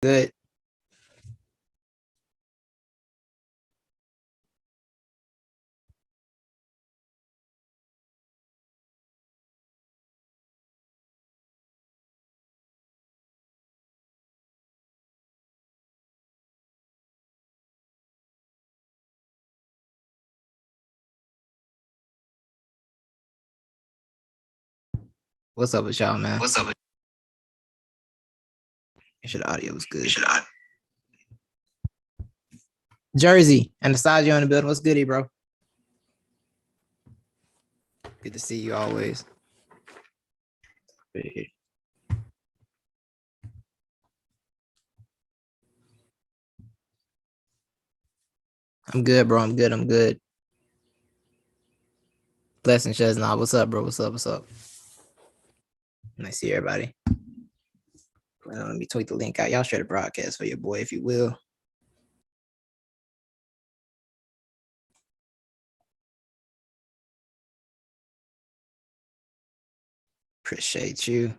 Good. What's up with y'all, man? What's up? Make sure the audio was good. Jersey, Anastasia in the building. What's goody, bro? Good to see you always. I'm good, bro. I'm good. Blessing Chesnall. What's up, bro? What's up? Nice to see everybody. Let me tweet the link out. Y'all share the broadcast for your boy, if you will. Appreciate you.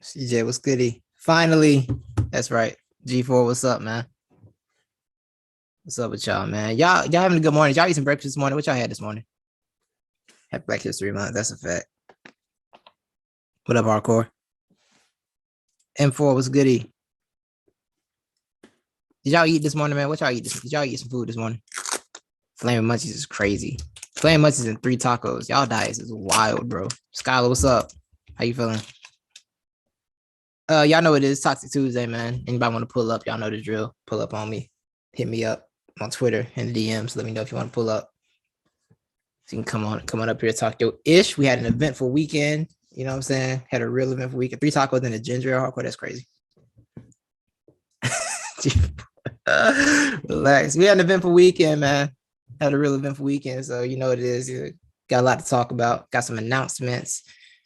CJ, what's goody? Finally, that's right. G4, what's up, man? What's up with y'all, man? Y'all having a good morning. Y'all eat some breakfast this morning. What y'all had this morning? Happy Black History Month. That's a fact. What up, hardcore? M4, what's goody? Did y'all eat this morning, man? What y'all eat? Did y'all eat some food this morning? Flaming Munchies is crazy. Flaming Munchies and 3 tacos. Y'all diets is wild, bro. Skylar, what's up? How you feeling? Y'all know it is Toxic Tuesday, man. Anybody want to pull up? Y'all know the drill. Pull up on me. Hit me up on Twitter in the DMs. Let me know if you want to pull up. So you can come on up here, talk your ish. We had an eventful weekend. You know what I'm saying? Had a real eventful weekend. 3 tacos and a ginger ale hardcore. That's crazy. Relax. We had an eventful weekend, man. Had a real eventful weekend. So you know what it is. You got a lot to talk about. Got some announcements.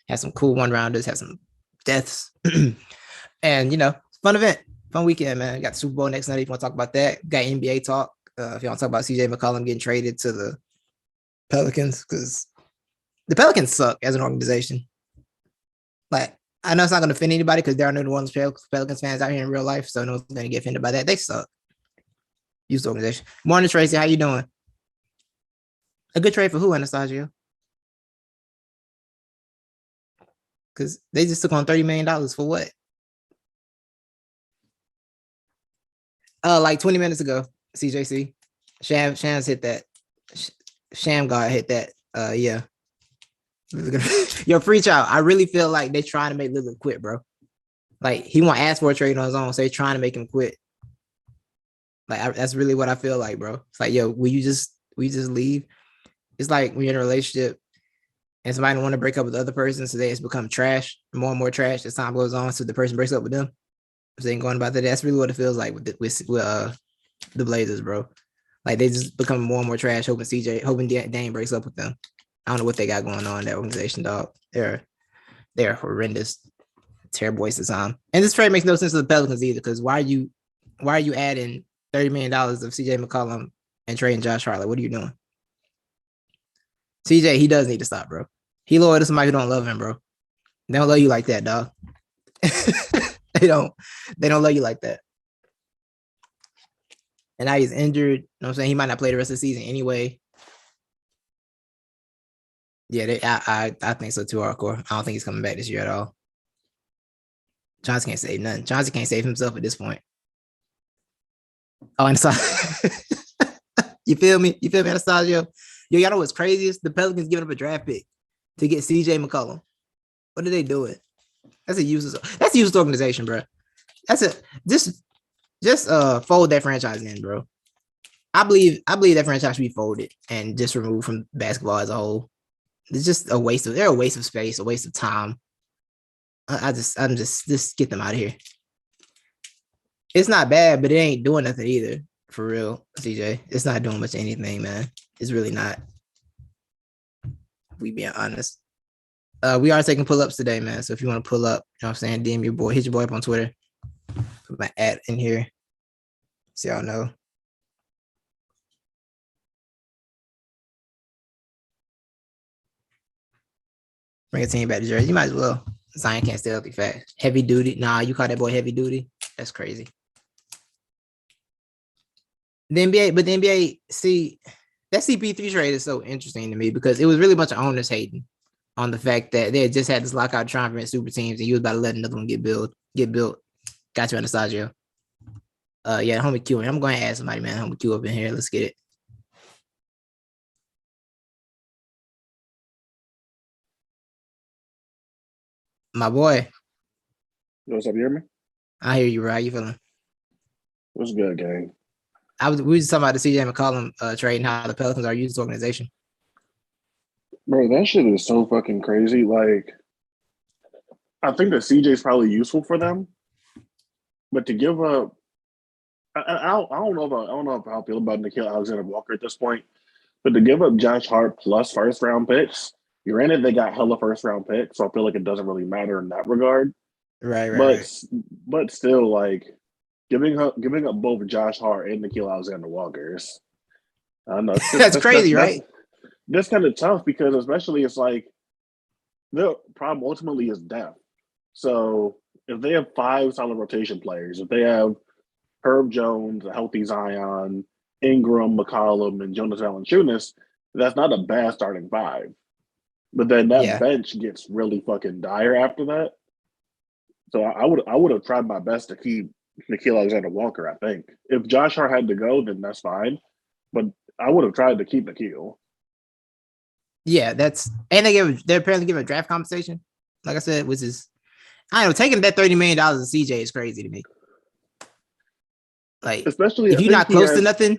Had some cool one-rounders. Had some deaths. And you know, fun event. Fun weekend, man. Got the Super Bowl next night. If you want to talk about that. Got NBA talk. If you want to talk about CJ McCollum getting traded to the Pelicans, because the Pelicans suck as an organization. Like, I know it's not going to offend anybody because there are no New Orleans Pelicans fans out here in real life, so no one's going to get offended by that. They suck. Use the organization. Morning, Tracy. How you doing? A good trade for who, Anastasia? Because they just took on $30 million for what? Like 20 minutes ago, CJC. Shams hit that. Sham God hit that. Yeah. Yo, preach out. I really feel like they're trying to make Lillard quit, bro. Like, he won't ask for a trade on his own, so they're trying to make him quit. Like, that's really what I feel like, bro. It's like, yo, will you just leave? It's like when you're in a relationship and somebody don't want to break up with the other person, so they just become trash, more and more trash as time goes on. So the person breaks up with them. So they ain't going about that. That's really what it feels like with the Blazers, bro. Like, they just become more and more trash, hoping Dame breaks up with them. I don't know what they got going on in that organization, dog. They're horrendous, terrible waste of time. And this trade makes no sense to the Pelicans either, because why are you adding $30 million of CJ McCollum and trading Josh Hart? What are you doing? CJ, he does need to stop, bro. He loyal to somebody who don't love him, bro. They don't love you like that, dog. They don't love you like that. And now he's injured. You know what I'm saying? He might not play the rest of the season anyway. Yeah, I think so too, hardcore. I don't think he's coming back this year at all. Johnson can't save nothing. Johnson can't save himself at this point. Oh, and so you feel me? You feel me, Anastasia? Yo, y'all know what's craziest? The Pelicans giving up a draft pick to get CJ McCollum. What are they doing? That's a useless organization, bro. Just fold that franchise in, bro. I believe that franchise should be folded and just removed from basketball as a whole. It's just they're a waste of space, a waste of time. I'm just get them out of here. It's not bad, but it ain't doing nothing either. For real, CJ. It's not doing much of anything, man. It's really not. We being honest. We are taking pull-ups today, man. So if you want to pull up, you know what I'm saying, DM your boy, hit your boy up on Twitter. Put my ad in here. So y'all know. Bring a team back to Jersey. You might as well. Zion can't stay healthy fast. Heavy duty. Nah, you call that boy heavy duty? That's crazy. The NBA, but the NBA, see, that CP3 trade is so interesting to me because it was really a bunch of owners hating on the fact that they had just had this lockout trying to prevent super teams and you was about to let another one get built. Got you, Anastasia. Yeah, homie Q. I'm going to add somebody, man. Homie Q up in here. Let's get it. My boy. What's up, you hear me? I hear you, bro. How you feeling? What's good, gang? We were just talking about the CJ McCollum trade and how the Pelicans are used organization. Bro, that shit is so fucking crazy. Like, I think that CJ's probably useful for them, but to give up, I don't know how I feel about Nickeil Alexander-Walker at this point, but to give up Josh Hart plus first round picks, granted they got hella first round picks, so I feel like it doesn't really matter in that regard. Right. But still, like giving up both Josh Hart and Nickeil Alexander-Walker is, I don't know. That's crazy, right? That's kind of tough because especially it's like the problem ultimately is depth. So if they have five solid rotation players, if they have Herb Jones, a healthy Zion, Ingram, McCollum, and Jonas Valanciunas, that's not a bad starting five. But then that bench gets really fucking dire after that. So I would have tried my best to keep Nickeil Alexander-Walker, I think. If Josh Hart had to go, then that's fine. But I would have tried to keep Nickeil. Yeah, they're apparently giving a draft compensation, like I said, which is, I don't know, taking that $30 million of CJ is crazy to me. Like, especially if you're not close to nothing.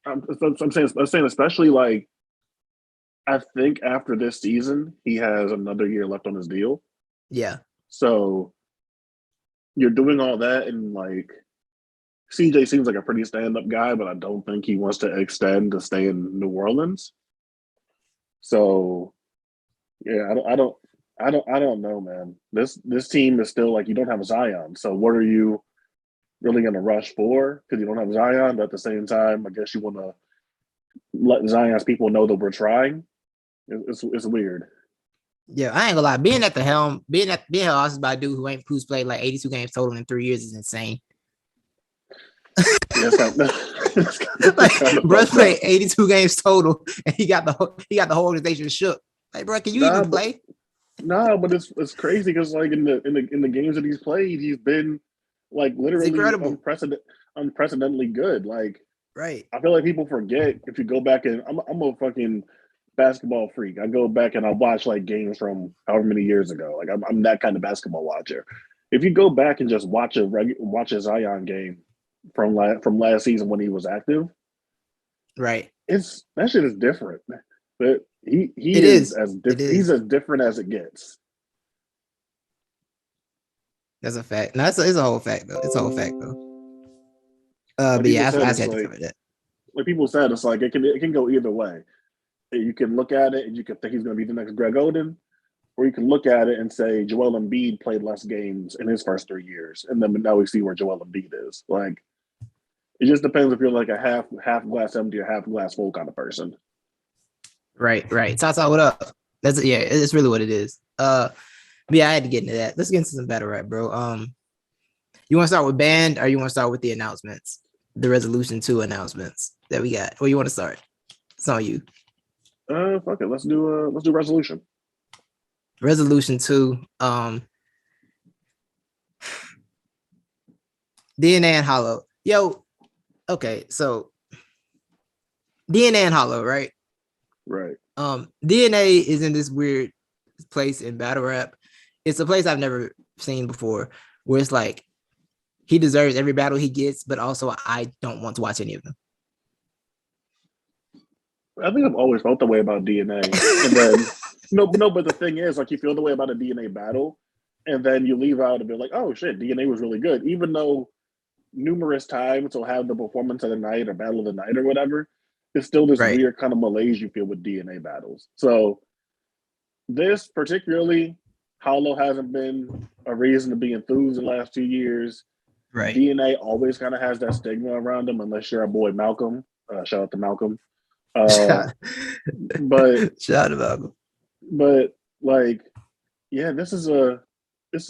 I'm saying, especially like, I think after this season, he has another year left on his deal. Yeah. So you're doing all that, and like, CJ seems like a pretty stand-up guy, but I don't think he wants to extend to stay in New Orleans. So, yeah, I don't know, man. This team is still like, you don't have Zion. So what are you really going to rush for? Because you don't have Zion, but at the same time, I guess you want to let Zion's people know that we're trying. It's weird. Yeah, I ain't gonna lie. Being at the helm, being hosted by a dude who's played like 82 games total in 3 years is insane. Yeah, like, bro played 82 games total, and he got the whole organization shook. Like, bro, can you even play? But it's crazy because like in the games that he's played, he's been like literally unprecedentedly good. Like, right. I feel like people forget if you go back and I'm a fucking basketball freak. I go back and I watch like games from however many years ago. Like I'm that kind of basketball watcher. If you go back and just watch a Zion game from last season when he was active, right? That shit is different. But he's as different as it gets. That's a fact. No, it's a whole fact though. It's a whole fact though. But yeah, I had to cover that. Like people said, it's like it can go either way. You can look at it and you can think he's going to be the next Greg Oden, or you can look at it and say Joel Embiid played less games in his first 3 years, and then now we see where Joel Embiid is. Like, it just depends if you're like a half glass empty or half glass full kind of person. Right. Tata, what up? It's really what it is. Yeah, I had to get into that. Let's get into some battle rap, bro. You want to start with band, or you want to start with the announcements, the resolution 2 announcements that we got? Where you want to start? It's on you. Fuck it. Let's do resolution. Resolution 2. DNA and Hollow. Yo, okay, so DNA and Hollow, right? Right. DNA is in this weird place in battle rap. It's a place I've never seen before, where it's like he deserves every battle he gets, but also I don't want to watch any of them. I think I've always felt the way about DNA, and then but the thing is, like, you feel the way about a DNA battle, and then you leave out and be like, oh shit, DNA was really good, even though numerous times will have the performance of the night or battle of the night or whatever. It's still this weird kind of malaise you feel with DNA battles. So this particularly, Hollow hasn't been a reason to be enthused in the last 2 years. Right. DNA always kind of has that stigma around him, unless you're a boy Malcolm. Shout out to Malcolm. Shout But out to Malcolm. but like, yeah, this is a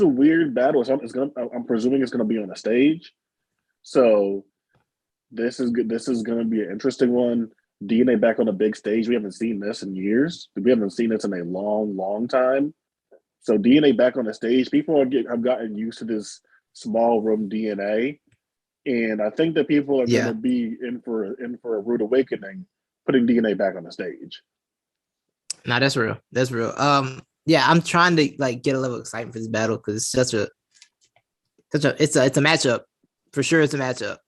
weird battle. I'm presuming it's gonna be on a stage. So this is good. This is gonna be an interesting one. DNA back on the big stage. We haven't seen this in years. We haven't seen this in a long, long time. So DNA back on the stage. People have gotten used to this small room DNA, and I think that people are going to be in for a rude awakening putting DNA back on the stage. Nah, that's real. That's real. Yeah, I'm trying to like get a level of excitement for this battle because it's such a it's a matchup for sure. It's a matchup.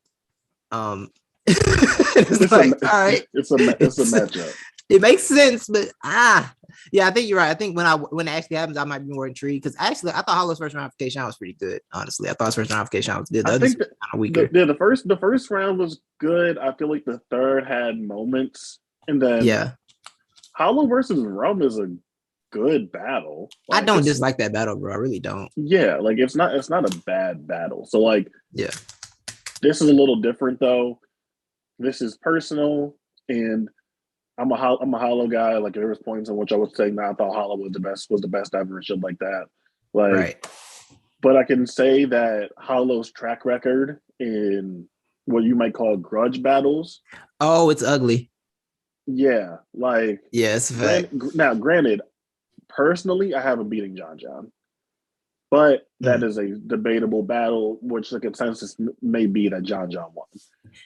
It's like all right, it's a matchup. It makes sense, but yeah, I think you're right. I think when it actually happens, I might be more intrigued because actually, I thought Hollow's first round application was pretty good. Honestly, I thought his first round application was good. I think kind of weaker. The first round was good. I feel like the third had moments, and then Hollow versus Rum is a good battle. Like, I don't dislike that battle, bro. I really don't. Yeah, like it's not a bad battle. So like, yeah, this is a little different though. This is personal, and I'm a Hollow guy. Like there was points in which I was saying, I thought Hollow was the best ever and shit like that. Like, right. But I can say that Hollow's track record in what you might call grudge battles. Oh, it's ugly. Yeah, like it's a fact. Now, granted, personally, I haven't beaten John, but that is a debatable battle, which the consensus may be that John won.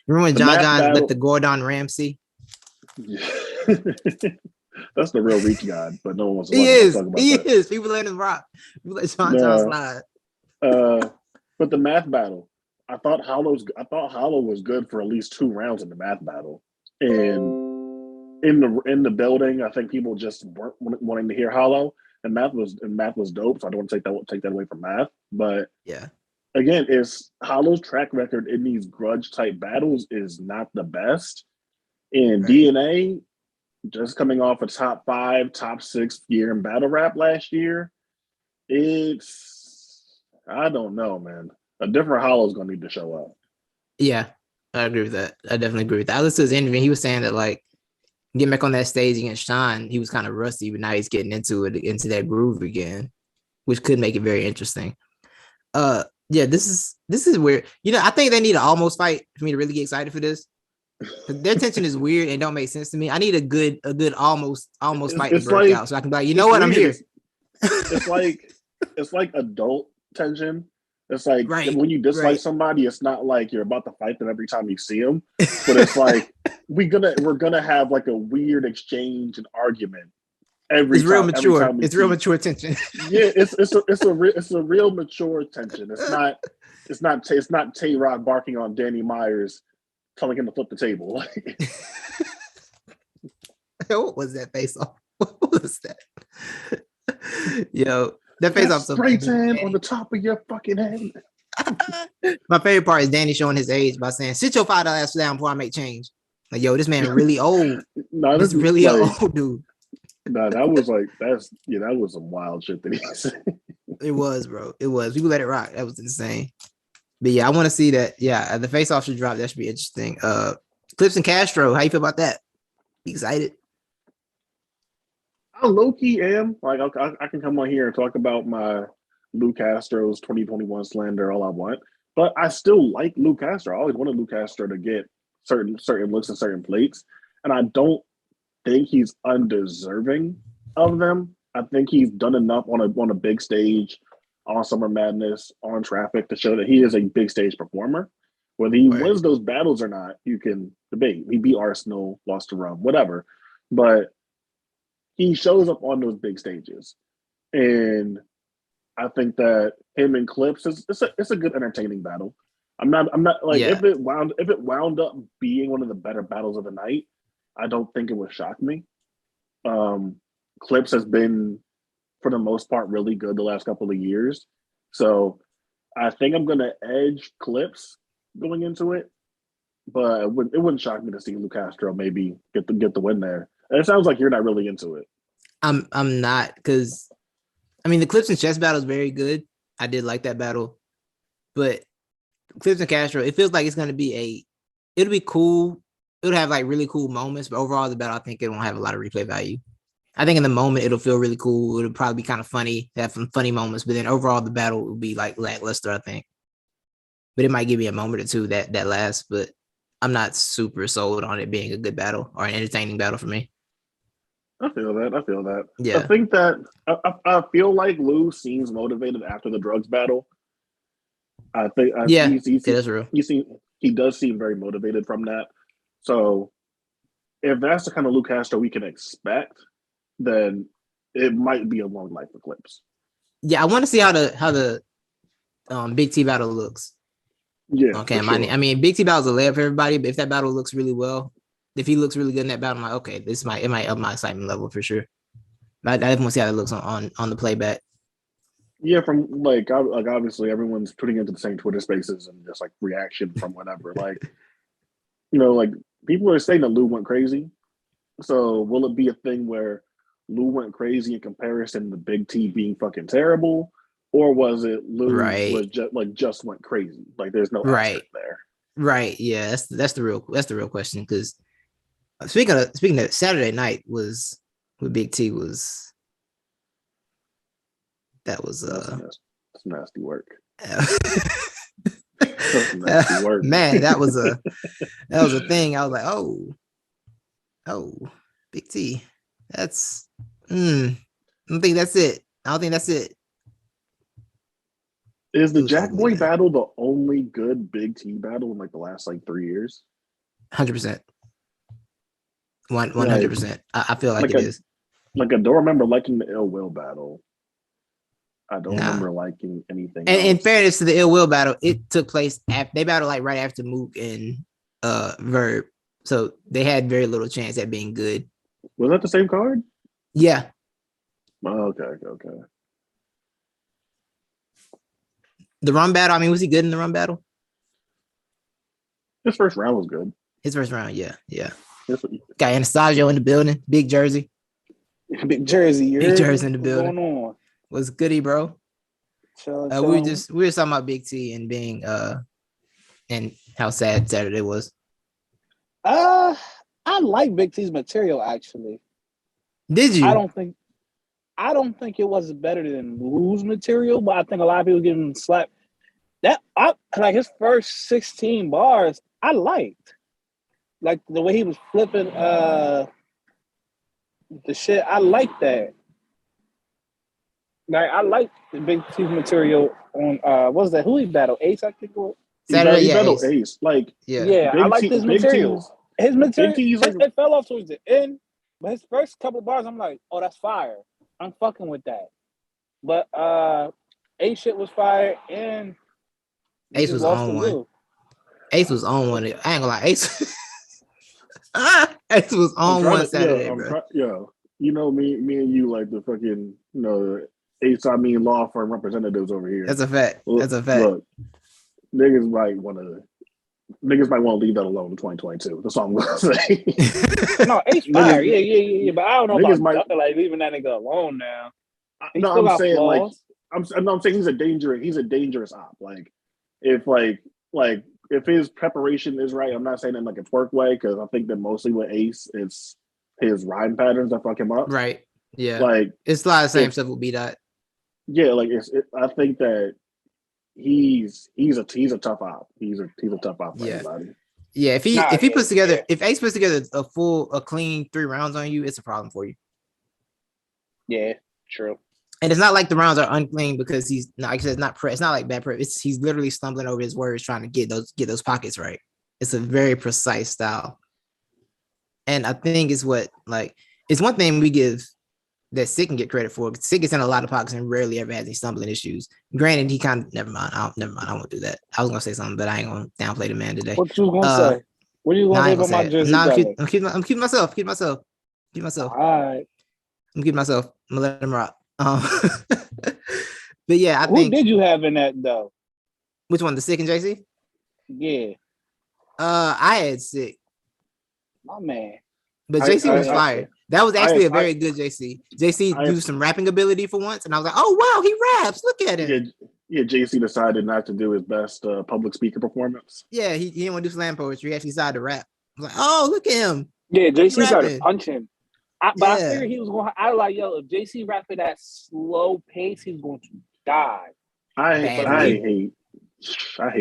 Remember when John with the Gordon Ramsay? Yeah. That's the real reach god, but no one wants to talk about that. He is. People let him rock. People let John slide. But the math battle, I thought Hollow was good for at least 2 rounds in the math battle, and in the building, I think people just weren't wanting to hear Hollow, and math was dope. So I don't want to take that away from math, but yeah, again, is Hollow's track record in these grudge type battles is not the best, and right. DNA just coming off a top 5, top 6 year in battle rap last year, I don't know, man. A different Hollow's gonna need to show up. Yeah, I agree with that. I definitely agree with that. I listened to his interview. He was saying that like getting back on that stage against Sean, he was kind of rusty, but now he's getting into that groove again, which could make it very interesting. Yeah, this is weird. I think they need an almost fight for me to really get excited for this. Their tension is weird and don't make sense to me. I need a good almost fight to break out so I can be like, what, I'm here. It's like adult tension. It's like when you dislike somebody, it's not like you're about to fight them every time you see them, but it's like we're gonna have like a weird exchange and argument every time. Real mature. It's real mature tension. Yeah, it's a real mature tension. It's not Tay-Rod barking on Danny Myers, telling him to flip the table. What was that face off? What was that? Yo, that face off. Spray tan on the top of your fucking head. My favorite part is Danny showing his age by saying, "Sit your $5 down before I make change." Like, yo, this man really old. This is really an old dude. That was some wild shit that he said. It was, bro. It was. People let it rock. That was insane. But yeah, I want to see that. Yeah, the face off should drop. That should be interesting. Clips and Castro, how you feel about that? You excited? I low-key am. Like, I can come on here and talk about my Lou Castro's 2021 slander all I want, but I still like Lou Castro. I always wanted Lou Castro to get certain looks and certain plates, and I don't think he's undeserving of them. I think he's done enough on a big stage, on Summer Madness, on Traffic, to show that he is a big stage performer. Whether he wins those battles or not, you can debate. He beat Arsenal, lost to Rum, whatever, but he shows up on those big stages, and I think that him and Clips it's a good entertaining battle. I'm not like if it wound up being one of the better battles of the night, I don't think it would shock me. Clips has been, for the most part, really good the last couple of years, so I think I'm gonna edge Clips going into it, but it wouldn't shock me to see Lou Castro maybe get the win there. And it sounds like you're not really into it. I'm not, because I mean the Clips and Chess battle is very good. I did like that battle, but Clips and Castro, it feels like it's gonna be it'll be cool. It'll have like really cool moments, but overall the battle, I think it won't have a lot of replay value. I think in the moment it'll feel really cool. It'll probably be kind of funny, have some funny moments, but then overall the battle will be like lackluster, I think. But it might give me a moment or two that lasts, but I'm not super sold on it being a good battle or an entertaining battle for me. I feel that. Yeah. I think that I feel like Lou seems motivated after the drugs battle. I think that's real. He does seem very motivated from that. So if that's the kind of Lou Castro we can expect, then it might be a long life for Clips. Yeah, I want to see how the Big T battle looks. Yeah. Okay, sure. I mean, Big T battle's a layup for everybody, but if that battle looks really well, if he looks really good in that battle, I'm like, okay, it might up my excitement level for sure. But I definitely want to see how it looks on the playback. Yeah, from like obviously everyone's putting into the same Twitter spaces and just like reaction from whatever. Like, like people are saying that Lou went crazy. So will it be a thing where Lou went crazy in comparison to Big T being fucking terrible, or was it Lou was just went crazy? Like there's no asterisk there. Right. Yeah, that's the real question. Because speaking of Saturday night was with Big T was that's nasty work. Nasty work. Man, that was a thing. I was like, oh, Big T. That's I don't think that's it. Is the Jack Boy battle the only good Big T battle in like the last like 3 years? 100%. 100%. I feel like it is. Like I don't remember liking the Ill Will battle. I don't remember liking anything else. In fairness to the Ill Will battle, it took place after they battled like right after Mook and Verb. So they had very little chance at being good. Was that the same card? Yeah. Oh, okay. The run battle, I mean, was he good in the run battle? His first round was good. His first round, yeah. Got Anastasio in the building, big jersey. Big jersey in the building. What's going on? What's goody, bro? We were talking about Big T and being and how sad Saturday was. I like Big T's material actually. Did you? I don't think it was better than Lou's material, but I think a lot of people give him slack. Like his first 16 bars, I liked. Like the way he was flipping the shit. I like that. Like I like the Big T's material on what was that? Who he battled? Ace, I think. Saturday, he battled Ace. Like I like his material. His material, it fell off towards the end, but his first couple of bars, I'm like, oh, that's fire. I'm fucking with that. But Ace shit was fire, and Ace was on one. Ace was on one. I ain't gonna lie, Ace. Ace was on one Saturday, bro. You know me and you like the fucking Ace. I mean law firm representatives over here. That's a fact. Look, niggas might want to leave that alone in 2022. That's all I'm gonna say. No, Ace fire, yeah. But I don't know about like leaving that nigga alone now. I'm saying like I'm saying he's a dangerous op. Like if his preparation is right, I'm not saying in like a twerk way because I think that mostly with Ace, it's his rhyme patterns that fuck him up. Right. Yeah. Like it's a lot of the same stuff with B-Dot. Yeah, like I think that he's a tough op. He's a tough op for anybody. Yeah, if Ace puts together a clean 3 rounds on you, it's a problem for you. Yeah, true. And it's not like the rounds are unclean because he's not. Like I said, it's not it's not like bad prep. He's literally stumbling over his words trying to get those pockets right. It's a very precise style, and I think it's what it's one thing we give that Sick can get credit for. Sick is in a lot of pockets and rarely ever has any stumbling issues. Granted, he kind of never mind. I won't do that. I was gonna say something, but I ain't gonna downplay the man today. What you gonna say? What are you gonna say about my jersey? I'm keeping myself. All right. I'm keeping myself. I'm gonna let him rock. But yeah, I think. Who did you have in that though? Which one, the Sick and JC? Yeah. I had Sick. My man. But JC was fire. That was actually a very good JC. JC used some rapping ability for once, and I was like, "Oh wow, he raps! Look at him." Yeah. JC decided not to do his best public speaker performance. Yeah, he didn't want to do slam poetry. He actually decided to rap. I was like, "Oh, look at him!" Yeah, JC started punching. But Yeah. I figured he was going. I was like, yo, if JC rap at that slow pace, he's going to die. I hate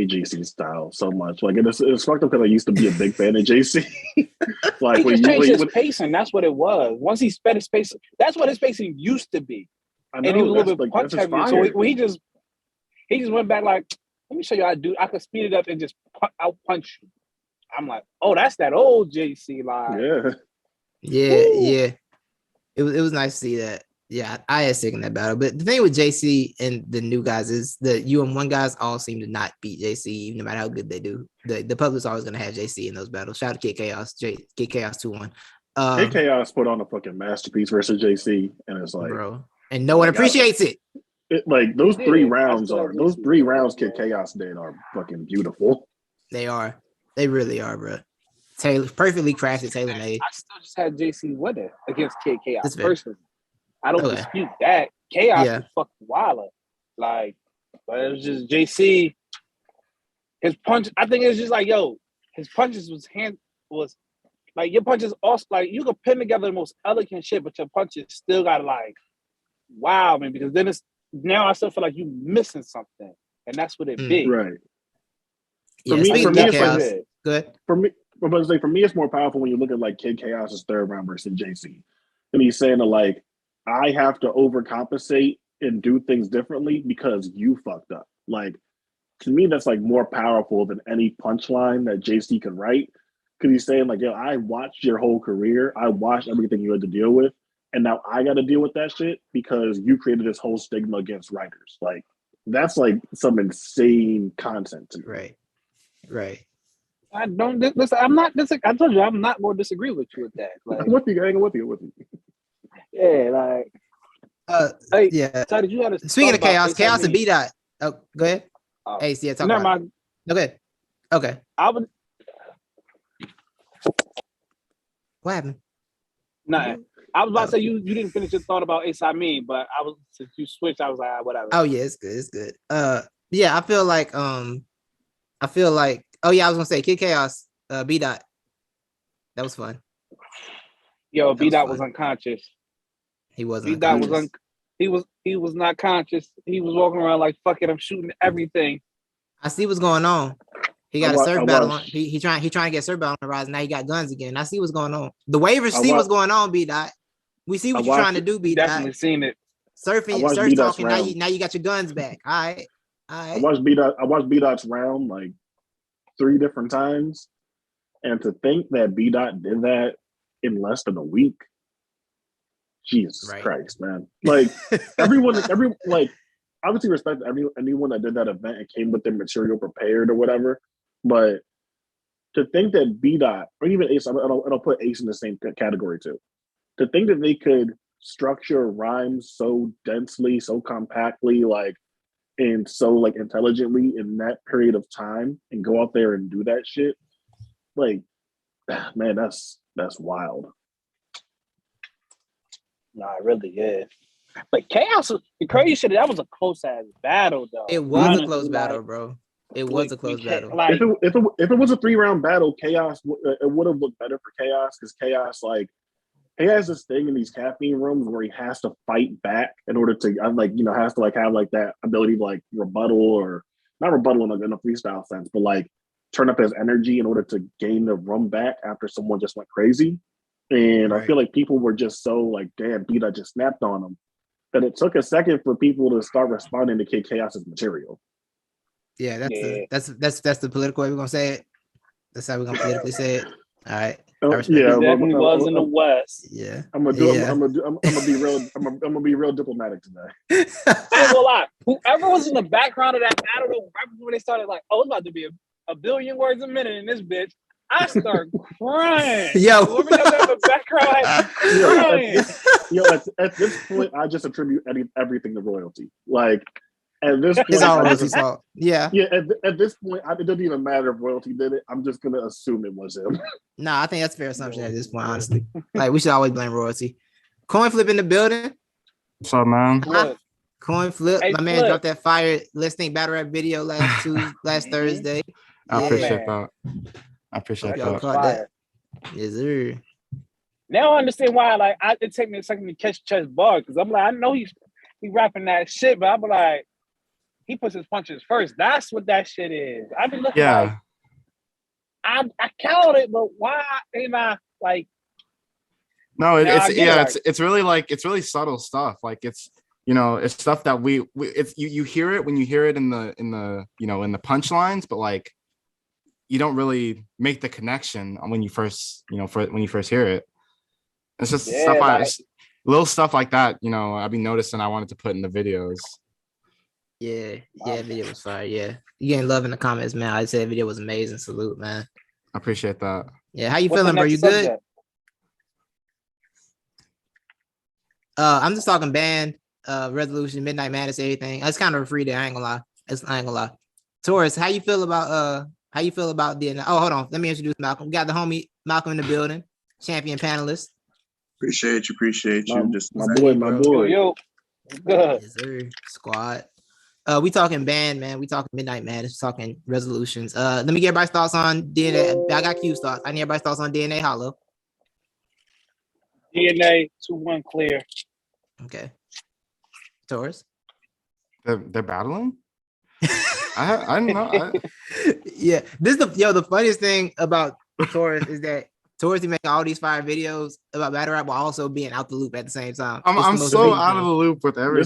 JC's style so much. Like it's fucked up because I used to be a big fan of JC. Like he just changed his pacing. That's what it was. Once he sped his pacing, that's what his pacing used to be. I know, and he was a little bit like, punch heavy. So he just went back like, let me show you how to do. I could speed it up and just out punch you. I'm like, oh, that's that old JC line. Yeah. It was nice to see that. Yeah, I had sick in that battle. But the thing with JC and the new guys is the UM1 guys all seem to not beat JC, no matter how good they do. The public's always gonna have JC in those battles. Shout out to Kid Chaos, Kid Chaos 2-1. Kid Chaos put on a fucking masterpiece versus JC, and it's like, bro, and no one appreciates it. Like those 3 rounds Kid Chaos did are fucking beautiful. They are. They really are, bro. Perfectly crafted, tailor made. I still just had JC winning against Kid Chaos personally. I don't dispute that. Chaos was fucking wilder. Like, but it was just JC. His punch, I think it's just like, yo, his punches was like your punches also like you could pin together the most elegant shit, but your punches still gotta like wow, man, because then now I still feel like you missing something. And that's what it be. Right. For me, it's like good. For me, it's more powerful when you look at like Kid Chaos's third round versus JC. And he's saying that like I have to overcompensate and do things differently because you fucked up. Like, to me, that's like more powerful than any punchline that JC can write. Because he's saying like, yo, I watched your whole career. I watched everything you had to deal with. And now I got to deal with that shit because you created this whole stigma against writers. Like, that's like some insane content to me. Right. I don't listen. I'm not. I told you, I'm not going to disagree with you with that. Like, I'm with you. I'm with you. Yeah, like. Titus, you had to. Speaking of chaos and B dot. Oh, go ahead. Hey, see, talk never about. Mind. Okay. I would. What happened? Nothing. I was about to say you didn't finish your thought about Ace I Mean, but since you switched, I was like, whatever. Oh yeah, it's good. Yeah, I feel like oh yeah, I was gonna say Kid Chaos, B dot. That was fun. Yo, B dot was unconscious. He wasn't. B dot was he was not conscious. He was walking around like fuck it, I'm shooting everything. I see what's going on. He got a surf battle on. He trying to get surf battle on the rise. Now he got guns again. I see what's going on. The waivers see what's going on, B dot. We see what you're trying to do, B dot. Definitely seen it. Surf talking. Now you got your guns back. All right. I watched B dot's round like 3 different times, and to think that B dot did that in less than a week, Jesus Christ, man! Like everyone, like obviously respect anyone that did that event and came with their material prepared or whatever, but to think that B dot or even Ace, I'll put Ace in the same category too. To think that they could structure rhymes so densely, so compactly, like. And so like intelligently in that period of time and go out there and do that shit, like, man, that's wild. Nah, it really is. But Chaos, the crazy shit, that was a close ass battle though. It was a close battle, bro. It was a close battle. Like, if it was a 3-round battle, Chaos it would have looked better for Chaos because Chaos like. He has this thing in these caffeine rooms where he has to fight back in order to, has to like have like that ability to like rebuttal or not rebuttal in a freestyle sense, but like turn up his energy in order to gain the room back after someone just went crazy. And I feel like people were just so like, damn, B-Dot just snapped on him that it took a second for people to start responding to Kid Chaos's material. Yeah, that's the political way we're gonna say it. That's how we're gonna politically say it. All right. Yeah, definitely was in the West. Yeah, I'm gonna be real diplomatic today. I ain't gonna lie. Whoever was in the background of that battle, right before they started, like, oh, it's about to be a billion words a minute in this bitch. I start crying. Yo, whoever got that in the background, crying. At this point, I just attribute everything to royalty. Like At this point, It's all royalty fault. Yeah. Yeah, at this point, it doesn't even matter if royalty did it. I'm just gonna assume it was him. No, I think that's a fair assumption at this point, honestly. Like we should always blame royalty. Coin flip in the building. What's up, man? Look, Coin flip. Hey, My man Flip. dropped that fire Let's Think Battle Rap video last Thursday. I Yeah. appreciate that. I appreciate Y'all that. caught that. Yes, sir. Now I understand why. Like, it took me a second to catch Chess bar because I'm like, I know he rapping that shit, but I'm like, he puts his punches first. That's what that shit is. I've been looking like, I counted it, but why ain't I like? No, Now it's really subtle stuff. Like it's it's stuff that it's you hear it when you hear it in the in the punchlines, but like you don't really make the connection when you first when you first hear it. It's just little stuff like that. I've been noticing. I wanted to put in the videos. Yeah, video was fire. Yeah, you getting love in the comments, man. I said video was amazing. Salute, man. I appreciate that. Yeah, how you What's the feeling, bro? next You good? subject? I'm just talking band, resolution, Midnight Madness, everything. It's kind of a free day. I ain't gonna lie. Taurus, how you feel about the? Oh, hold on. Let me introduce Malcolm. We got the homie Malcolm in the building, champion panelist. Appreciate you. My boy. Yo, good. Yes, sir. Squad. We talking band, man. We talking Midnight Madness. We talking resolutions. Let me get everybody's thoughts on DNA. I got Q's thoughts. I need everybody's thoughts on DNA Hollow. DNA 2-1 clear. Okay. Taurus. They're battling. I don't know. Yeah, the funniest thing about Taurus is that Taurus is making all these fire videos about battle rap while also being out the loop at the same time. I'm so out of the loop with everything.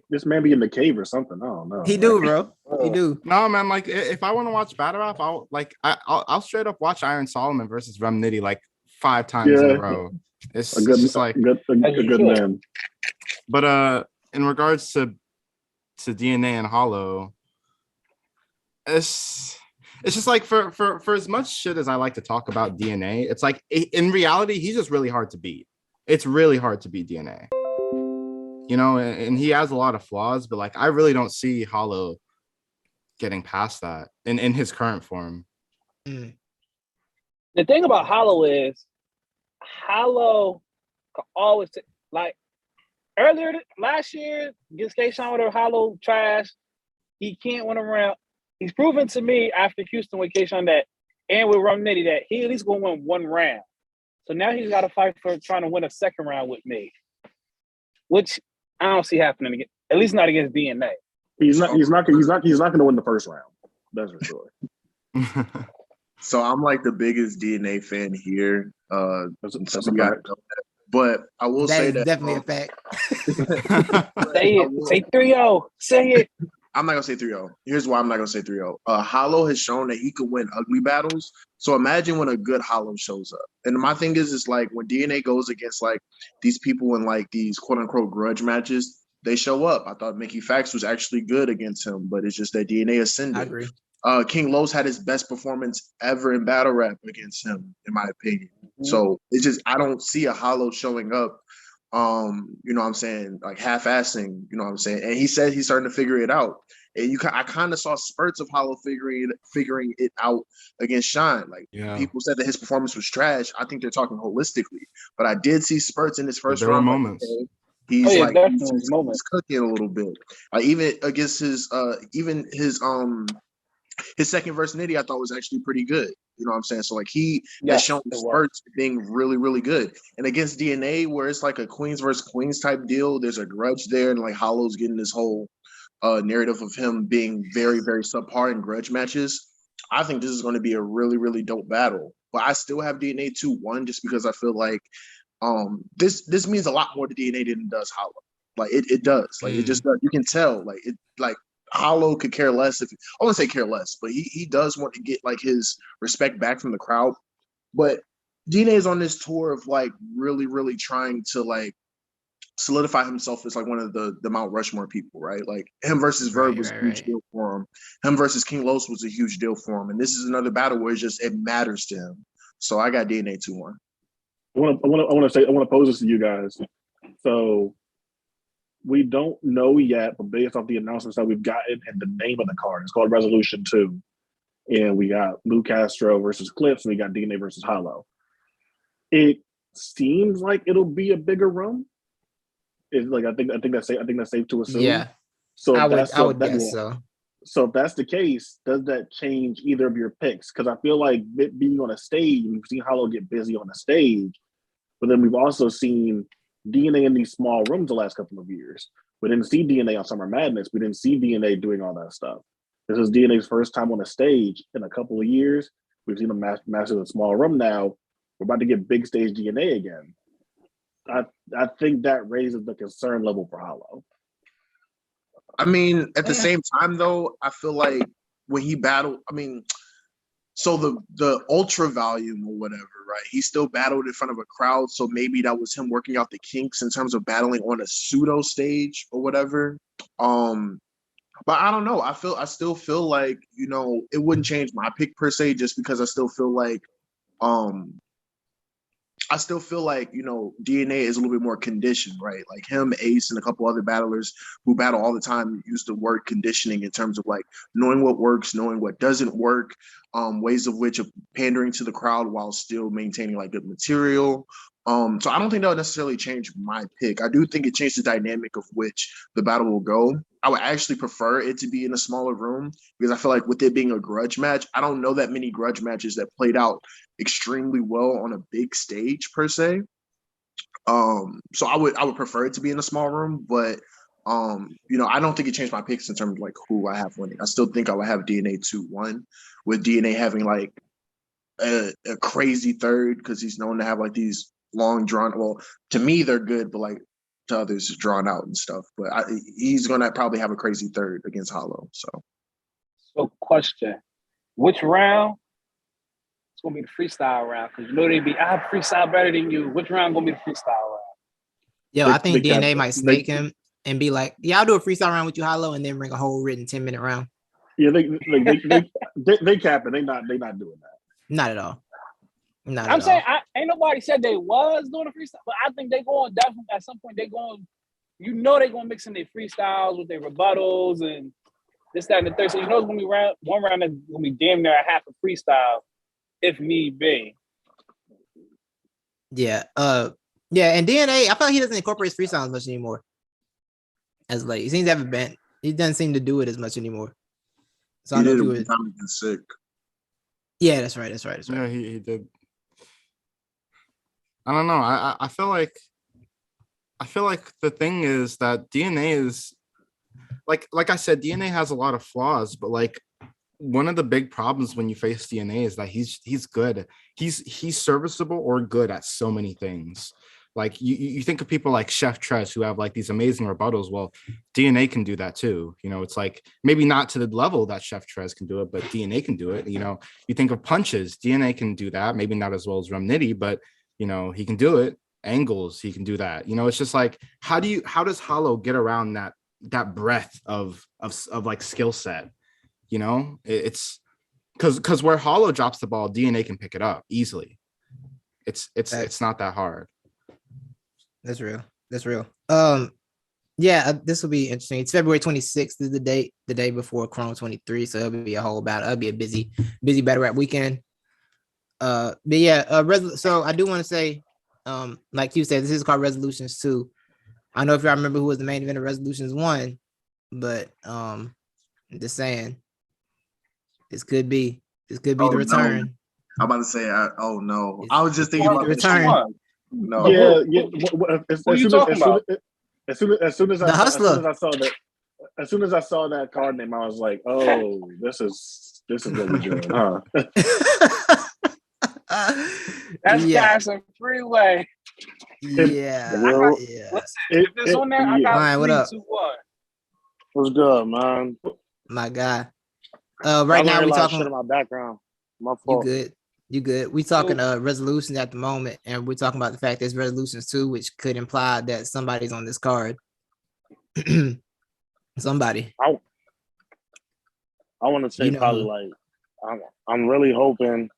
This man be in the cave or something. I don't know. He do, bro. He do. No, man. Like if I want to watch battle rap, I'll straight up watch Iron Solomon versus Rem Nitty like 5 times in a row. It's just like a good man. But in regards to DNA and Hollow, it's just like for as much shit as I like to talk about DNA, it's like in reality he's just really hard to beat. It's really hard to beat DNA. And he has a lot of flaws, but like I really don't see Hollow getting past that in his current form. The thing about Hollow is Hollow can always like earlier last year against K-Shine with her Hollow trash. He can't win a round. He's proven to me after Houston with K-Shine that, and with Rum Nitty, that he at least gonna win 1 round. So now he's got to fight for trying to win a 2nd round with me, which I don't see happening again. At least not against DNA. He's not gonna win the 1st round. That's for sure. So I'm like the biggest DNA fan here. That's a fact. But I will say that definitely a fact. Say it. Say 3-0. Say it. I'm not gonna say 3-0. Here's why I'm not gonna say 3-0. Hollow has shown that he can win ugly battles. So imagine when a good Hollow shows up. And my thing is like when DNA goes against like these people in like these quote unquote grudge matches, they show up. I thought Mickey Fax was actually good against him, but it's just that DNA ascended. I agree. King Lowe's had his best performance ever in battle rap against him, in my opinion. Mm-hmm. So it's just I don't see a Hollow showing up. You know what I'm saying, like half-assing, you know what I'm saying. And he said he's starting to figure it out. And I kind of saw spurts of Hollow figuring it out against Shine. Like people said that his performance was trash. I think they're talking holistically, but I did see spurts in his first round. There were moments. He's he's cooking a little bit. Even against his second verse Nitty, I thought was actually pretty good. You know what I'm saying? So like he has shown spurts being really, really good. And against DNA, where it's like a Queens versus Queens type deal, there's a grudge there, and like Hollow's getting this whole narrative of him being very, very subpar in grudge matches. I think this is going to be a really, really dope battle. But I still have DNA 2-1 just because I feel like this means a lot more to DNA than it does Hollow. Like it does. Like it just does. You can tell. Like it like Hollow could care less if I wouldn't say care less, but he does want to get like his respect back from the crowd. But DNA is on this tour of like really, really trying to like solidify himself as like one of the Mount Rushmore people, right? Like him versus Verb was a huge deal for him. Him versus King Los was a huge deal for him. And this is another battle where it matters to him. So I got DNA 2-1. I want to pose this to you guys. So we don't know yet, but based off the announcements that we've gotten and the name of the card, it's called Resolution 2. And we got Lou Castro versus Clips, and we got DNA versus Hollow. It seems like it'll be a bigger room. It's like I think that's safe to assume. Yeah. So I would guess so. So if that's the case, does that change either of your picks? Because I feel like being on a stage, we've seen Hollow get busy on a stage, but then we've also seen DNA in these small rooms the last couple of years. We didn't see DNA on Summer Madness. We didn't see DNA doing all that stuff. This is DNA's first time on a stage in a couple of years. We've seen him master a small room now. We're about to get big stage DNA again. I think that raises the concern level for Hollow. I mean, at the same time, though, I feel like when he battled, I mean, so the ultra volume or whatever, right? He still battled in front of a crowd, so maybe that was him working out the kinks in terms of battling on a pseudo stage or whatever. But I don't know. I still feel like, you know, it wouldn't change my pick per se, just because I still feel like, you know, DNA is a little bit more conditioned, right? Like him, Ace, and a couple other battlers who battle all the time use the word conditioning in terms of like knowing what works, knowing what doesn't work, ways of which of pandering to the crowd while still maintaining like good material. So I don't think that would necessarily change my pick. I do think it changed the dynamic of which the battle will go. I would actually prefer it to be in a smaller room because I feel like with it being a grudge match, I don't know that many grudge matches that played out extremely well on a big stage per se. So I would prefer it to be in a small room, but you know, I don't think it changed my picks in terms of like who I have winning. I still think I would have DNA 2-1 with DNA having like a crazy third because he's known to have like these long drawn. Well, to me they're good, but like to others, drawn out and stuff. But he's gonna probably have a crazy third against Hollow. So, question: which round? It's gonna be the freestyle round because you know I have freestyle better than you. Which round gonna be the freestyle round? Yo, I think DNA might snake him and be like, "Yeah, I'll do a freestyle round with you, Hollow, and then bring a whole written 10-minute round." Yeah, they capping. They not doing that. Not at all. I'm saying ain't nobody said they was doing a freestyle, but I think they going definitely at some point they going. You know they gonna mix in their freestyles with their rebuttals and this, that, and the third. So you know it's gonna be one round that's gonna be damn near a half a freestyle, if need be. Yeah. Yeah, and DNA, I feel like he doesn't incorporate his freestyle as much anymore. As late. He seems to have a bent. He doesn't seem to do it as much anymore. So he I know did if it you when Tommy got sick. Yeah, that's right. Yeah, he did. I don't know. I feel like the thing is that DNA is like I said, DNA has a lot of flaws, but like one of the big problems when you face DNA is that he's good. He's serviceable or good at so many things. Like you think of people like Chef Trez who have like these amazing rebuttals. Well, DNA can do that too. You know, it's like maybe not to the level that Chef Trez can do it, but DNA can do it. You know, you think of punches, DNA can do that. Maybe not as well as Remnitty, but you know, he can do it. Angles, he can do that. You know, it's just like how does Hollow get around that breadth of like skill set? You know, it's because where Hollow drops the ball, DNA can pick it up easily. It's not that hard. That's real. Yeah, this will be interesting. It's February 26th is the day before Chrome 23. So it'll be a whole battle. It'll be a busy battle rap weekend. But yeah, so I do want to say, like you said, this is called Resolutions 2. I don't know if y'all remember who was the main event of Resolutions 1, but I'm just saying this could be the return. No. I'm about to say, oh no. I was just thinking about the return. No. Yeah. As soon as I saw that card name, I was like, oh, this is what we're doing, huh? That's Carson Freeway. Yeah. Listen, if it's on there, I got Ryan, what up? 3-2-1. What's good, man? My guy. Right now we talking shit in my background. My fault. You good. We talking resolutions at the moment, and we're talking about the fact there's resolutions 2, which could imply that somebody's on this card. Somebody. I want to say probably like I'm really hoping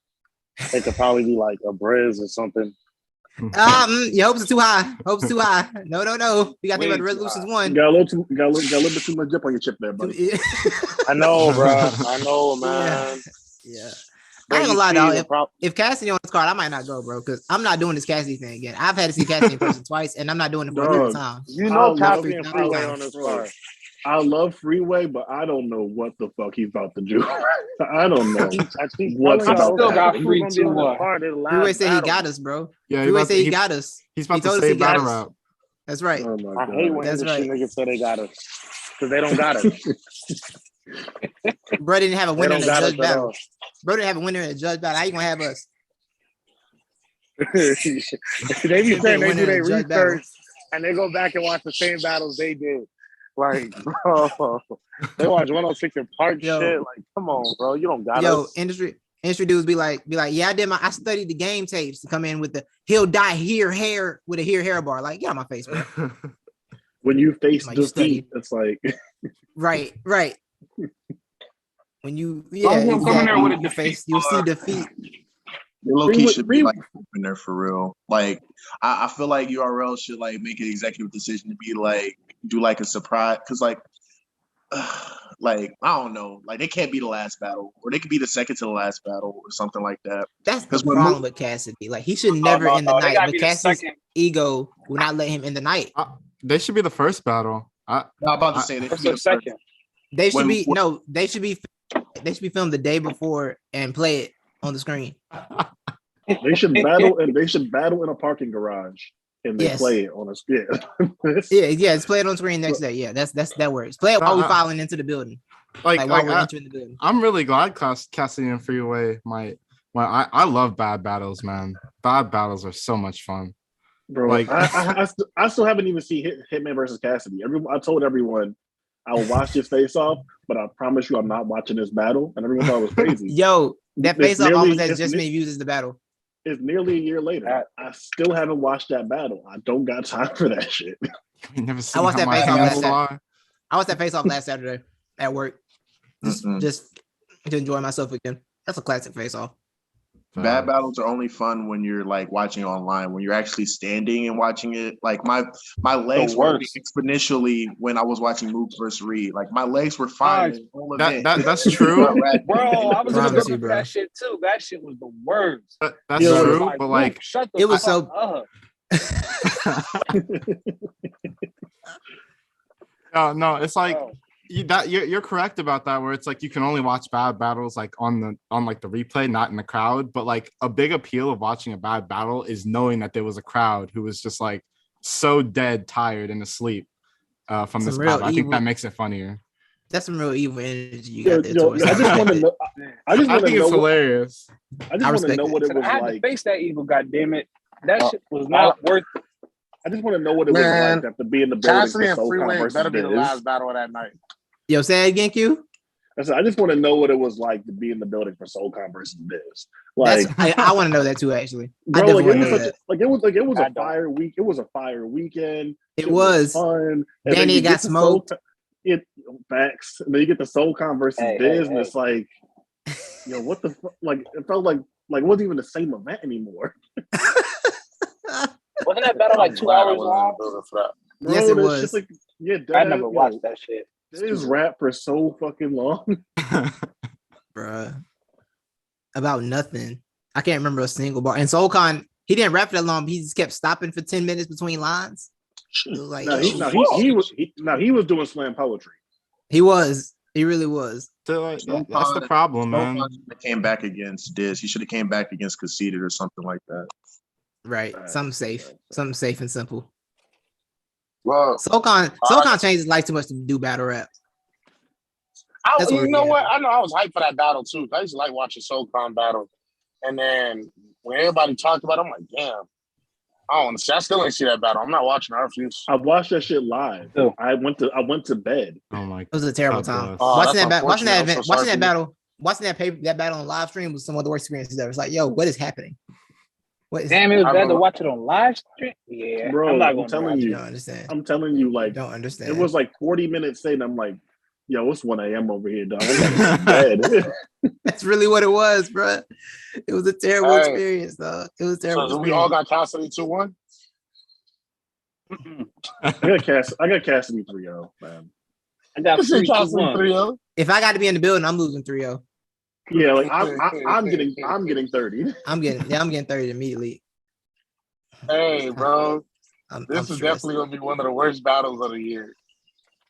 it could probably be like a Briz or something. Your hopes are too high. Hopes too high. No. You got to think about the resolutions You one. got a little bit too much dip on your chip there, buddy. I know, bro. I know, man. Yeah. Bro, I ain't gonna you lie, see dog. If Cassidy on this card, I might not go, bro, because I'm not doing this Cassidy thing again. I've had to see Cassidy in person twice, and I'm not doing it for a third Dog. time. You know I Cassidy love- and I Freeway love- on this bro. card. I love Freeway, but I don't know what the fuck he's about to do. I don't know I keep what's telling y'all, about to still got happen. free who's gonna be on this 2-1. card in the last Freeway said he battle. got us, bro. Yeah, Freeway said he got us. He's about He to told us say he got battle us. rap. That's right. Oh my I god. hate when That's industry right. niggas say they got us because they don't got us. Bro didn't have a They winner in don't a got us judge at battle. all. Bro didn't have a winner in a judge battle. How you gonna have us? They be saying they winner do their in a judge battle. research and they go back and watch the same battles they did. Like, bro, they watch 106 and Park Yo. shit. Like, come on, bro, you don't got Yo, us. industry dudes be like, yeah, I studied the game tapes to come in with the he'll die here hair with a hair bar. Like, get out my face, bro. When you face Like, you defeat, it's like Right. When you long as you don't come in there with a you face, you'll see defeat. Your low key Freeway- should be like in there for real. Like I feel like URL should like make an executive decision to be like do like a surprise because like I don't know, like they can't be the last battle or they could be the second to the last battle or something like that. That's the 'Cause when problem with Cassidy. Like, he should never end the They night, gotta but be the Cassidy's second. ego will not let him end the night. They should be the first battle. I'm about to say they should First be or the first. second. They should When- they should be filmed the day before and play it on the screen. they should battle and they should battle in a parking garage and they Yes. play it on a skit. Yeah, it's played on screen next day. Yeah, that works. Play it while we filing into the building. Like while we're entering the building. I'm really glad Cassidy and Freeway I love bad battles, man. Bad battles are so much fun. Bro, Like- I still haven't even seen Hitman versus Cassidy. I told everyone I will watch this face off, but I promise you I'm not watching this battle. And everyone thought it was crazy. Yo, that It's face off nearly- almost has it's just ne- been used as the battle. It's nearly a year later. I still haven't watched that battle. I don't got time for that shit. You never seen watched how that my face off hands last fly? I watched that face off last Saturday at work. Just to enjoy myself again. That's a classic face off. Bad battles are only fun when you're like watching online. When you're actually standing and watching it, like my legs were worst. exponentially when I was watching Mook versus Reed. Like my legs were fine. the whole event. That's true. Bro, I was in the Promise you, building for bro. that shit too. That shit was the worst. That's Yeah, true. Like, But Luke, like shut the it was fuck so- up. no, it's like Bro. you're correct about that, where it's like you can only watch bad battles like on like the replay, not in the crowd. But like a big appeal of watching a bad battle is knowing that there was a crowd who was just like so dead tired and asleep from this Some real battle. I think evil- that makes it funnier. That's some real evil energy you got there. towards I that. just want to know. I just I want to think know. it's hilarious. I just I want to respect know it. what it was I had like. to face that evil, goddammit. That shit was not worth it. I just want to know what it was Man, like to be in the building Cassidy for and SoCon Freeway versus better be the Biz. last battle of that night. Yo, say it again, Q. I said, I just want to know what it was like to be in the building for SoCon versus Biz. That's Like, I want to know that too, actually. I bro, definitely like want it to was know such that. it was I a don't. fire week. It was a fire weekend. It Shit was. fun. And then Danny you got get to smoked. It facts. And then you get the SoCon versus Hey, Biz, hey, and it's like, yo, what the fuck? Like, it felt like it wasn't even the same event anymore. Wasn't that battle like 2 Glad I hours wasn't in long? the building for that. Bro, Yes, it this was. shit's like, yeah, I never watched that shit. This rap for so fucking long. Bruh. About nothing. I can't remember a single bar. And SoulCon, he didn't rap for that long, but he just kept stopping for 10 minutes between lines. It was like, No, he was doing slam poetry. he was. He really was. So, like, that's the problem, man. Should have came back against Diz. He should have came back against Conceited or something like that. Right. Something safe. Something safe and simple. Well, SoulCon changed his life too much to do battle rap. That's what you we're know getting what? at. I know I was hyped for that battle too. I used to like watching SoulCon battle, and then when everybody talked about it, I'm like, damn, I don't want to see. I still ain't see that battle. I'm not watching. I refuse. I watched that shit live. Oh. I went to bed. Oh my It was a terrible God time. bless. Oh, Watching that's that unfortunate. event, I'm so sorry watching that for you. battle, watching that battle on live stream was some of the worst experiences ever. It's like, yo, what is happening? What is Damn, it was I bad to remember- watch it on live stream. Yeah, Bro, I'm not I'm going to telling watch you. you don't understand. I'm telling you, You like don't understand. it was like 40 minutes in. I'm like, Yo, it's 1 a.m. over here, dog. I'm dead. That's really what it was, bro. It was a terrible experience, dog. It was a terrible. So we all got Cassidy 2-1. I got Cassidy 3-0, man. I got Cassidy 3-1. 3-0. If I got to be in the building, I'm losing 3-0. Yeah, like I'm getting 30. I'm getting 30 immediately. Hey, bro. This is stressed. definitely gonna be one of the worst battles of the year.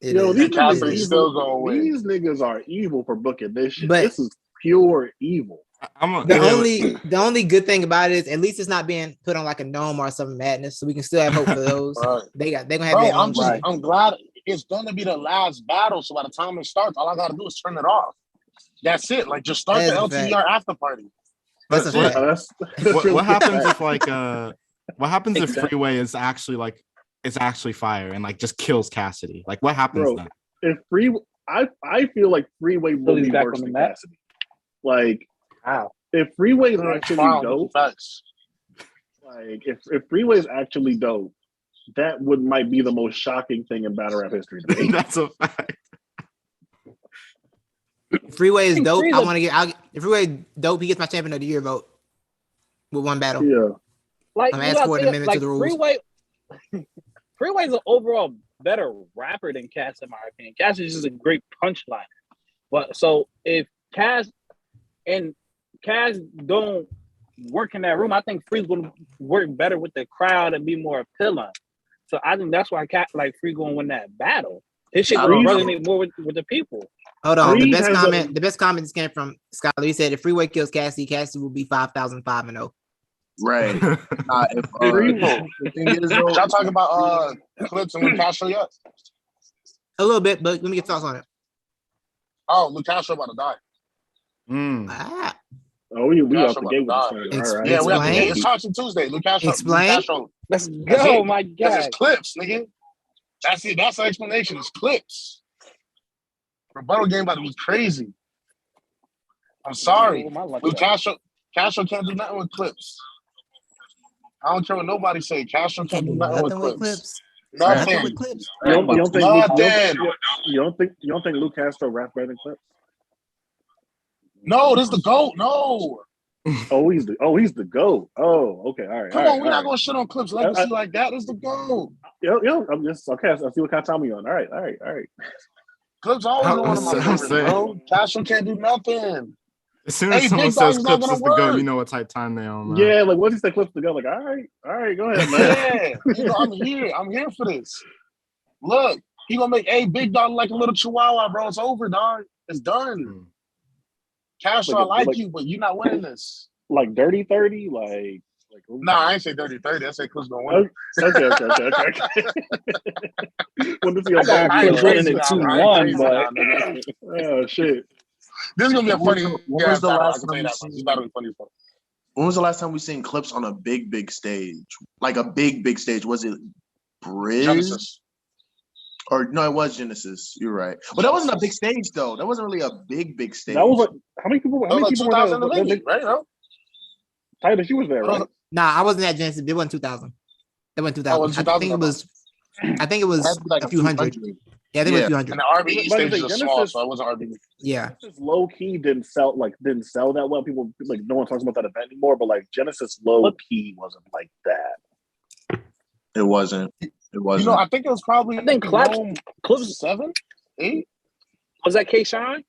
Yo, these niggas are evil for booking this shit. But this is pure evil. The only good thing about it is at least it's not being put on like a gnome or some madness, so we can still have hope for those. Right. They're gonna have their own. I'm glad it's gonna be the last battle. So by the time it starts, all I gotta do is turn it off. That's it. Like just start the LTBR after party. That's a fact. What happens if like what happens if Freeway is actually like it's actually fire and like just kills Cassidy? Like what happens then? If I feel like Freeway will be worse than Cassidy. Like if Freeway is actually dope, like if Freeway is actually dope, that might be the most shocking thing in battle rap history to me. That's a fact. Freeway is dope. I want to get. If Freeway dope, he gets my champion of the year vote with one battle. Yeah, like I'm asking for an amendment to the rules. Freeway's an overall better rapper than Cass, in my opinion. Cass is just a great punchline. But so if Cass don't work in that room, I think Free's gonna work better with the crowd and be more appealing. So I think that's why Free gonna win that battle. His shit gonna resonate more with the people. Hold on. The best comment just came from Skyler. He said if Freeway kills Cassidy, Cassidy will be 5,500. Right. Y'all talking about Clips and Luke Castro yet? A little bit, but let me get thoughts on it. Oh, Luke Castro about to die. Oh, we off the gate with this. Right. Yeah, we have to get it's Talking Tuesday. Luke Castro. Explain. Luke Castro. Let's go, my God. That's Clips, nigga. That's it. That's the explanation. It's Clips. Rebuttal game about to be crazy. I'm sorry. Luke Castro can't do nothing with Clips. I don't care what nobody say. Castro can't do nothing with Clips. Nothing. You don't think Luke Castro rap better than Clips? No, this is the GOAT. No. He's the GOAT. Oh, okay. All right. Come on, we're not gonna shit on Clips legacy like that. This is the GOAT. Yo, I'm just okay. I see what kind of time we on. All right. Clips always one of my favorites, bro. Castro can't do nothing. As soon as someone says Clips is the GOAT, you know what type time they on, man. Yeah, like once he said Clips to go, like, all right, go ahead, man. Yeah, I'm here for this. Look, he gonna make Big Dog like a little chihuahua, bro. It's over, dog. It's done. Castro, I like you, but you're not winning this. Like dirty 30, like. Nah, I ain't say dirty 30. I say Clips gonna win. Okay. When this I got Clips winning it 2-1, but oh shit. This is gonna be a funny. When was the last time we seen Clips on a big stage? Like a big stage? Was it Bridge? Genesis. Or no, it was Genesis. You're right. But that wasn't a big stage though. That wasn't really a big stage. That was like how many people? How many people were there? Right, bro? Titus, you was there, right? Nah, I wasn't at Genesis. It wasn't 2,000. It wasn't 2,000. I think it was like a few hundred. Yeah, I think it was a few hundred. And the RBE stage is small, so it wasn't RBE. Yeah. Genesis low key didn't sell that well. People like no one talks about that event anymore. But like Genesis low key wasn't like that. It wasn't. You know, I think it was probably. I think Clips 7, 8. Was that K-Shine?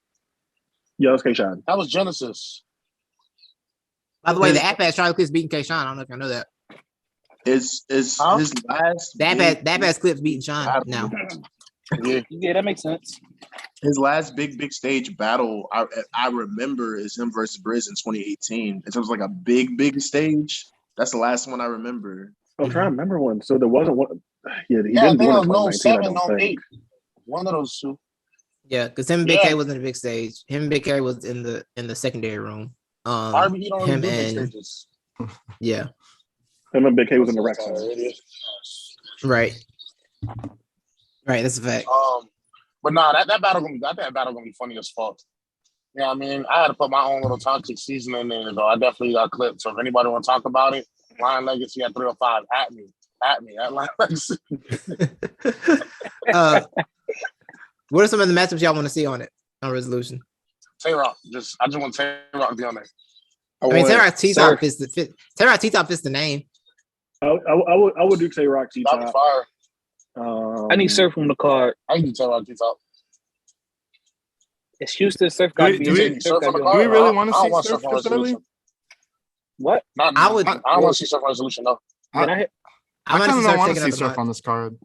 Yeah, it was K-Shine. That was Genesis. By the way, the app has Charlie Clips beating K-Shine. I don't know if you know that. Is his last that has Clips beating Shine now. Yeah, that makes sense. His last big stage battle I remember is him versus Briz in 2018. In terms of like a big stage, that's the last one I remember. I'm trying to remember one. So there wasn't one. Yeah, he didn't win no in 7, no 8. One of those two. Yeah, because him and Big K was in the big stage. Him and Big K was in the secondary room. RBE don't really do big stages. Yeah. Him and Big K was in the rec center. Right. Right, that's a fact. But nah, that battle gonna be funny as fuck. Yeah, I mean, I had to put my own little toxic season in there, though. I definitely got clipped. So if anybody want to talk about it, Lion Legacy at 305 at me at Lion Legacy. What are some of the matchups y'all want to see on it on resolution? Tay-Rock. I just want Tay-Rock to be on there. I mean, Tay-Rock T-Top fits the Tay-Rock T-Top fits the name. I would do Tay-Rock That'd be T-Top. fire. I need Surf on the card. I can do Tay-Rock T-Top. It's Houston Surf got to be Do we- in Surf gotta be Do on we the really card. want to I don't see want Surf Surf on this early? resolution. What? I would- don't want to see Surf on resolution, though. Can I hit? I I want to kind see of Surf want take to see another Surf month. on this card.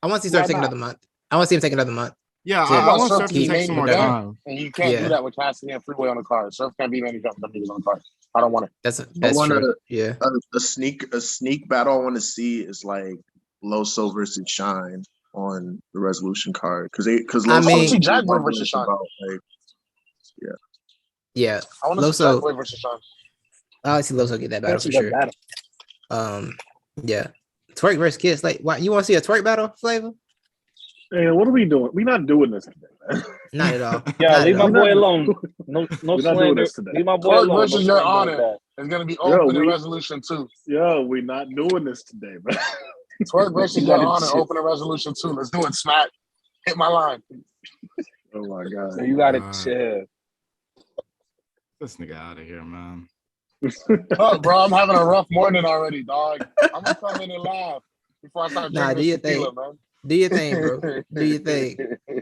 I want to see Why Surf take not? another month. I want to see him take another month. Yeah, Yeah. I want Surf Surf to to be take main some more event, time. and you can't Yeah. do that with Cassidy and Freeway on the card. Surf can't be any of them niggas on the card. I don't want it. That's I want true. Yeah. a sneak battle. I want to see is like Loso versus Shine on the resolution card because I Loso mean- see Jaguar versus Shine. Yeah. I want to see Loso. Jaguar versus Sean. I see Loso get that battle That's for a good sure. battle. Yeah. Twerk versus Kiss. Like, why you want to see a twerk battle, Flavor? Hey, what are we doing? We're not doing this today, man. Not at all. Yeah, Not leave at my all. boy alone. No We're not doing slander. this today. Leave my boy Twerk alone. versus No Your slander Honor. like that. It's going to be Yo, open in we- resolution 2. Yo, we're not doing this today, man. Twerk versus You Your gotta Honor, chill. open in resolution 2. Let's do it, Smack. Hit my line. Oh my god. So you got to Uh, chill. This nigga out of here, man. Fuck, bro, I'm having a rough morning already, dog. I'm going to come in and laugh before I start Nah, drinking do your this tequila, thing. man. Do your thing, bro. Do your thing.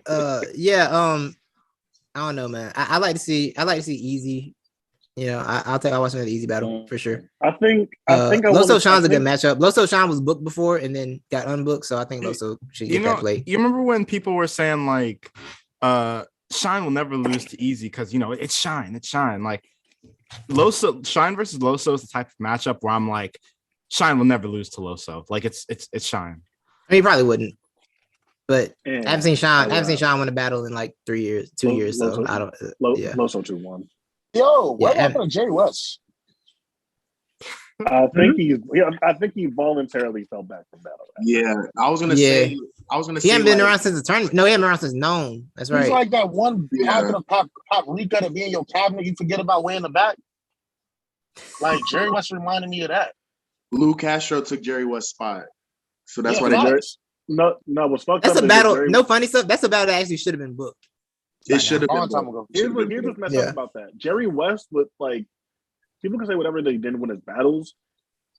I don't know, man. I like to see Easy. You know, I'll watch another Easy battle for sure. I think Loso Sean's a good matchup. Loso Sean was booked before and then got unbooked, so I think Loso should get that plate. You remember when people were saying like Shine will never lose to Easy because it's Shine. Like Shine versus Loso is the type of matchup where I'm like, Shine will never lose to Loso. Like it's Shine. I mean, he probably wouldn't. But Yeah. I haven't seen Sean win a battle in like 3 years, 2 years. So Loso- I don't. Yeah. Loso 2-1. Yo, what Yeah, happened to Jerry West? I think he voluntarily fell back from battle. Yeah, I was gonna Yeah. say. He hasn't been around since the tournament. No, he hasn't been around since known. That's right. He's like that one Yeah. packet of paprika to be in your cabinet you forget about way in the back. Like Jerry West reminded me of that. Lou Castro took Jerry West's spot, so that's Yeah, why they. facts. No, what's fucked That's up a is battle. Jerry- No funny stuff. That's a battle that actually should have been booked. It should have Long been. time ago. Here's what's messed up about that. Jerry West with like people can say whatever they did with his battles.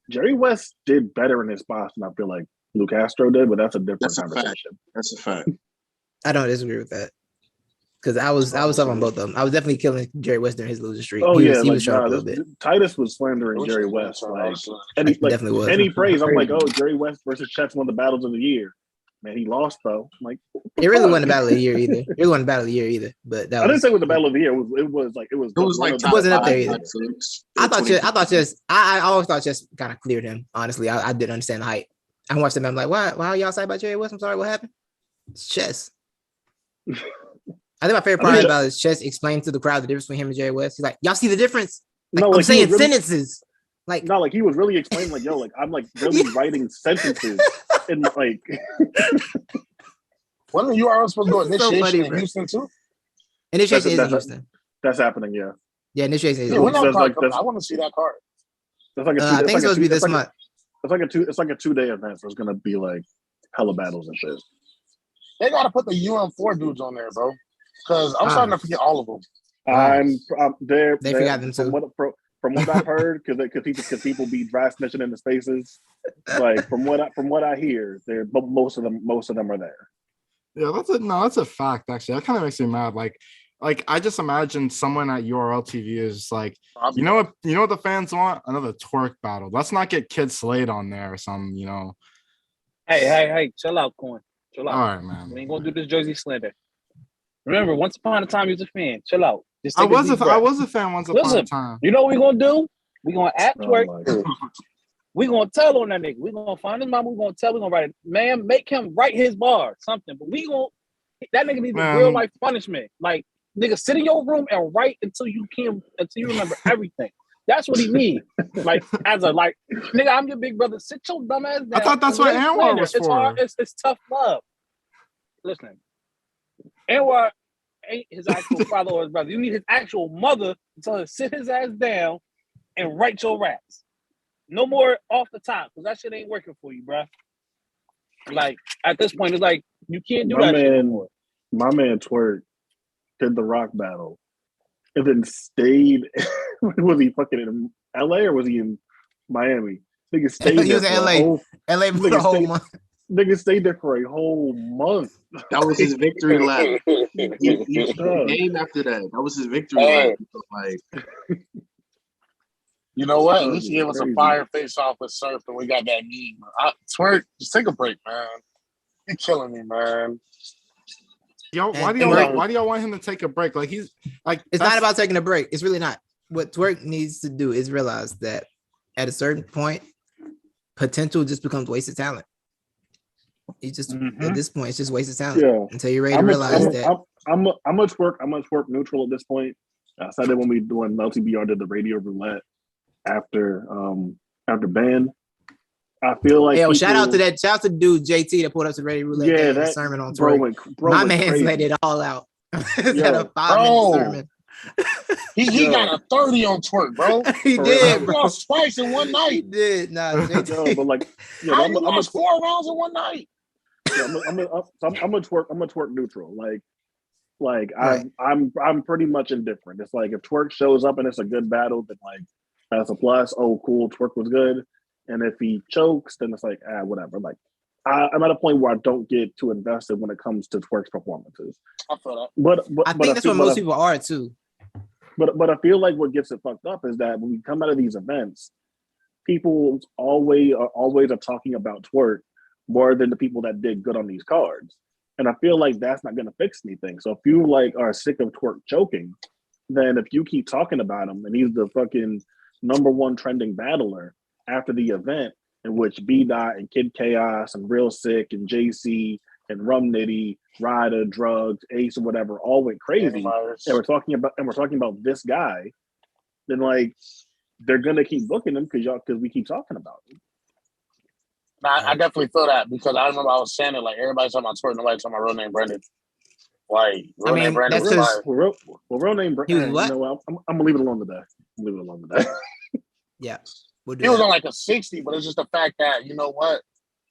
Jerry West did better in his spots than I feel like Lou Castro did, but that's a different That's a fact. conversation. That's a fact. I don't disagree with that. Because I was up on both of them. I was definitely killing Jerry West during his losing streak. Oh he yeah, was, he was sharp a little this- bit. Titus was slandering Jerry West, like Definitely was. any praise. I'm like, oh, Jerry West versus Chet's one of the battles of the year. Man, he lost though. I'm like, It really wasn't a battle of the year either. It really wasn't a battle of the year either. But that I didn't was, say it was the battle of the year. It was like It was like It wasn't up there either. top six. I always thought just kind of cleared him. Honestly, I didn't understand the hype. I watched him. I'm like, why are y'all excited about Jerry West? I'm sorry, what happened? It's chess. I think my favorite part about it is Chess explaining to the crowd the difference between him and Jerry West. He's like, y'all see the difference? Like, I'm saying sentences. Like, no, like he was really explaining, like, yo, like I'm like really writing sentences and like. When are you supposed to go This is so initiation funny, in bro. Houston too? initiation is in Houston. That's happening, yeah. Yeah, initiation is Yeah, in when Houston. that card like- comes, I want to see that card. That's like I think it's supposed to be this month. It's like a 2-day event, so it's gonna be like hella battles and shit. They got to put the UM4 dudes on there, bro. Because I'm starting to forget all of them. I'm there. They forgot them too. From what I've heard, because people be dry snitching in the spaces. Like from what I hear, there most of them are there. Yeah, that's a fact. Actually, that kind of makes me mad. Like I just imagine someone at URL TV is like, you know what the fans want? Another twerk battle. Let's not get Kid Slade on there or something. Hey, chill out, Coin. Chill out. All right, man. We ain't gonna do this Jersey slander. Remember, once upon a time, you was a fan. Chill out. Just I take a deep breath. was a fan once upon a time. You know what we gonna do? We gonna act Oh twerk. my God. We gonna tell on that nigga. We gonna find his mom. We gonna tell. We gonna write it. Man, make him write his bar, something. But that nigga needs a real life punishment. Like, nigga, sit in your room and write until you remember everything. That's what he needs. Like, nigga, I'm your big brother. Sit your dumb ass down. I thought that's what Anwar was It's for. hard. It's tough love. Listen, Anwar ain't his actual father or his brother. You need his actual mother to tell him to sit his ass down and write your raps. No more off the top, because that shit ain't working for you, bruh. Like, at this point, it's like, you can't do that shit anymore. My man Twerk did the rock battle and then stayed. Was he fucking in LA or was he in Miami? Nigga stayed He there was in for LA. a whole. LA for the whole month. Nigga stayed there for a whole month. That was his victory lap. He Dog. game after that. That was his victory lap. Like, You know what? At Dog least he is gave us a crazy. fire face off with Surf, and we got that meme. Twerk, just take a break, man. You're killing me, man. Yo, why do y'all want him to take a break? Like he's like It's not about taking a break. It's really not. What Twerk needs to do is realize that at a certain point, potential just becomes wasted talent. He just at this point, it's just wasted talent. Yeah. Until you're ready to realize that. I'm much work neutral at this point. I said it when LTBR did the radio roulette after Ben. I feel like shout out to the dude JT that pulled up to radio roulette game and sermon on Twerk. My man's let it all out. Had a 5-minute sermon. He got a 30 on Twerk, bro. He did, bro. Lost twice in one night. He did. Nah, JT. But like, I'm lost 4 rounds in one night. I'm a Twerk neutral. Like Right. I'm pretty much indifferent. It's like if Twerk shows up and it's a good battle, then like that's a plus. Oh, cool, Twerk was good. And if he chokes, then it's like whatever. Like I'm at a point where I don't get too invested when it comes to Twerk's performances. I feel that. But I think that's what most people are too. But I feel like what gets it fucked up is that when we come out of these events, people always are talking about Twerk more than the people that did good on these cards. And I feel like that's not going to fix anything. So if you like are sick of Twerk choking, then if you keep talking about him and he's the fucking #1 trending battler after the event in which B Dot and Kid Chaos and Real Sick and JC and Rum Nitty, Ryder, Drugs, Ace, or whatever all went crazy, and we're talking about this guy, then like they're gonna keep booking him because we keep talking about him. Nah, I definitely feel that because I remember I was saying it like everybody's talking about Twerk, nobody's talking about real name Brendan. Like real name Brendan was like, real name Brendan. You know what? I'm gonna leave it alone today. Yeah. He was on like a 60, but it's just the fact that you know what?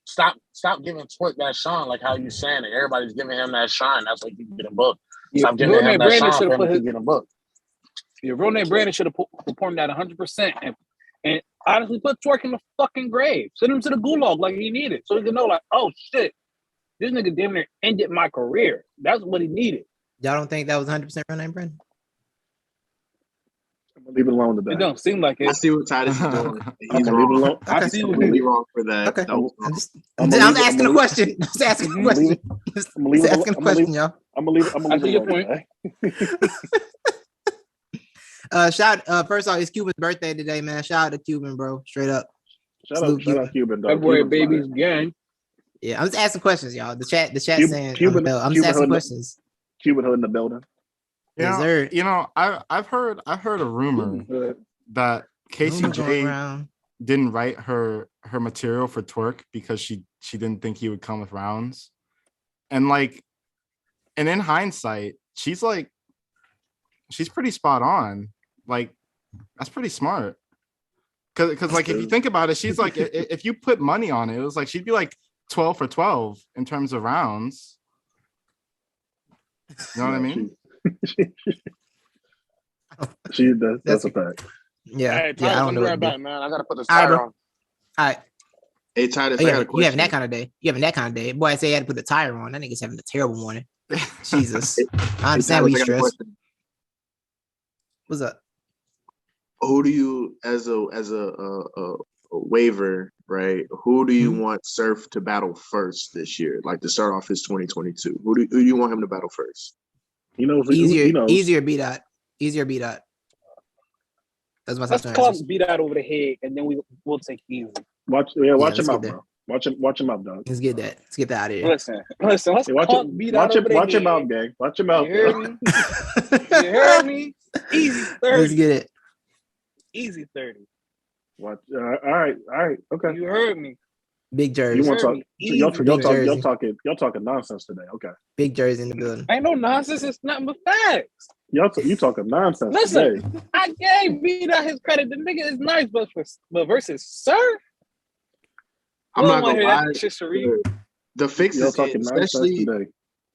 Stop giving Twerk that shine like how you saying it. Everybody's giving him that shine. That's like you can get a book. Stop giving him that shine for him to get a book. Your real name Brandon should have performed that 100% and honestly put Twerk in the fucking grave. Send him to the gulag like he needed. So he can know like, oh shit, this nigga damn near ended my career. That's what he needed. Y'all don't think that was 100% real name, Brandon? I'm gonna leave it alone today. It don't seem like it. I see what Titus is doing. He's Okay, wrong. leave it alone. I see what Completely wrong for that. Okay. That was wrong. I'm asking a question. I'm just asking a question. Just asking a question, y'all. I'm gonna leave it I see your alone point. today. First off, it's Cuban's birthday today, man. Shout out to Cuban, bro. Straight up. Shout out Cuban, dog. February Cuban's babies fire. gang. Yeah, I'm just asking questions, y'all. The chat saying Cuban- I'm just asking questions. Cuban hood in the building. I've heard a rumor that Casey J didn't write her material for Twerk because she didn't think he would come with rounds, and in hindsight, she's pretty spot on. Like that's pretty smart. Because like if you think about it, she's like if you put money on it, it was like she'd be like 12 for 12 in terms of rounds. You know what I mean? That's a fact. Yeah, Hey, Titus, I don't I'm know. right back, man. I gotta put this tire on. All right. Hey Titus, Oh, I got a question. you having that kind of day? You having that kind of day? Boy, I say you had to put the tire on. That nigga's having a terrible morning. Jesus, I understand why you stressed. What's up? Who do you, as a waiver, right? Who do you want Surf to battle first this year? Like to start off his 2022. Who do you want him to battle first? Easier B dot. That's my Let's call B dot over the head, and then we'll take easy. Watch him out, bro. Watch him out, dog. Let's get that. Let's get that out of here. Listen. Let's talk B dot over the head. Watch him out, gang. Watch him out. You heard me? You heard me? Easy 30. Let's get it. Easy 30. Watch. All right. Okay. You heard me. Big jersey. You want to talk? Easy. Y'all talking nonsense today. Okay. Big jersey in the building. Ain't no nonsense. It's nothing but facts. You talking nonsense Listen, today. I gave B-Dot his credit. The nigga is nice, but versus Sir, I'm not gonna lie. Shit, Sharif. The fixes, Y'all talking nonsense especially today.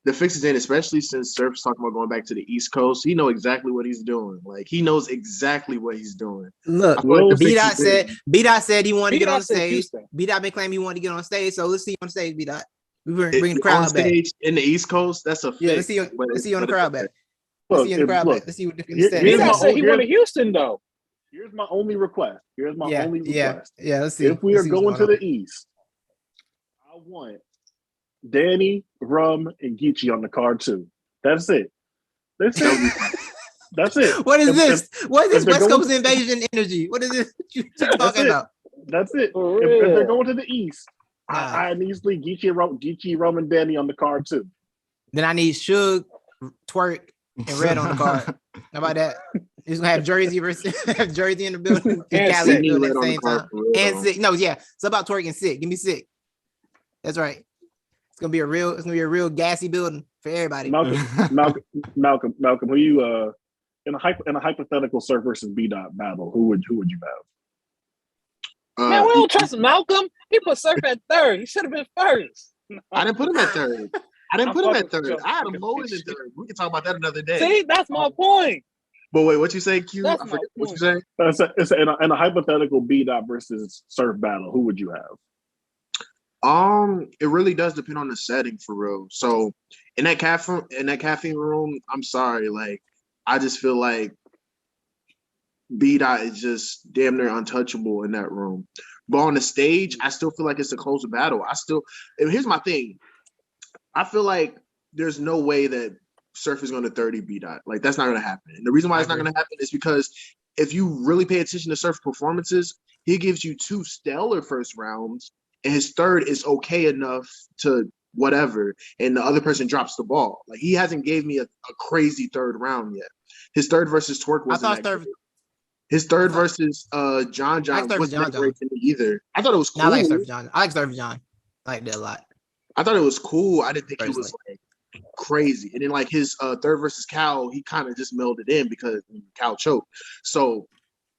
The fix is in, especially since Surf's talking about going back to the East Coast. He knows exactly what he's doing. Like he knows exactly what he's doing. Look, B-Dot said he wanted to get on stage. B-Dot been claiming he wanted to get on stage. So let's see you on stage, B-Dot. We bring the crowd back. In the East Coast, that's a fix. Yeah, let's see you on the crowd back. Let's see you in the crowd back. Let's see what different said. B-Dot said he wanted Houston though. Here's my only request. Yeah, let's see. If we are going to the East, I want Danny, Rum, and Geechee on the card too. That's it. That's it. What is this? What is this West Coast invasion energy? What is this you talking about? That's it. If they're going to the East, I need Geechee, Rum, and Danny on the card too. Then I need Suge, Twerk, and Red on the card. How about that? He's gonna have Jersey versus have Jersey in the building and Cali in the building at the same time. And Sick. No, yeah. It's about Twerk and Sick. Give me Sick. That's right. It's gonna be a real gassy building for everybody. Malcolm, who you in a hypothetical Surf versus B-Dot battle, who would you have? Man, we don't trust Malcolm. He put Surf at third. He should have been first. I didn't put him at third. I had him lower than third. We can talk about that another day. See, that's my point. But wait, what you say, Q? I forget what you say. It's in a hypothetical B-Dot versus Surf battle. Who would you have? It really does depend on the setting for real. So in that caffeine room, I'm sorry, like I just feel like B-Dot is just damn near untouchable in that room. But on the stage, I still feel like it's a closer battle. And here's my thing. I feel like there's no way that Surf is going to 30 B-Dot. Like that's not going to happen. And the reason why it's not going to happen is because if you really pay attention to Surf performances, he gives you 2 stellar first rounds, and his third is okay enough to whatever, and the other person drops the ball. Like he hasn't gave me a crazy third round yet. His third versus Twerk wasn't that good. His third versus John wasn't that great to me either. I thought it was cool. I like Surf John. I like Surf John. I like that a lot. I thought it was cool. I didn't think it was like crazy. And then like his third versus Cal, he kind of just melded in because Cal choked. So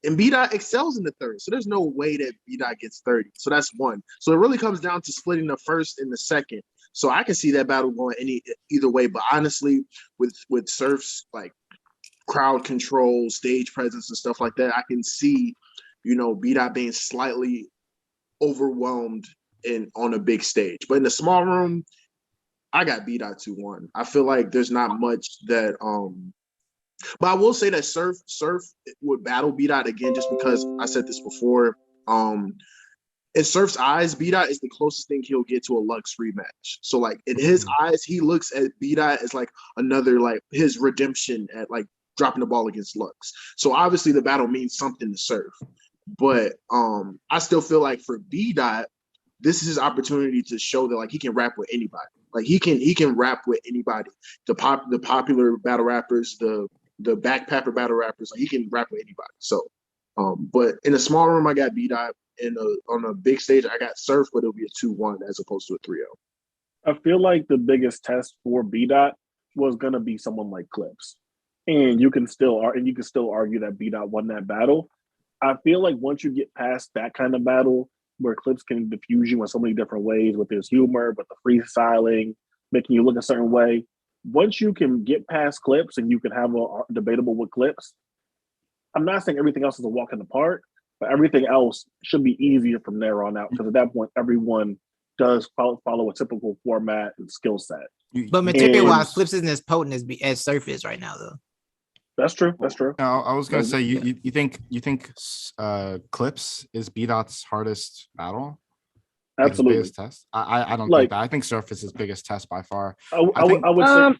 and B-Dot excels in the third. So there's no way that B-Dot gets 30. So that's one. So it really comes down to splitting the first and the second. So I can see that battle going either way. But honestly, with Surf's like crowd control, stage presence, and stuff like that, I can see, B-Dot being slightly overwhelmed on a big stage. But in the small room, I got B-Dot 2-1. I feel like there's not much that but I will say that Surf would battle B-Dot again just because I said this before. In Surf's eyes, B-Dot is the closest thing he'll get to a Lux rematch. So like in his eyes, he looks at B-Dot as like another like his redemption at like dropping the ball against Lux. So obviously the battle means something to Surf. But I still feel like for B-Dot, this is his opportunity to show that like he can rap with anybody. Like he can rap with anybody. The popular battle rappers, the backpacker battle rappers, like he can rap with anybody. So but in a small room, I got B-Dot. On a big stage, I got Surf, but it'll be a 2-1 as opposed to a 3-0. I feel like the biggest test for B-Dot was gonna be someone like Clips. And you can still argue that B-Dot won that battle. I feel like once you get past that kind of battle where Clips can diffuse you in so many different ways with his humor, with the freestyling, making you look a certain way. Once you can get past Clips and you can have a debatable with Clips, I'm not saying everything else is a walk in the park, but everything else should be easier from there on out because at that point, everyone does follow a typical format and skill set. But material-wise, Clips isn't as potent as Surf is right now, though. That's true. Now, I was gonna say, you think Clips is B-Dot's hardest battle? Absolutely. Biggest test? I don't think that. I think Surf is his biggest test by far. I would say.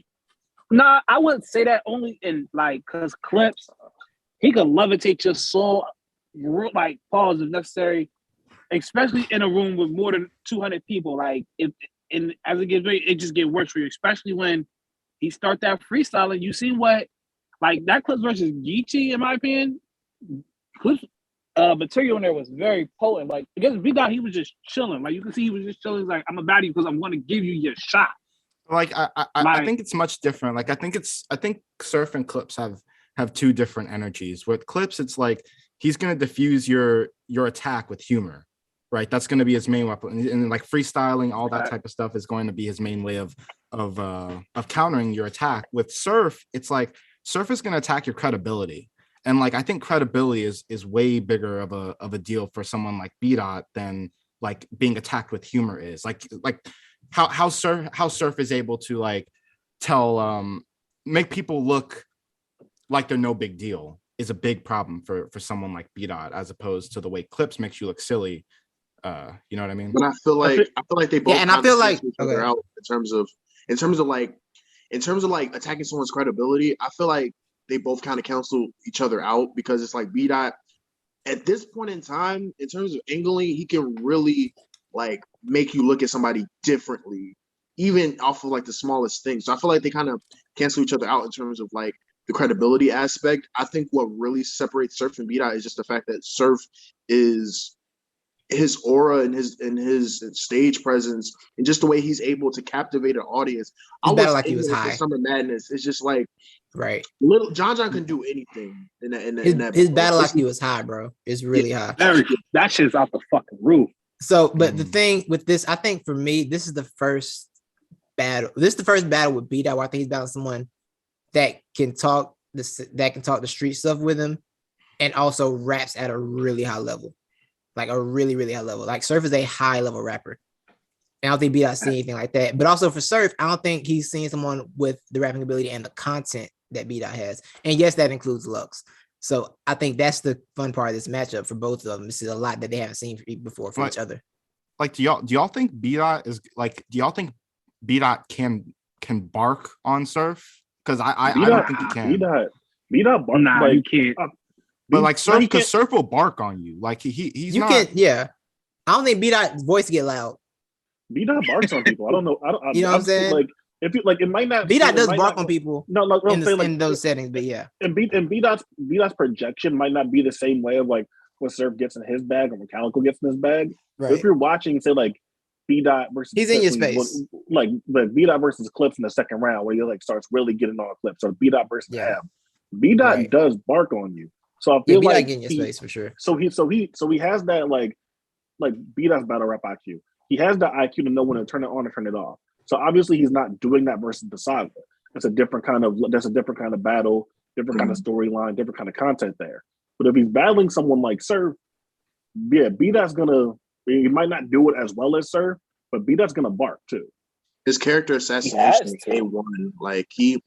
No, I wouldn't say that only in like because Clips, he could levitate your soul, like pause if necessary, especially in a room with more than 200 people. Like as it gets ready, it just get worse for you, especially when he start that freestyling. You see what? Like that Clips versus Geechee, in my opinion, Clips material in there was very potent. Like against B-Dot, he was just chilling. Like you can see he was just chilling. He's like, I'm about you because I'm going to give you your shot. Like I think it's much different. Like I think Surf and Clips have two different energies. With Clips, it's like he's going to diffuse your attack with humor. right? That's going to be his main weapon, and like freestyling, all that type of stuff is going to be his main way of countering your attack. With Surf, it's like Surf is going to attack your credibility, and like I think credibility is way bigger of a deal for someone like B-Dot than like being attacked with humor is. Like how Surf is able to like tell make people look like they're no big deal is a big problem for someone like B-Dot, as opposed to the way Clips makes you look silly. You know what I mean? But I feel like they both and I feel like each other out in terms of attacking someone's credibility. I feel like they both kind of cancel each other out, because it's like B-Dot at this point in time, in terms of angling, he can really like make you look at somebody differently, even off of like the smallest things. So I feel like they kind of cancel each other out in terms of like the credibility aspect. I think what really separates Surf and B-Dot is just the fact that Surf is his aura and his stage presence and just the way he's able to captivate an audience. I was like he was high. Summer Madness. It's just like right. Little John can do anything in that. His battle like he was high, bro. It's really high. That shit's off the fucking roof. So, but the thing with this, I think for me, this is the first battle. This is the first battle with B-Dot where I think he's battling someone that can talk the street stuff with him, and also raps at a really high level. Like a really, really high level. Like Surf is a high level rapper. And I don't think B-Dot's seen anything like that. But also for Surf, I don't think he's seen someone with the rapping ability and the content that B-Dot has. And yes, that includes Lux. So I think that's the fun part of this matchup for both of them. This is a lot that they haven't seen before from each other. Like, do y'all think B-Dot is like? Do y'all think B-Dot can bark on Surf? Because I don't think he can. B-Dot bark. Nah, you can't. But like Surf, because Surf will bark on you. Like he's you not. Can't, yeah. I don't think B-Dot's voice get loud. B-Dot barks on people. I don't know. You know what I'm saying? Like if you like, it might not. B-Dot does bark on people. No, like in those settings, but yeah. And B-Dot's projection might not be the same way of like when Surf gets in his bag or Mechanical gets in his bag. Right. But if you're watching, say like B-Dot versus he's in your space, like the B-Dot versus Clips in the second round, where you like starts really getting on Clips, or B-Dot versus Ab. B-Dot does bark on you. So I feel like getting your space for sure. So he has that like B-Dot's battle rap IQ. He has the IQ to know when to turn it on and turn it off. So obviously he's not doing that versus the Saga. That's a different kind of battle, different kind of storyline, different kind of content there. But if he's battling someone like Surf, yeah, B-Dot's he might not do it as well as Surf, but B-Dot's gonna bark too. His character assassination is A1. Like he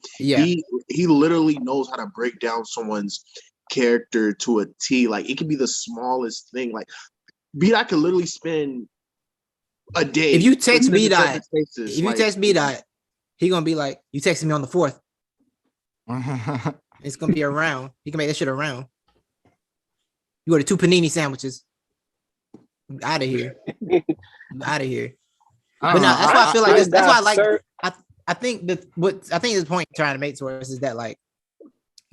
literally knows how to break down someone's character to a T. Like it could be the smallest thing. Like B-Dot could literally spend a day. If you text B-Dot, he gonna be like, "You texted me on the 4th." It's gonna be around. He can make that shit around. You ordered 2 panini sandwiches. Out of here. Out of here. But no, that's why I feel like this. That's why I like. I think the point I'm trying to make to us is that like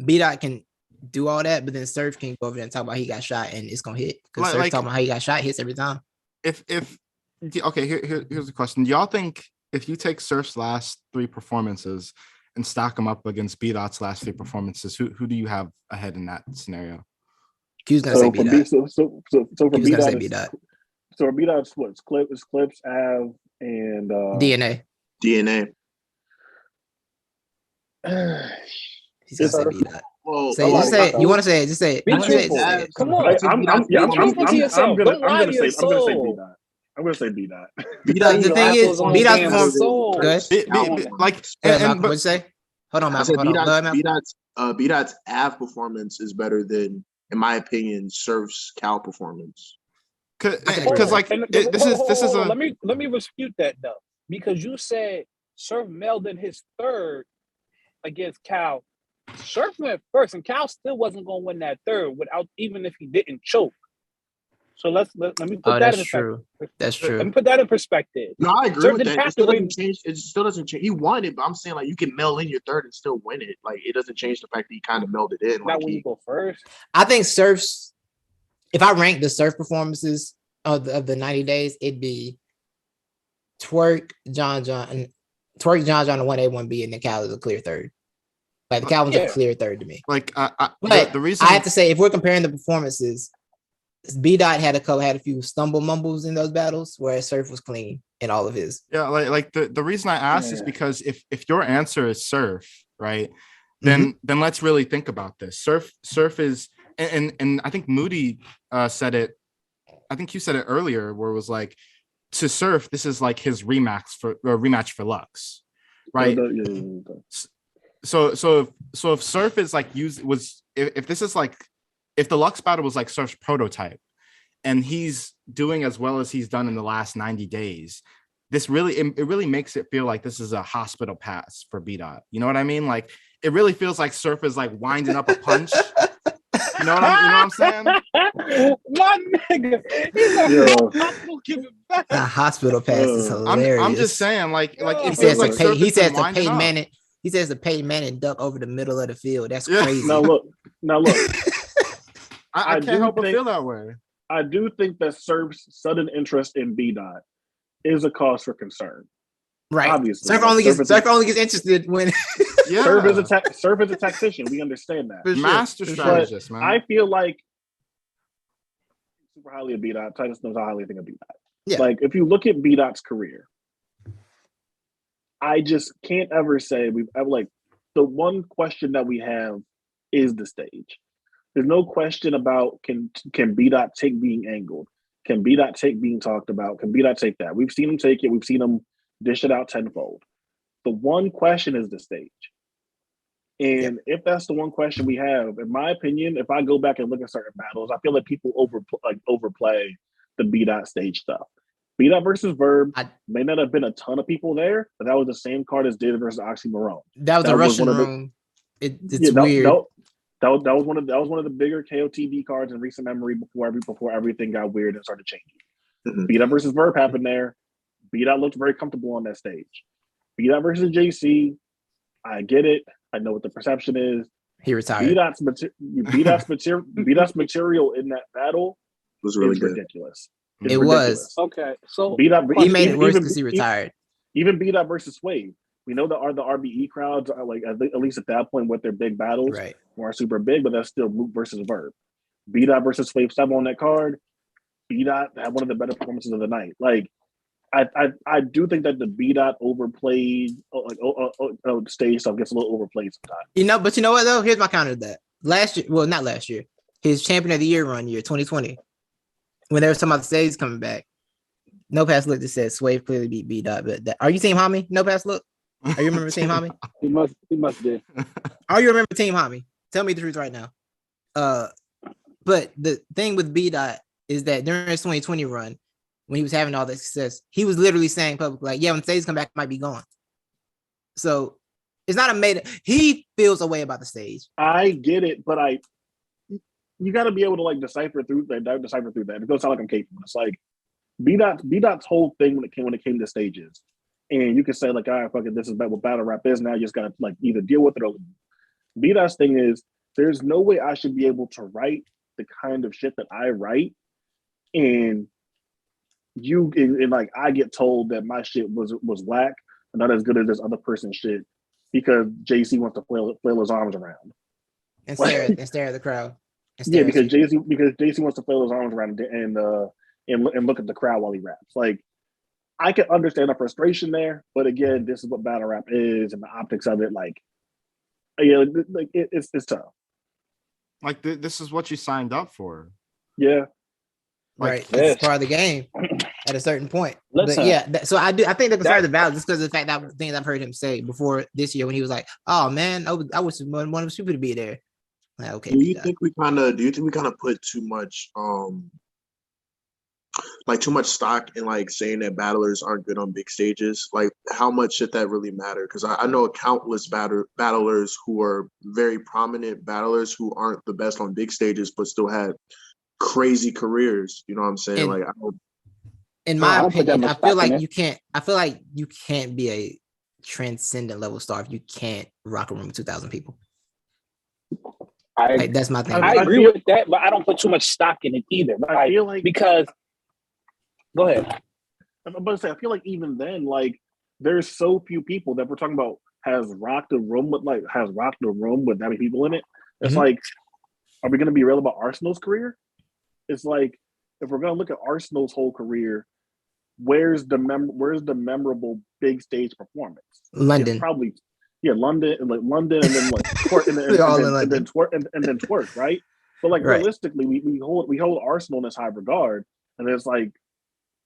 B-Dot can do all that, but then Surf can go over there and talk about he got shot and it's gonna hit, because Surf talking about how he got shot hits every time. Here's the question: do y'all think if you take Surf's last 3 performances and stack them up against B-Dot's last 3 performances, who do you have ahead in that scenario? Q's gonna say B-Dot. So for B-Dot. So for B-Dot, what's Clips, Av, and DNA. He's gonna say B-Dot. Well, just say it. You want to say it? Just say it. Be truthful. Come on. I'm gonna say B-Dot. I'm gonna say B-Dot. B-Dot. The thing is, B-Dot's performance good. What'd you say? Hold on, Malcolm. B-Dot's Av performance is better than, in my opinion, Surf's Cal performance. Because like this is a. Let me dispute that though, because you said Surf mailed in his 3rd against Cal. Surf went first, and Cal still wasn't going to win that 3rd without, even if he didn't choke. So let me put that in perspective. That's true. Let me put that in perspective. No, I agree with that. It still doesn't change. He won it, but I'm saying like you can mail in your 3rd and still win it. Like it doesn't change the fact that he kind of melded in. Not when you go first. I think Surf's. If I rank the Surf performances of the 90 days, it'd be Twerk, John, and 1A, 1B, and then Cal is a clear 3rd. Like the Cal was a clear 3rd to me. Like but the reason I have to say, if we're comparing the performances, B Dot had a few stumble mumbles in those battles, whereas Surf was clean in all of his. Yeah, like the reason I asked is because if your answer is Surf, right, then let's really think about this. Surf is, and I think Moody said it. I think you said it earlier, where it was like, to Surf, this is like his rematch for Lux, right? So if Surf is like if this is like, if the Lux battle was like Surf's prototype, and he's doing as well as he's done in the last 90 days, it really makes it feel like this is a hospital pass for B-Dot. You know what I mean? Like, it really feels like Surf is like winding up a punch. You know what I'm saying? My nigga, he's a give it back. The hospital pass is hilarious. I'm just saying, like he says like Peyton Manning. He says the Peyton Manning duck over the middle of the field. That's crazy. Now look. I can't help but feel that way. I do think that Surf's sudden interest in B-Dot is a cause for concern. Right. Obviously. Surf only gets interested when Surf is a tactician. We understand that. Master strategist, man. I feel like super highly of B-Dot. Titus knows how highly I think of B-Dot. Yeah. Like, if you look at B-Dot's career, I just can't ever say we've ever, like, the one question that we have is the stage. There's no question about can B-Dot take being angled? Can B-Dot take being talked about? Can B-Dot take that? We've seen him take it. We've seen him dish it out tenfold. The one question is the stage. And if that's the one question we have, in my opinion, if I go back and look at certain battles, I feel like people overplay the B-Dot stage stuff. B-Dot versus Verb may not have been a ton of people there, but that was the same card as Did versus Oxymoron. That was a Russian room. It's weird. That was one of the bigger KOTD cards in recent memory before everything got weird and started changing. B-Dot versus Verb happened there. B-Dot looked very comfortable on that stage. B-Dot versus JC, I get it. I know what the perception is. He retired. B-Dot's material in that battle was really ridiculous. It was. Okay, so B-Dot, he made it worse because he retired. Even B-Dot versus Swave. We know that the RBE crowds are like, at least at that point with their big battles, are super big, but that's still Moot versus Verb. B-Dot versus Swave 7 on that card. B-Dot had one of the better performances of the night. Like, I do think that the B-Dot overplayed stage stuff gets a little overplayed sometimes. But you know what though? Here's my counter to that. Not last year. His Champion of the Year run year, 2020, when they were talking about the stage coming back. No Pass Look just said Swave clearly beat B-Dot. But are you Team Hami? No Pass Look? Are you remember Team Hami? He must be. Are you remember Team Hami? Tell me the truth right now. But the thing with B-Dot is that during his 2020 run, when he was having all that success, he was literally saying publicly, like, yeah, when stage come back, it might be gone. So it's not he feels a way about the stage. I get it, but you got to be able to like decipher through that. It doesn't sound like I'm capable. It's like B-Dot's whole thing when it came to stages. And you can say like, all right, fuck it, this is what battle rap is now. You just gotta like either deal with it or leave. B-Dot's thing is there's no way I should be able to write the kind of shit that I write, and like I get told that my shit was whack and not as good as this other person's shit because JC wants to flail his arms around and stare at the crowd. Yeah, because JC wants to flail his arms around and look at the crowd while he raps. Like, I can understand the frustration there, but again, this is what battle rap is, and the optics of it, like, yeah, like it's tough. Like this is what you signed up for. Yeah, right. It's part of the game at a certain point. Listen, but yeah, so I think the concern is valid just because of the fact that things I've heard him say before this year when he was like, "Oh man, I was one of the stupid to be there." Like, okay. Do you think we kind of put too much stock in like saying that battlers aren't good on big stages? Like, how much should that really matter? Because I know countless battlers who are very prominent battlers who aren't the best on big stages, but still had crazy careers. You know what I'm saying? In my opinion, I feel like you can't be a transcendent level star if you can't rock a room with 2,000 people. That's my thing. I agree with that, but I don't put too much stock in it either. I feel like because go ahead. I'm about to say, I feel like even then, like, there's so few people that we're talking about has rocked a room with that many people in it. It's like, are we going to be real about Arsenal's career? it's like if we're gonna look at Arsenal's whole career, where's the memorable big stage performance? London. It's probably London, and London, and then like twerk, and then twerk, right? But like realistically, we hold Arsenal in this high regard, and it's like,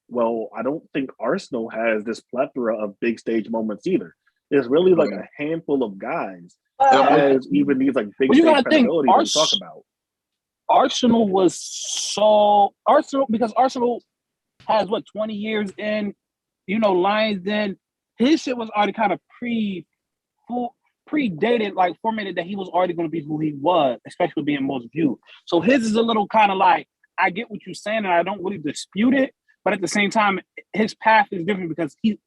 well, I don't think Arsenal has this plethora of big stage moments either. There's really like a handful of guys that has even these like big stage credibility that we talk about. Arsenal because Arsenal has 20 years in, Lions Den. His shit was already kind of predated, like formatted that he was already going to be who he was, especially being most viewed. So his is a little kind of like, I get what you're saying and I don't really dispute it, but at the same time, his path is different because he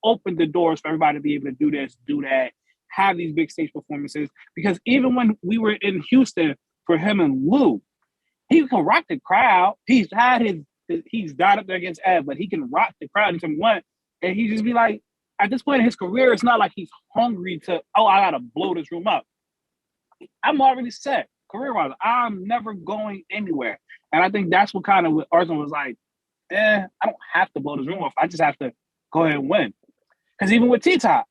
opened the doors for everybody to be able to do this, do that, have these big stage performances. Because even when we were in Houston for him and Lou, he can rock the crowd. He's died up there against Ed, but he can rock the crowd into one. And he just be like, at this point in his career, it's not like he's hungry to, I got to blow this room up. I'm already set career-wise. I'm never going anywhere. And I think that's what kind of what Arsenal was like, I don't have to blow this room off. I just have to go ahead and win. Because even with T-Top,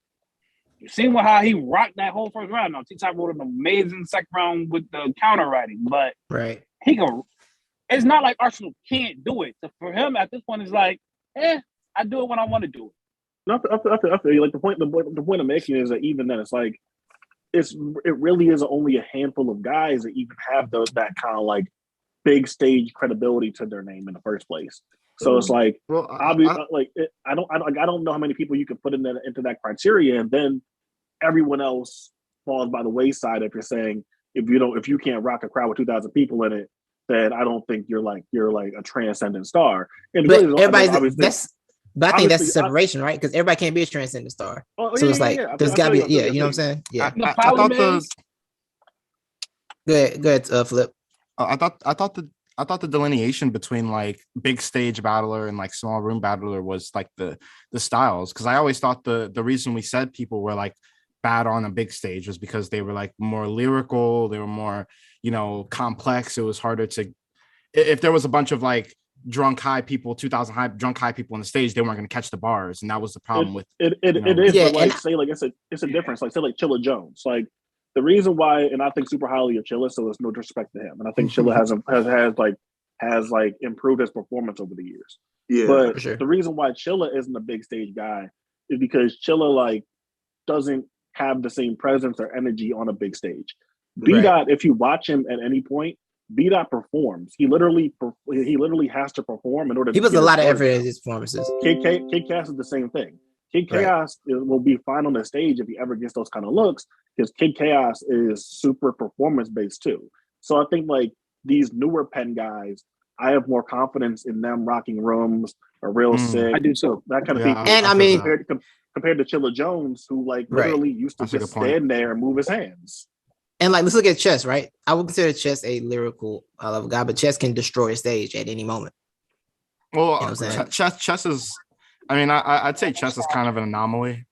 you've seen how he rocked that whole first round. Now, T-Top wrote an amazing second round with the counter writing, but he can. It's not like Arsenal can't do it. So for him, at this point, it's like, I do it when I want to do it. I feel you. Like the point I'm making is that even then, it's like it really is only a handful of guys that even have that kind of like big stage credibility to their name in the first place. So it's like, I don't know how many people you can put into that criteria, and then everyone else falls by the wayside. If you're saying if you can't rock a crowd with 2,000 people in it, then I don't think you're like a transcendent star. And but really, I think that's the separation, right? Because everybody can't be a transcendent star. It's like there's gotta be, you know what I'm saying? Yeah. I thought Go ahead, Flip. I thought the delineation between like big stage battler and like small room battler was like the styles. Because I always thought the reason we said people were like bad on a big stage was because they were like more lyrical, they were more, complex. It was harder to, if there was a bunch of like drunk high people, 2,000 drunk high people on the stage, they weren't going to catch the bars, and that was the problem with it. It is, but like say like it's a difference. Like say like Chilla Jones, like the reason why, and I think super highly of Chilla, so there's no disrespect to him, and I think Chilla has improved his performance over the years. Yeah, but the reason why Chilla isn't a big stage guy is because Chilla like doesn't have the same presence or energy on a big stage. B-Dot, if you watch him at any point, B-Dot performs. He literally has to perform in order. He puts a lot of effort in his performances. Kid Chaos is the same thing. Kid Chaos will be fine on the stage if he ever gets those kind of looks, because Kid Chaos is super performance based too. So I think like these newer pen guys, I have more confidence in them rocking rooms or real sick. I do so. That kind of people. And I mean, compared to Chilla Jones, who like literally used to just stand there and move his hands. And like, let's look at Chess, right? I would consider Chess a lyrical guy, but Chess can destroy a stage at any moment. Well, Chess is. I mean, I'd say Chess is kind of an anomaly.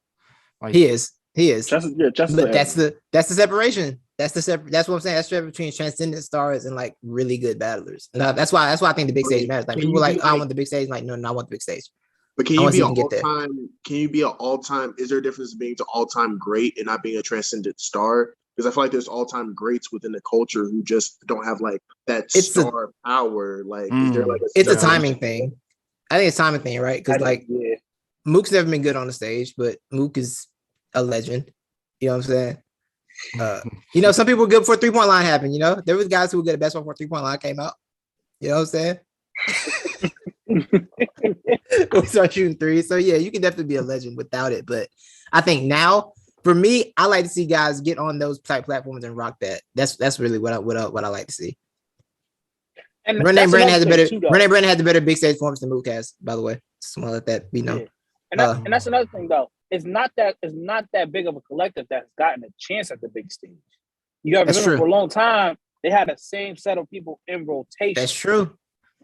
Like, he is. Chess but that's the separation. That's what I'm saying. That's the difference between transcendent stars and like really good battlers. And that's why I think the big stage matters. Like people like, I want the big stage. Like, no, I want the big stage. But can you be an all-time? Can you be an all-time? Is there a difference being an all-time great and not being a transcendent star? Because I feel like there's all-time greats within the culture who just don't have like that star power. Like, is there like it's a timing thing? I think it's a timing thing, right? Because like Mook's never been good on the stage, but Mook is a legend. You know what I'm saying? Some people were good before 3-point line happened. There was guys who were good at basketball before 3-point line came out. You know what I'm saying? We start shooting threes. So yeah, you can definitely be a legend without it. But I think now, for me, I like to see guys get on those type platforms and rock that. That's really what I like to see. And Renee Brandon has a better big stage performance than Mook has, by the way. Just want to let that be known. Yeah. And that's another thing though. It's not that big of a collective that's gotten a chance at the big stage. You got to remember, for a long time, they had the same set of people in rotation. That's true.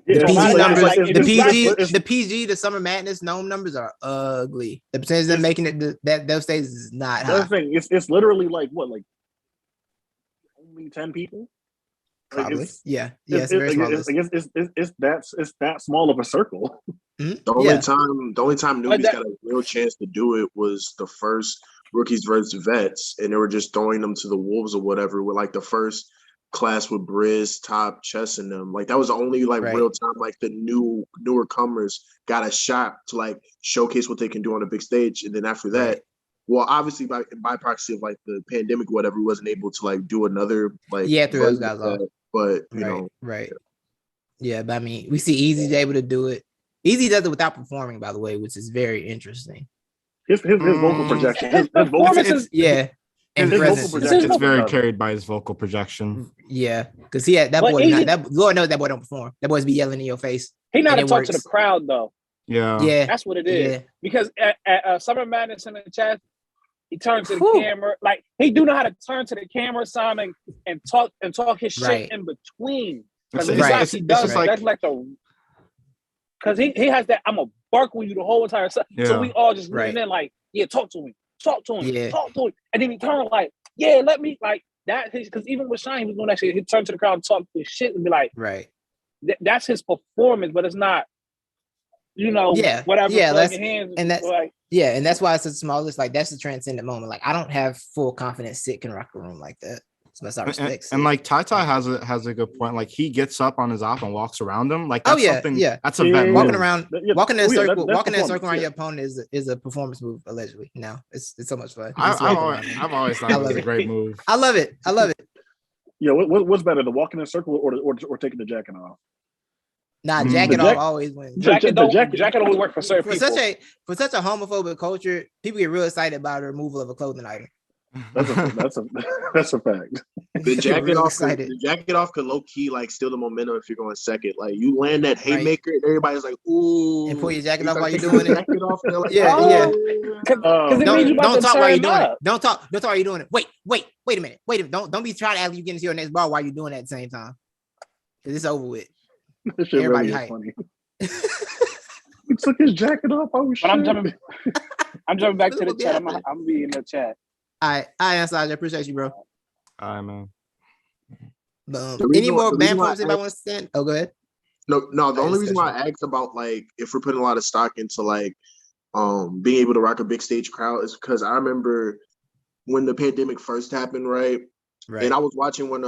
Yeah, the PG numbers, the PG, the Summer Madness gnome numbers are ugly. The percentage of making it those stages is not high. The thing, it's literally like what, like only 10 people. Probably. Like Yeah. It's a very small list. It's that small of a circle. The only time newbies got a real chance to do it was the first rookies versus vets, and they were just throwing them to the wolves or whatever. With like the first class with Briz, Top, Chess, and them. Like that was the only like real time like the newer comers got a shot to like showcase what they can do on a big stage, and then after that. Well, obviously by proxy of like the pandemic, or whatever, we wasn't able to like do another like through those guys off. But you know, yeah. But I mean, we see Easy able to do it. Easy does it without performing, by the way, which is very interesting. His vocal projection, his performances, and it's very carried by his vocal projection. Yeah, because he had that boy. Lord knows that boy don't perform. That boy's be yelling in your face. He not to talk to the crowd though. Yeah, that's what it is. Yeah. Because at Summer Madness in the chat. He turns to the camera, like he do know how to turn to the camera, Simon, and talk his shit in between. Because he does that's like the because he has that I'm gonna bark with you the whole entire time. So we all just lean in like, talk to him, talk to him, and then he turn like, let me like that. Because even with Shine, he was doing that shit. He turned to the crowd and talk his shit and be like, that's his performance, but it's not. Whatever. Yeah, that's hands, and that's like, and that's why it's the smallest. Like that's the transcendent moment. Like I don't have full confidence Sid can rock a room like that. So that's our respect. And like Titus has a good point. Like he gets up on his op and walks around him. Like that's something. Yeah, that's a walking around, walking in a circle, walking in a circle around your opponent is a performance move. Allegedly, now it's so much fun. I've always thought it was a great move. I love it. Yeah, what's better, the walking in a circle or taking the jacket off? Nah, jacket off always wins. Jacket only work for certain people. For such a homophobic culture, people get real excited about the removal of a clothing item. That's a fact. The jacket off could low key like steal the momentum if you're going second. Like you land that haymaker, and everybody's like, "Ooh!" And pull your jacket off while you're doing it. Jacket off, like, Don't talk while you're doing it. Don't talk while you're doing it. Wait a minute. Don't be trying to act you get into your next bar while you're doing it at the same time. Because it's over with. This shit everybody really is funny. He took his jacket off. But I'm jumping back to the chat. I'm gonna be in the chat. I Saj, I appreciate you, bro. All right, man. Any more band points anybody wants to stand? Oh, go ahead. No. The only reason why I asked about like if we're putting a lot of stock into like being able to rock a big stage crowd is because I remember when the pandemic first happened, right? Right. And I was watching when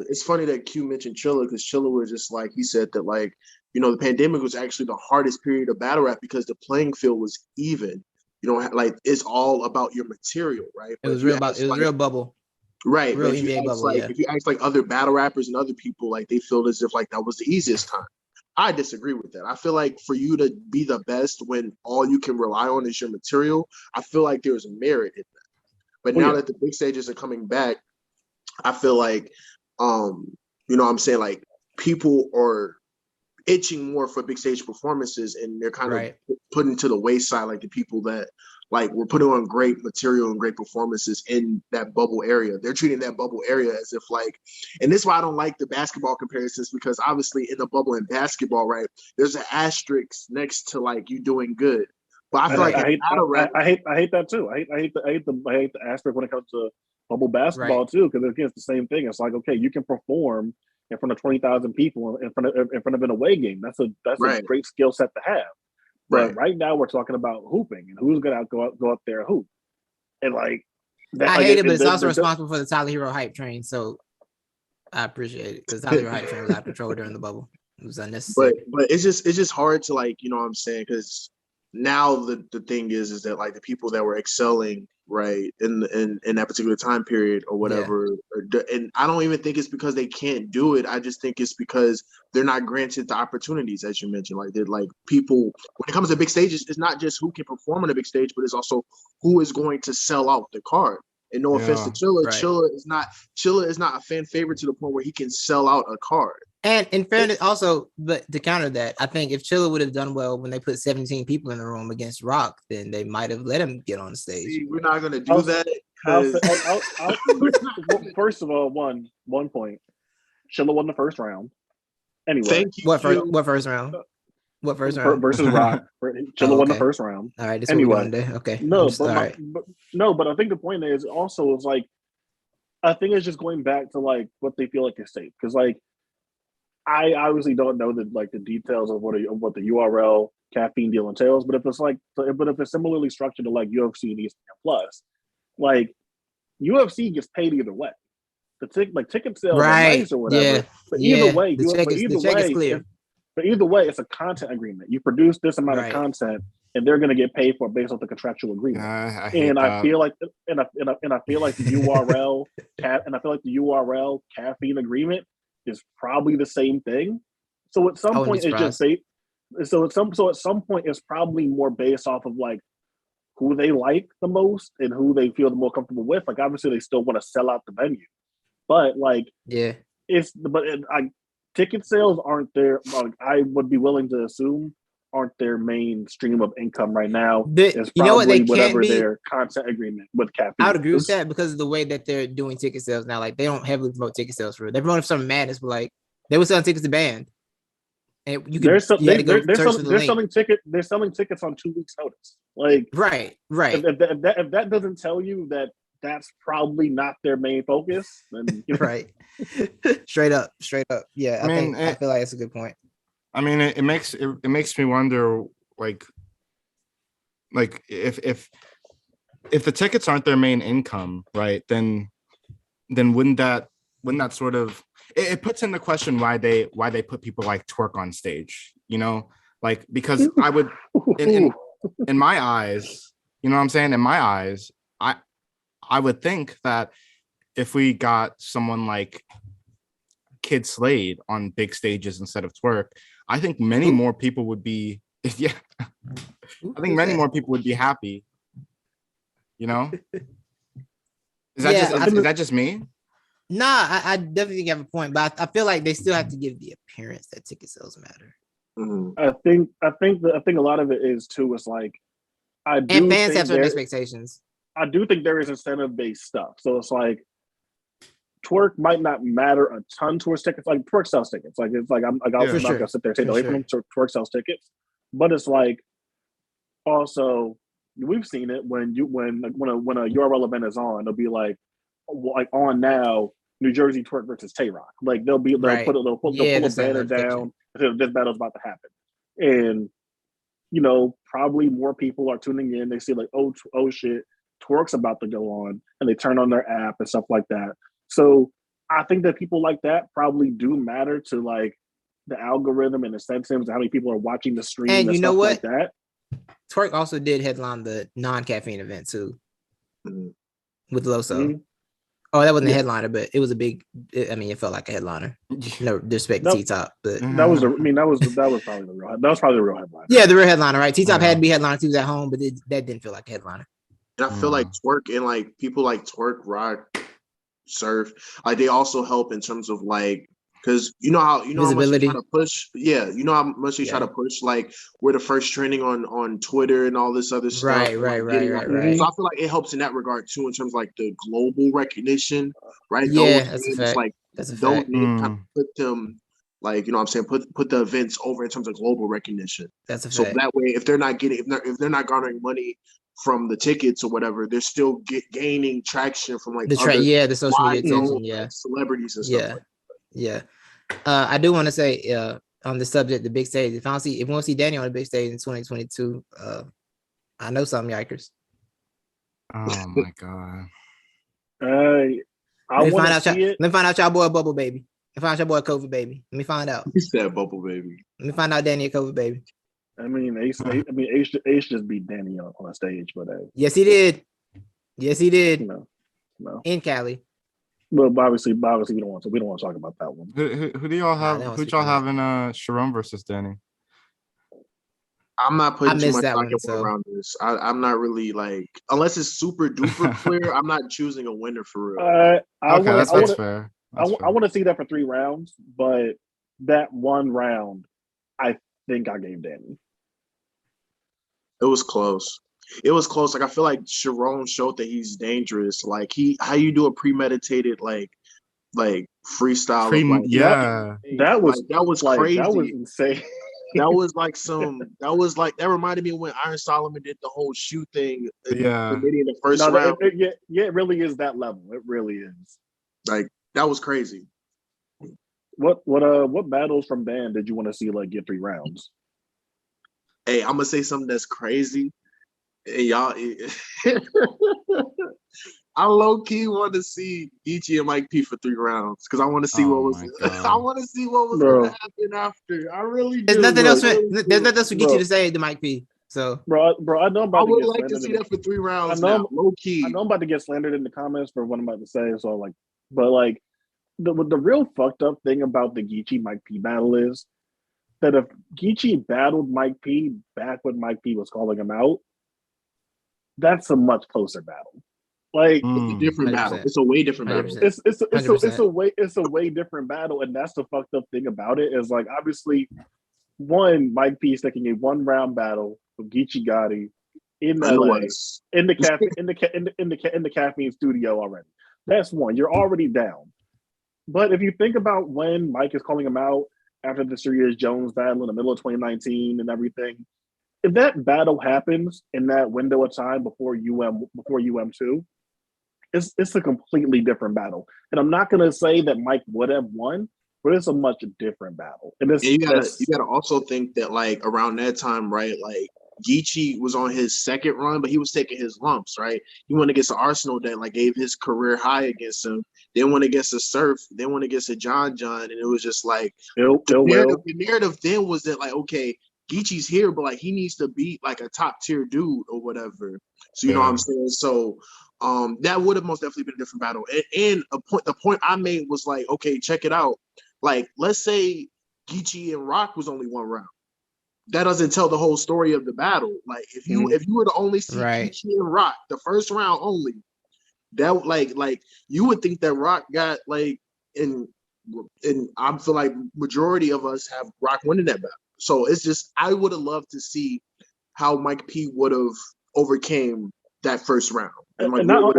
it's funny that Q mentioned Chilla because Chilla was just like he said that like the pandemic was actually the hardest period of battle rap because the playing field was even. Like it's all about your material, right? It was real bubble. Right. Real NBA bubble. If you ask like other battle rappers and other people, like they feel as if like that was the easiest time. I disagree with that. I feel like for you to be the best when all you can rely on is your material, I feel like there's merit in that. But now that the big stages are coming back, I feel like, what I'm saying, like people are itching more for big stage performances, and they're kind of put into the wayside, like the people that like were putting on great material and great performances in that bubble area. They're treating that bubble area as if like, and this is why I don't like the basketball comparisons because obviously in the bubble in basketball, right, there's an asterisk next to like you doing good. But I feel I hate that too. I hate the asterisk when it comes to bubble basketball too, because again, it's the same thing. It's like, okay, you can perform in front of 20,000 people in front of an away game. That's a great skill set to have. But right now we're talking about hooping and who's gonna go up there and hoop. And like I hate it, but it's also responsible for the Tyler Hero hype train. So I appreciate it because Tyler Hero hype train was out of control during the bubble. It was unnecessary. But it's just hard to like, what I'm saying, because now the thing is that like the people that were excelling right in that particular time period or whatever, and I don't even think it's because they can't do it. I just think it's because they're not granted the opportunities, as you mentioned. Like they're like people when it comes to big stages, it's not just who can perform on a big stage, but it's also who is going to sell out the card. And no offense to Chilla, Chilla is not a fan favorite to the point where he can sell out a card. And in fairness, also, but to counter that, I think if Chilla would have done well when they put 17 people in the room against Rock, then they might have let him get on the stage. See, we're not going to do that. First of all, one point. Chilla won the first round. Anyway, thank you. What first round? What first round? Versus Rock. Chilla won the first round. All right. This anyway, okay. but I think the point is also is like I think it's just going back to like what they feel like is safe. Because like I obviously don't know the details of what the URL caffeine deal entails, but if it's similarly structured to like UFC and ESPN Plus, like UFC gets paid either way. Ticket sales are nice or whatever. Yeah. But Yeah. either way, the check is clear. But either way, it's a content agreement. You produce this amount of content, and they're going to get paid for it based off the contractual agreement. I hate that. I feel like, I feel like the URL caffeine agreement is probably the same thing. So at some point, it's just based. So at some point, it's probably more based off of like who they like the most and who they feel the more comfortable with. Like obviously, they still want to sell out the venue, but like ticket sales aren't there. Like, I would be willing to assume aren't their main stream of income right now. It's probably whatever their content agreement with caffeine. I would agree with that because of the way that they're doing ticket sales now. Like they don't heavily promote ticket sales for it. They're promoting some madness, but like they were selling tickets to band. And you can they're selling tickets on 2 weeks notice. Like right. If that doesn't tell you that that's probably not their main focus, then right. straight up. Yeah, I feel like it's a good point. I mean, it makes me wonder, like if the tickets aren't their main income, right? Then wouldn't that sort of it puts into question why they put people like Twerk on stage, you know, like because I would in my eyes, you know what I'm saying? In my eyes, I would think that if we got someone like Kid Slade on big stages instead of Twerk, I think many more people would be more people would be happy. You know? Is that just me? Nah, I definitely have a point, but I feel like they still have to give the appearance that ticket sales matter. Mm-hmm. I think a lot of it is too. It's like and fans have certain expectations. I do think there is incentive-based stuff. So it's like Twerk might not matter a ton towards tickets. Like Twerk sells tickets. Like it's like I'm not gonna sit there and take away from him. Twerk sells tickets, but it's like also we've seen it when a URL event is on, they'll be like on now New Jersey Twerk versus Tay Rock. Like they'll pull a banner down. This battle's about to happen, and you know probably more people are tuning in. They see like oh shit. Twerk's about to go on, and they turn on their app and stuff like that. So I think that people like that probably do matter to like the algorithm and incentives and how many people are watching the stream and you know what? Like that. Twerk also did headline the non-caffeine event too with Loso. Mm-hmm. Oh, that wasn't a headliner, but it was a big. It felt like a headliner. No disrespect to T-Top, but that was probably the real. That was probably the real headliner. Yeah, the real headliner, right? T-Top had to be headliner. He was at home, but that didn't feel like a headliner. And I feel like Twerk and like people like Twerk, Rock, Surf, like they also help in terms of like because you know how much they try to push. Yeah, you know how much they try to push. Like we're the first trending on Twitter and all this other stuff. Right. So I feel like it helps in that regard too, in terms of like the global recognition, right? Yeah, that's a fact. Like that's a don't fact. Kind of put them. Like, you know what I'm saying? Put the events over in terms of global recognition. That's a fact. So that way, if they're not garnering money from the tickets or whatever, they're still gaining traction from like the social media attention, like celebrities and stuff. I do want to say on the subject, the big stage. If we want to see Danny on the big stage in 2022, I know some yikers. Oh my god! Let me find out y'all boy Bubble Baby. Let me find out your boy COVID Baby. Let me find out. He said Bubble Baby. Let me find out Danny a COVID Baby. Ace just beat Danny on a stage, but yes, he did. No. In Cali. Well, obviously, we don't want to talk about that one. Who do y'all have? Who y'all have in Sharon versus Danny? I'm not putting too much around this. I'm not really like, unless it's super duper clear. I'm not choosing a winner for real. That's fair. I want to see that for 3 rounds, but that one round, I think I gave Danny. It was close. Like I feel like Sharon showed that he's dangerous. Like how you do a premeditated like freestyle. That was crazy. That was insane. That reminded me of when Iron Solomon did the whole shoe thing. In the first round. It really is that level. It really is. Like that was crazy. What battles from band did you want to see like get 3 rounds? Hey, I'm gonna say something that's crazy. Hey, y'all, I low key want to see Geechee and Mike P for 3 rounds because I want to see what was. I want to see what was going to happen after. I really do. There's nothing else. There's nothing else for Geechee to say to Mike P. So, bro, I know I'm about I would to get like to see that for 3 rounds. Low key. I know I'm about to get slandered in the comments for what I'm about to say. So like, but like, the real fucked up thing about the Geechee Mike P battle is that if Geechee battled Mike P back when Mike P was calling him out, that's a much closer battle. Like it's a different 100%. battle. It's a way different battle. It's a way different battle, and that's the fucked up thing about it. Is like obviously, one Mike P is taking a 1 round battle with Geechee Gotti in LA in the caffeine studio already. That's one. You're already down. But if you think about when Mike is calling him out after the Serious Jones battle in the middle of 2019 and everything, if that battle happens in that window of time before UM2, it's a completely different battle. And I'm not gonna say that Mike would have won, but it's a much different battle. And you gotta also think that like around that time, right? Like Geechee was on his 2nd run, but he was taking his lumps, right? He went against the Arsenal that like gave his career high against him. Then went against the Surf. Then went against the John, and it was just like the narrative then was that like, okay, Geechee's here, but like he needs to beat like a top tier dude or whatever. So you know what I'm saying? So that would have most definitely been a different battle. And the point I made was like, okay, check it out. Like, let's say Geechee and Rock was only 1 round. That doesn't tell the whole story of the battle. Like if you were to only see Geechee and Rock the 1st round only, that like you would think that Rock got like and I feel like majority of us have Rock winning that battle. So it's just I would have loved to see how Mike P would have overcame that 1st round. And not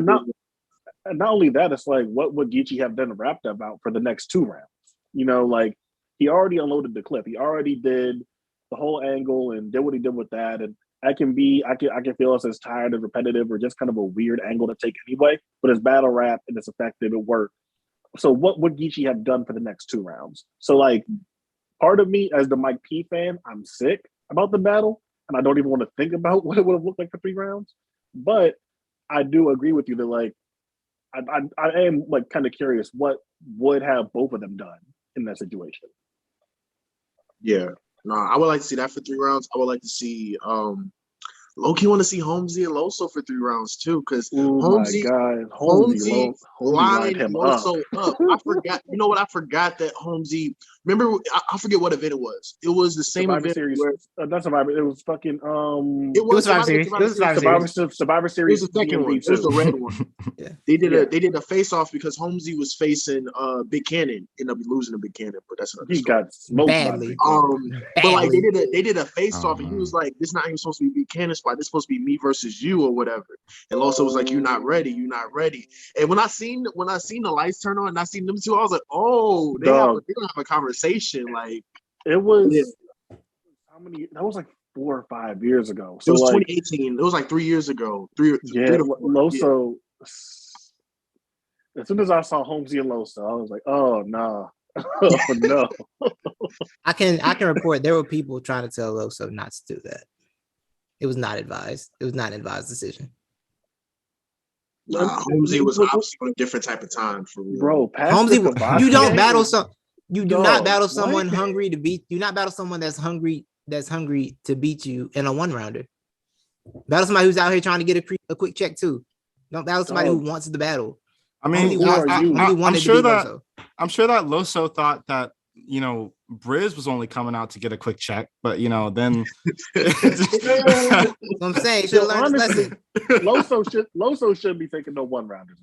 only that, it's like what would Geechee have done wrapped about for the next 2 rounds? You know, like he already unloaded the clip. He already did the whole angle and did what he did with that. And I can feel us as tired and repetitive or just kind of a weird angle to take anyway. But it's battle rap and it's effective. It worked. So what would Geechee have done for the next 2 rounds? So like part of me as the Mike P fan, I'm sick about the battle. And I don't even want to think about what it would have looked like for 3 rounds. But I do agree with you that like I am like kind of curious what would have both of them done in that situation. Yeah, no, I would like to see that for 3 rounds. I would like to see low-key want to see Holmesy and Loso for 3 rounds too, because Holmesy lined Loso up. I forgot. You know what? I forgot that Holmesy. Remember, I forget what event it was. It was the same Survivor event. Series. Not Survivor. It was fucking. It was Survivor Series. Survivor Series. It was the second one. It was the red one. Yeah. They did a face off because Holmesy was facing Big Cannon. Ended up losing to Big Cannon, but that's another story. He got smoked badly. But like they did a face off, and he was like, "This not even supposed to be Big Cannon's spot. This is supposed to be me versus you or whatever." And Loso was like, "You're not ready. You're not ready." And when I seen the lights turn on and I seen them two, I was like, "Oh, they're gonna have a conversation." Like it was how many? That was like 4 or 5 years ago. So it was like 2018. It was like 3 years ago. Loso. As soon as I saw Holmesy and Loso, I was like, "Oh no, oh no." I can report there were people trying to tell Loso not to do that. It was not advised. It was not an advised decision. Holmesy was obviously on a different type of time for real. Bro, Holmesy, you don't battle you do not battle someone hungry to beat. You not battle someone that's hungry to beat you in a 1 rounder. Battle somebody who's out here trying to get a quick check too. Don't battle somebody who wants the battle. I mean, I'm sure that Loso thought that, you know, Briz was only coming out to get a quick check, but you know, then I'm saying should learn his lesson. Loso shouldn't be taking no 1 rounders.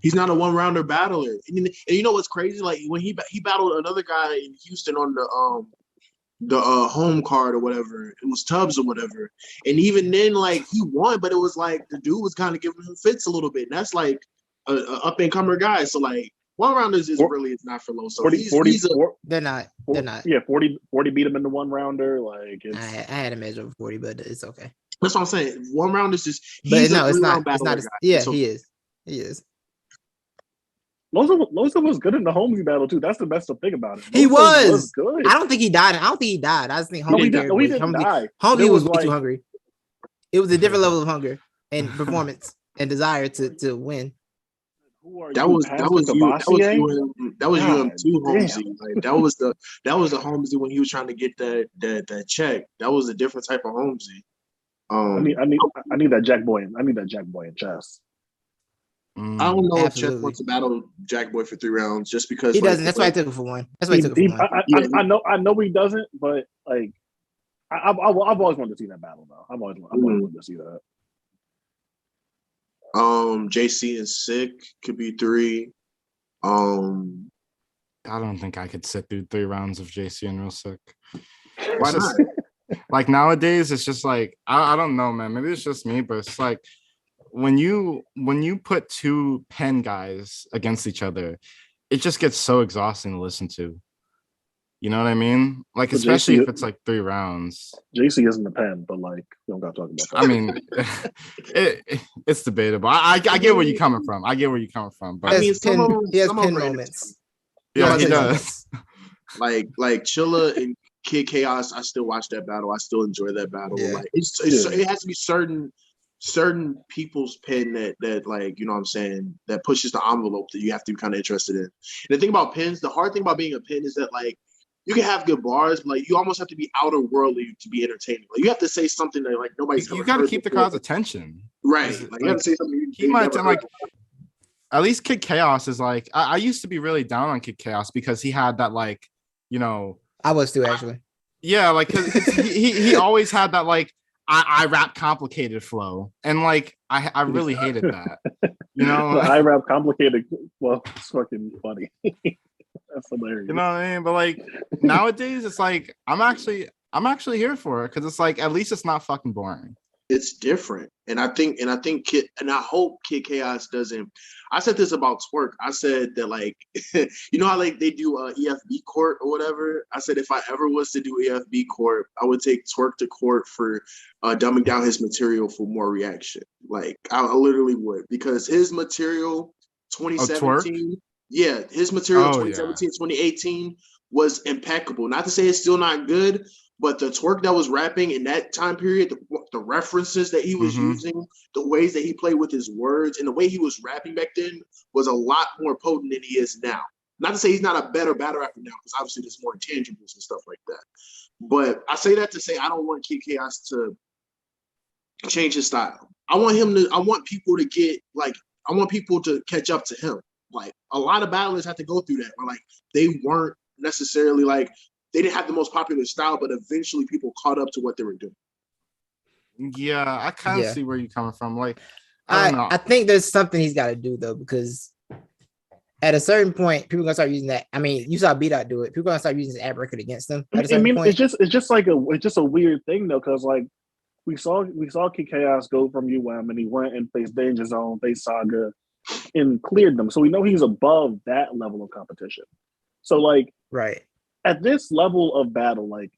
He's not a 1 rounder battler. And you know what's crazy? Like when he battled another guy in Houston on the home card or whatever, it was Tubbs or whatever. And even then, like he won, but it was like the dude was kind of giving him fits a little bit. And that's like a up and comer guy. So like 1 rounders is not for Loso. They're not. Yeah, 40 beat him in the 1 rounder. Like I had a measure of 40, but it's okay. That's what I'm saying. 1 round is just. But no, it's not. It's not. Yeah, he is. Loza was good in the Holmesy battle too. That's the best thing about it. He Loza was good. I don't think he died. I just think No, Homie he carried didn't die. Homie was way like, too hungry. It was a different level of hunger and performance and desire to win. Who are That you, was you. That was God UM2 damn. Holmesy. Like that was the Holmesy when he was trying to get that check. That was a different type of Holmesy. I need that Jack Boy. I need that Jack Boy in chess. I don't know if Chess Absolutely. wants to battle Jack Boy for 3 rounds just because He doesn't. That's why I took it for one. That's why I took it for one. I know he doesn't, but like I've always wanted to see that battle though. I've always wanted to see that. JC and Sick could be 3. I don't think I could sit through 3 rounds of JC and Real Sick. Why not? Like nowadays, it's just like I don't know, man. Maybe it's just me, but it's like when you put 2 pen guys against each other, it just gets so exhausting to listen to. You know what I mean? Like, but especially if it's like 3 rounds. JC isn't the pen, but like we don't got to talk about that. I mean, it's debatable. I get where you're coming from. But I mean, he has pen moments. Yeah, he does. Like Chilla and Kid Chaos, I still watch that battle. I still enjoy that battle. Yeah. Like it has to be certain people's pen that like, you know what I'm saying, that pushes the envelope that you have to be kind of interested in. And the thing about pens, the hard thing about being a pen is that like you can have good bars, but like you almost have to be outer worldly to be entertaining. Like you have to say something that like nobody's. You got to keep the crowd's attention, right? Like you have to say something. He might like. At least Kid Chaos is like I used to be really down on Kid Chaos because he had that like, you know. I was too actually. Yeah, like because he always had that like I rap complicated flow, and like I really hated that. You know, I rap complicated. Well, it's fucking funny. That's hilarious. You know what I mean? But like nowadays, it's like I'm actually here for it because it's like at least it's not fucking boring. It's different, and I think I hope Kid Chaos doesn't. I said this about Twerk. I said that like, you know how like they do EFB court or whatever. I said if I ever was to do EFB court, I would take Twerk to court for dumbing down his material for more reaction. Like I literally would, because his material 2017, his material 2017, 2018 was impeccable. Not to say it's still not good. But the Twerk that was rapping in that time period, the references that he was using, the ways that he played with his words, and the way he was rapping back then was a lot more potent than he is now. Not to say he's not a better battle rapper now, because obviously there's more intangibles and stuff like that. But I say that to say I don't want Kid Chaos to change his style. I want people to catch up to him. Like a lot of battlers have to go through that, where like they weren't necessarily like, they didn't have the most popular style, but eventually people caught up to what they were doing. Yeah, I kind of see where you're coming from. Like, I don't know. I think there's something he's got to do though, because at a certain point, people are gonna start using that. I mean, you saw B-Dot do it. People are gonna start using his ad record against them. At a certain point. It's just a weird thing though, because like we saw Kid Chaos go from UM and he went and faced Danger Zone, faced Saga, and cleared them. So we know he's above that level of competition. So like, right. At this level of battle, like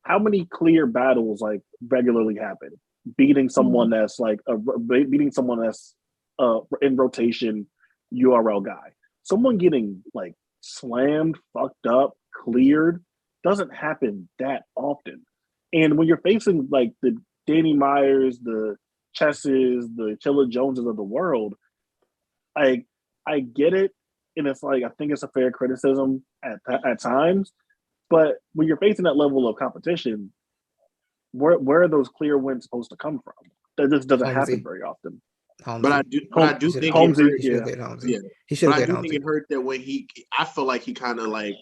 how many clear battles like regularly happen? Beating someone that's like in rotation URL guy. Someone getting like slammed, fucked up, cleared doesn't happen that often. And when you're facing like the Danny Myers, the Chesses, the Chilla Joneses of the world, I get it, and it's like I think it's a fair criticism at times. But when you're facing that level of competition, where are those clear wins supposed to come from? That just doesn't happen very often. But I do think it hurt that when I feel like he kind of like,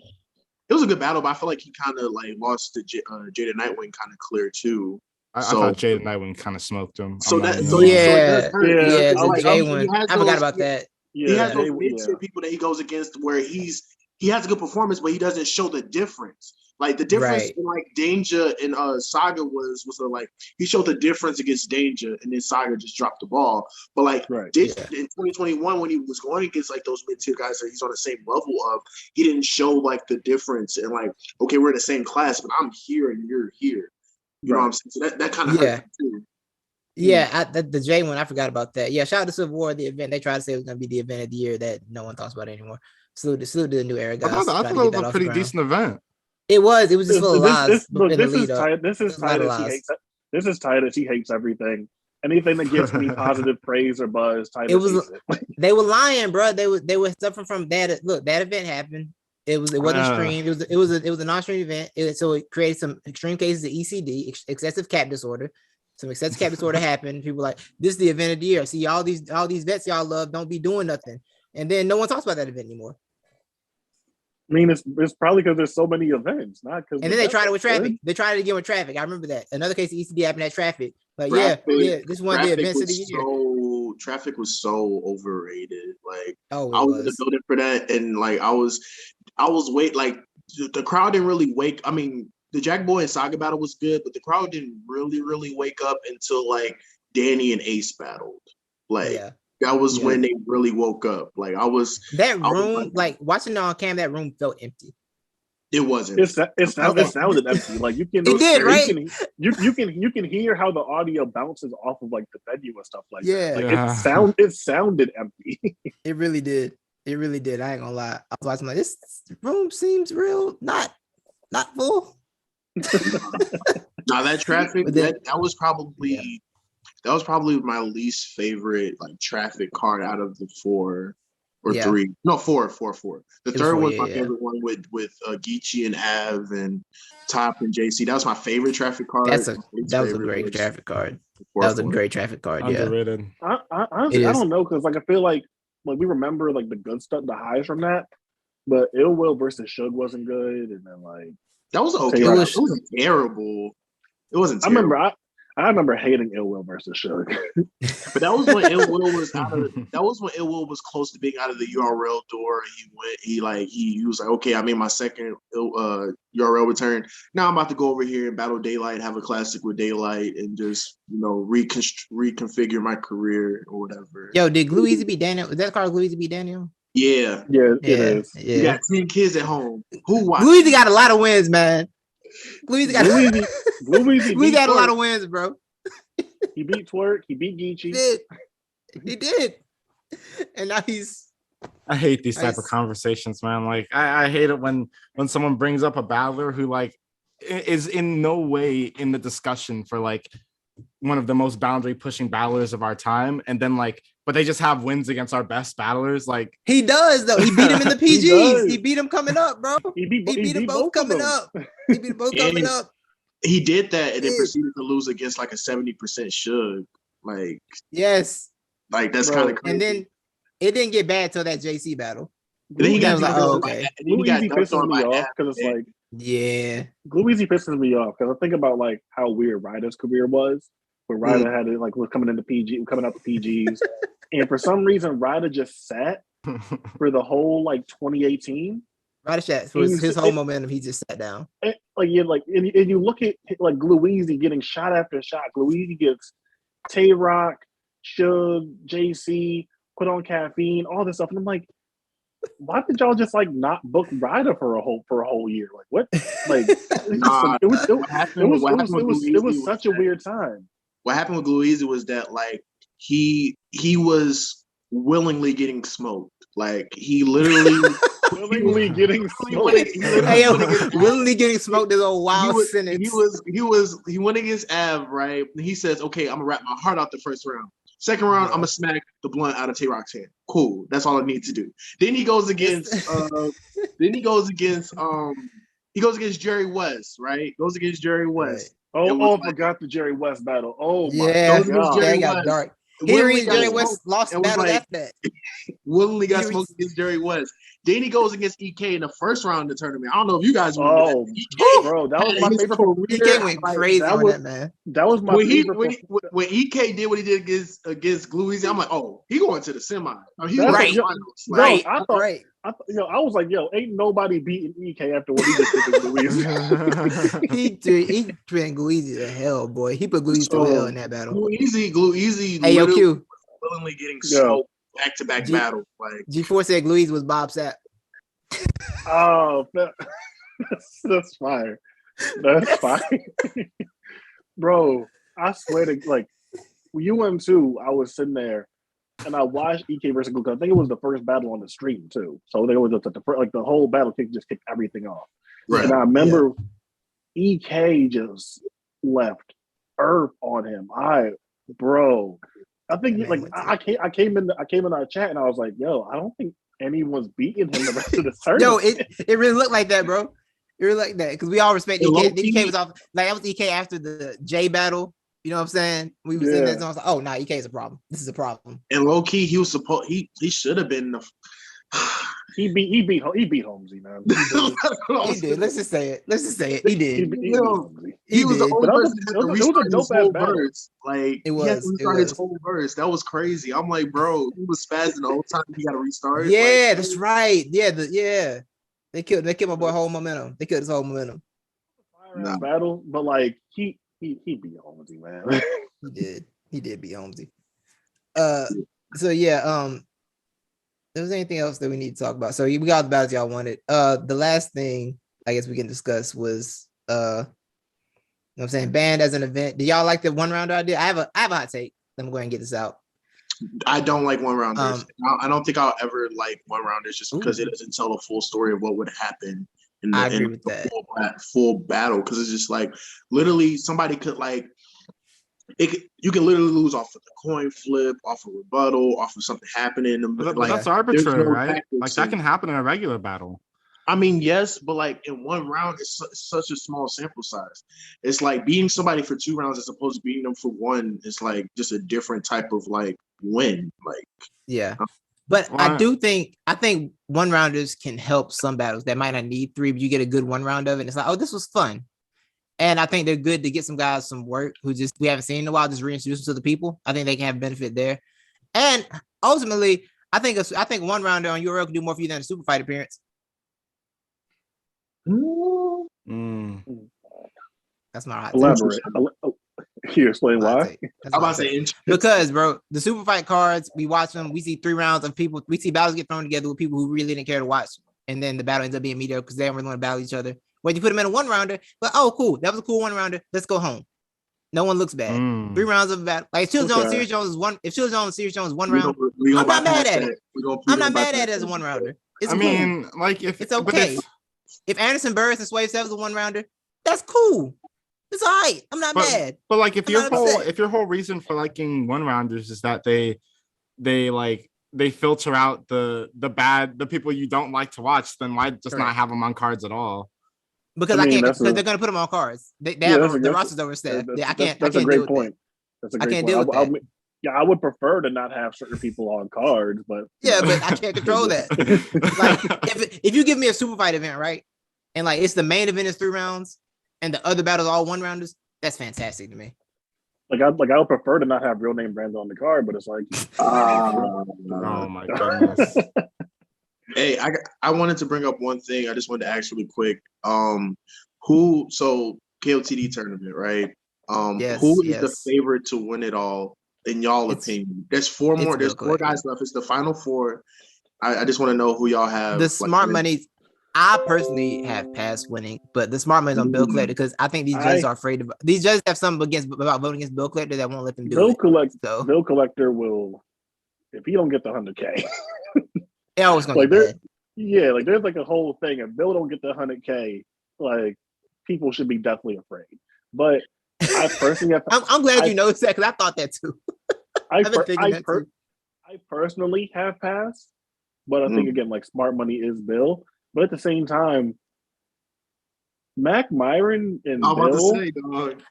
it was a good battle, but I feel like he kind of like lost to Jada Nightwing kind of clear too. I thought Jada Nightwing kind of smoked him. I forgot about that. He has those mid-tier people that he goes against where he has a good performance, but he doesn't show the difference. Like the difference in like Danger and Saga was like he showed the difference against Danger, and then Saga just dropped the ball. But like in 2021, when he was going against like those mid-tier guys that he's on the same level of, he didn't show like the difference and like, okay, we're in the same class, but I'm here and you're here. You know what I'm saying? So that kind of hurt too. Yeah, the J one, I forgot about that. Yeah, shout out to Civil War, the event. They tried to say it was gonna be the event of the year that no one talks about anymore. Salute to the new era I guys. thought Trying to that get was that a off the pretty ground. decent event. It was just full of lies. Look, in the this is lead up. Titus. This is There's a lot of Titus. He lies. hates. This is Titus. He hates everything. Anything that gives any positive praise or buzz, Titus It was hates it. they were lying, bro. They were suffering from that. Look, that event happened. It wasn't streamed. It was a non-stream event. So it created some extreme cases of ECD, excessive cap disorder. Some excessive cap disorder happened. People were like, this is the event of the year. See, all these vets y'all love don't be doing nothing. And then no one talks about that event anymore. I mean, it's probably because there's so many events, not because. And then they tried it with traffic. They tried it again with traffic. I remember that. Another case of ECD happened at traffic. Like, this is one of the events of the year. Traffic was so overrated. Like, I was in the building for that, and like I was like the crowd didn't really wake. I mean, the Jack Boy and Saga battle was good, but the crowd didn't really wake up until like Danny and Ace battled. Like that was when they really woke up. Like I was like watching it on cam, that room felt empty. It wasn't. It sounded empty. Like you can. It did, right? You can hear how the audio bounces off of like the venue and stuff like that. Like it sounded empty. It really did. It really did. I ain't gonna lie. I was watching like this room seems real, not full. Now that traffic, that was probably my least favorite like traffic card out of the 4 or 3. No, 4. The third was my favorite one with Geechee and Av and Top and JC. That was my favorite traffic card. That was a great traffic card. That was a great traffic card. Underrated. I honestly, I don't know, because like I feel like we remember like the good stuff, the highs from that, but Ill Will versus Suge wasn't good, and then like that was okay. It wasn't terrible. It wasn't terrible. I remember hating Ill Will versus Suge. But that was when Ill Will was Ill Will was close to being out of the URL door. He was like, okay, I made my second URL return. Now I'm about to go over here and battle Daylight, have a classic with Daylight, and just reconfigure my career or whatever. Yo, did Glue Easy beat Daniel? Was that card Glue Easy beat Daniel? Yeah, it is. Yeah. You got 10 kids at home. Who watched? Glue Easy got a lot of wins, man. Glue Easy got a lot of wins, bro. He beat Twerk. He beat Geechee. He did. And now I hate these type of conversations, man. Like I hate it when someone brings up a battler who like is in no way in the discussion for like one of the most boundary pushing battlers of our time, and then like, but they just have wins against our best battlers. Like he does though. He beat him in the PGs. He beat him coming up, bro. He beat them both coming up. He beat them both coming up. He did that and then proceeded to lose against like a 70% Suge. Like like that's kind of crazy. And then it didn't get bad till that JC battle. And then he got like, oh, okay. Glue Easy pisses me off because it's like Glue Easy pisses me off because I think about like how weird Ryder's career was. Where Ryder had it like was coming out the PGs, and for some reason Ryder just sat for the whole like 2018. Ryder sat for his whole momentum. He just sat down. And you look at like Glue Easy getting shot after shot. Glue Easy gets Tay Rock, Suge, JC, put on caffeine, all this stuff, and I'm like, why did y'all just like not book Ryder for a whole year? Like what? Like it was such a weird time. What happened with Glue Easy was that like he was willingly getting smoked. Like he literally willingly getting smoked. Willingly getting smoked is a wild sentence. He went against Av, right? And he says, okay, I'm gonna rap my heart out the first round. Second round, I'm gonna smack the blunt out of Tay Rock's hand. Cool. That's all I need to do. Then he goes against Jerry West, right? Goes against Jerry West. Right. I forgot the Jerry West battle. Oh my god. Jerry got dark. Jerry West lost the battle after that. Willingly got smoked against Jerry West. Then he goes against EK in the first round of the tournament. I don't know if you guys remember that. EK, bro, that was my favorite. EK went crazy on that, man. That was my favorite. When EK did what he did against Glue Easy, I'm like, oh, he going to the semi. He's right. Right. I was like, ain't nobody beating EK after what he just did to Glue Easy. he treated Glue Easy to hell, boy. He put Glue Easy to hell in that battle. Glue Easy. Hey, yo, Q. Willingly getting smoked back-to-back battles. Like G4 said Glue Easy was Bob Sapp. Oh, that's fire. That's fire. Bro, I swear to like when you went too, I was sitting there and I watched EK versus Goku. I think it was the first battle on the stream too. So they was the whole battle just kicked everything off. Right. And I remember EK just left earth on him. I think I came in our chat and I was like, yo, I don't think anyone's beating him the rest of the tournament. Yo, it really looked like that, bro. It really like that because we all respect EK. EK was off like that was EK after the J battle. You know what I'm saying? We was in there, and I was like, "Oh, nah, EK is a problem. This is a problem." And low key, he was supposed. He should have been. He beat Holmesy, man. He did. Let's just say it. He did. He was the only person that had to restart his whole verse. Like he had to restart his whole verse. That was crazy. I'm like, bro, he was spazzing the whole time. He got to restart. Yeah, that's right. Yeah, They killed my boy whole momentum. They killed his whole momentum. Battle, but like he beat Holmesy, man. He did beat Holmesy. So yeah, there was anything else that we need to talk about? So we got the battles y'all wanted. The last thing I guess we can discuss was you know what I'm saying, banned as an event. Do y'all like the one round idea? I have a hot take. Let me go ahead and get this out. I don't like one rounders. I don't think I'll ever like one rounders just because it doesn't tell the full story of what would happen in the full battle. Because it's just like literally somebody could like you can literally lose off of the coin flip, off of rebuttal, off of something happening. But like, that's arbitrary, right? Like that can happen in a regular battle. I mean, yes, but like in one round, it's such a small sample size. It's like beating somebody for 2 rounds as opposed to beating them for 1. It's like just a different type of like win. Like but I think one rounders can help some battles that might not need 3, but you get a good 1 round of it. And it's like, oh, this was fun. And I think they're good to get some guys some work who we haven't seen in a while, just reintroduce them to the people. I think they can have benefit there. And ultimately, I think one rounder on URL can do more for you than a super fight appearance. That's my hot take. Elaborate. Can you explain why? I'm about to say because, bro, the super fight cards, we watch them. We see 3 rounds of people. We see battles get thrown together with people who really didn't care to watch, and then the battle ends up being mediocre because they don't really want to battle each other. When you put them in a 1 rounder, but oh, cool, that was a cool 1 rounder. Let's go home. No one looks bad. 3 rounds of a battle. Like if Chill Jones, Serious Jones is 1. If Chill Jones, Serious Jones is 1 round, I'm not mad at it. I'm not mad at it as a 1 rounder. I mean, like if it's okay. If Anderson Burris and Swave Sevens is a 1 rounder, that's cool. It's all right. I'm not mad. But like if your whole reason for liking 1 rounders is that they filter out the people you don't like to watch, then why just not have them on cards at all? Because I can't. Because they're gonna put them on cards. They have the rosters overstaffed. I can't. That's a great point. That's a great point. I would prefer to not have certain people on cards, but but I can't control that. Like if you give me a super fight event, right, and like it's the main event is 3 rounds, and the other battles all 1 rounders, that's fantastic to me. I would prefer to not have real name brands on the card, but it's like, oh my goodness. Hey, I wanted to bring up one thing. I just wanted to ask really quick. So KOTD tournament, right? Who is the favorite to win it all in y'all opinion? There's 4 more. There's 4 guys left. It's the final 4. I just want to know who y'all have. The smart money. I personally have passed winning, but the smart money's on Bill Collector because I think these judges are afraid of. These judges have something about voting against Bill Collector that won't let them do it. Bill Collector will, if he don't get the 100K. It always gonna be bad. Yeah, like there's like a whole thing. If Bill don't get the 100K, like people should be definitely afraid. But I personally have. I'm glad you noticed that because I thought that too. I personally have passed, but I think again, like smart money is Bill. But at the same time, Mac Myron and Bill.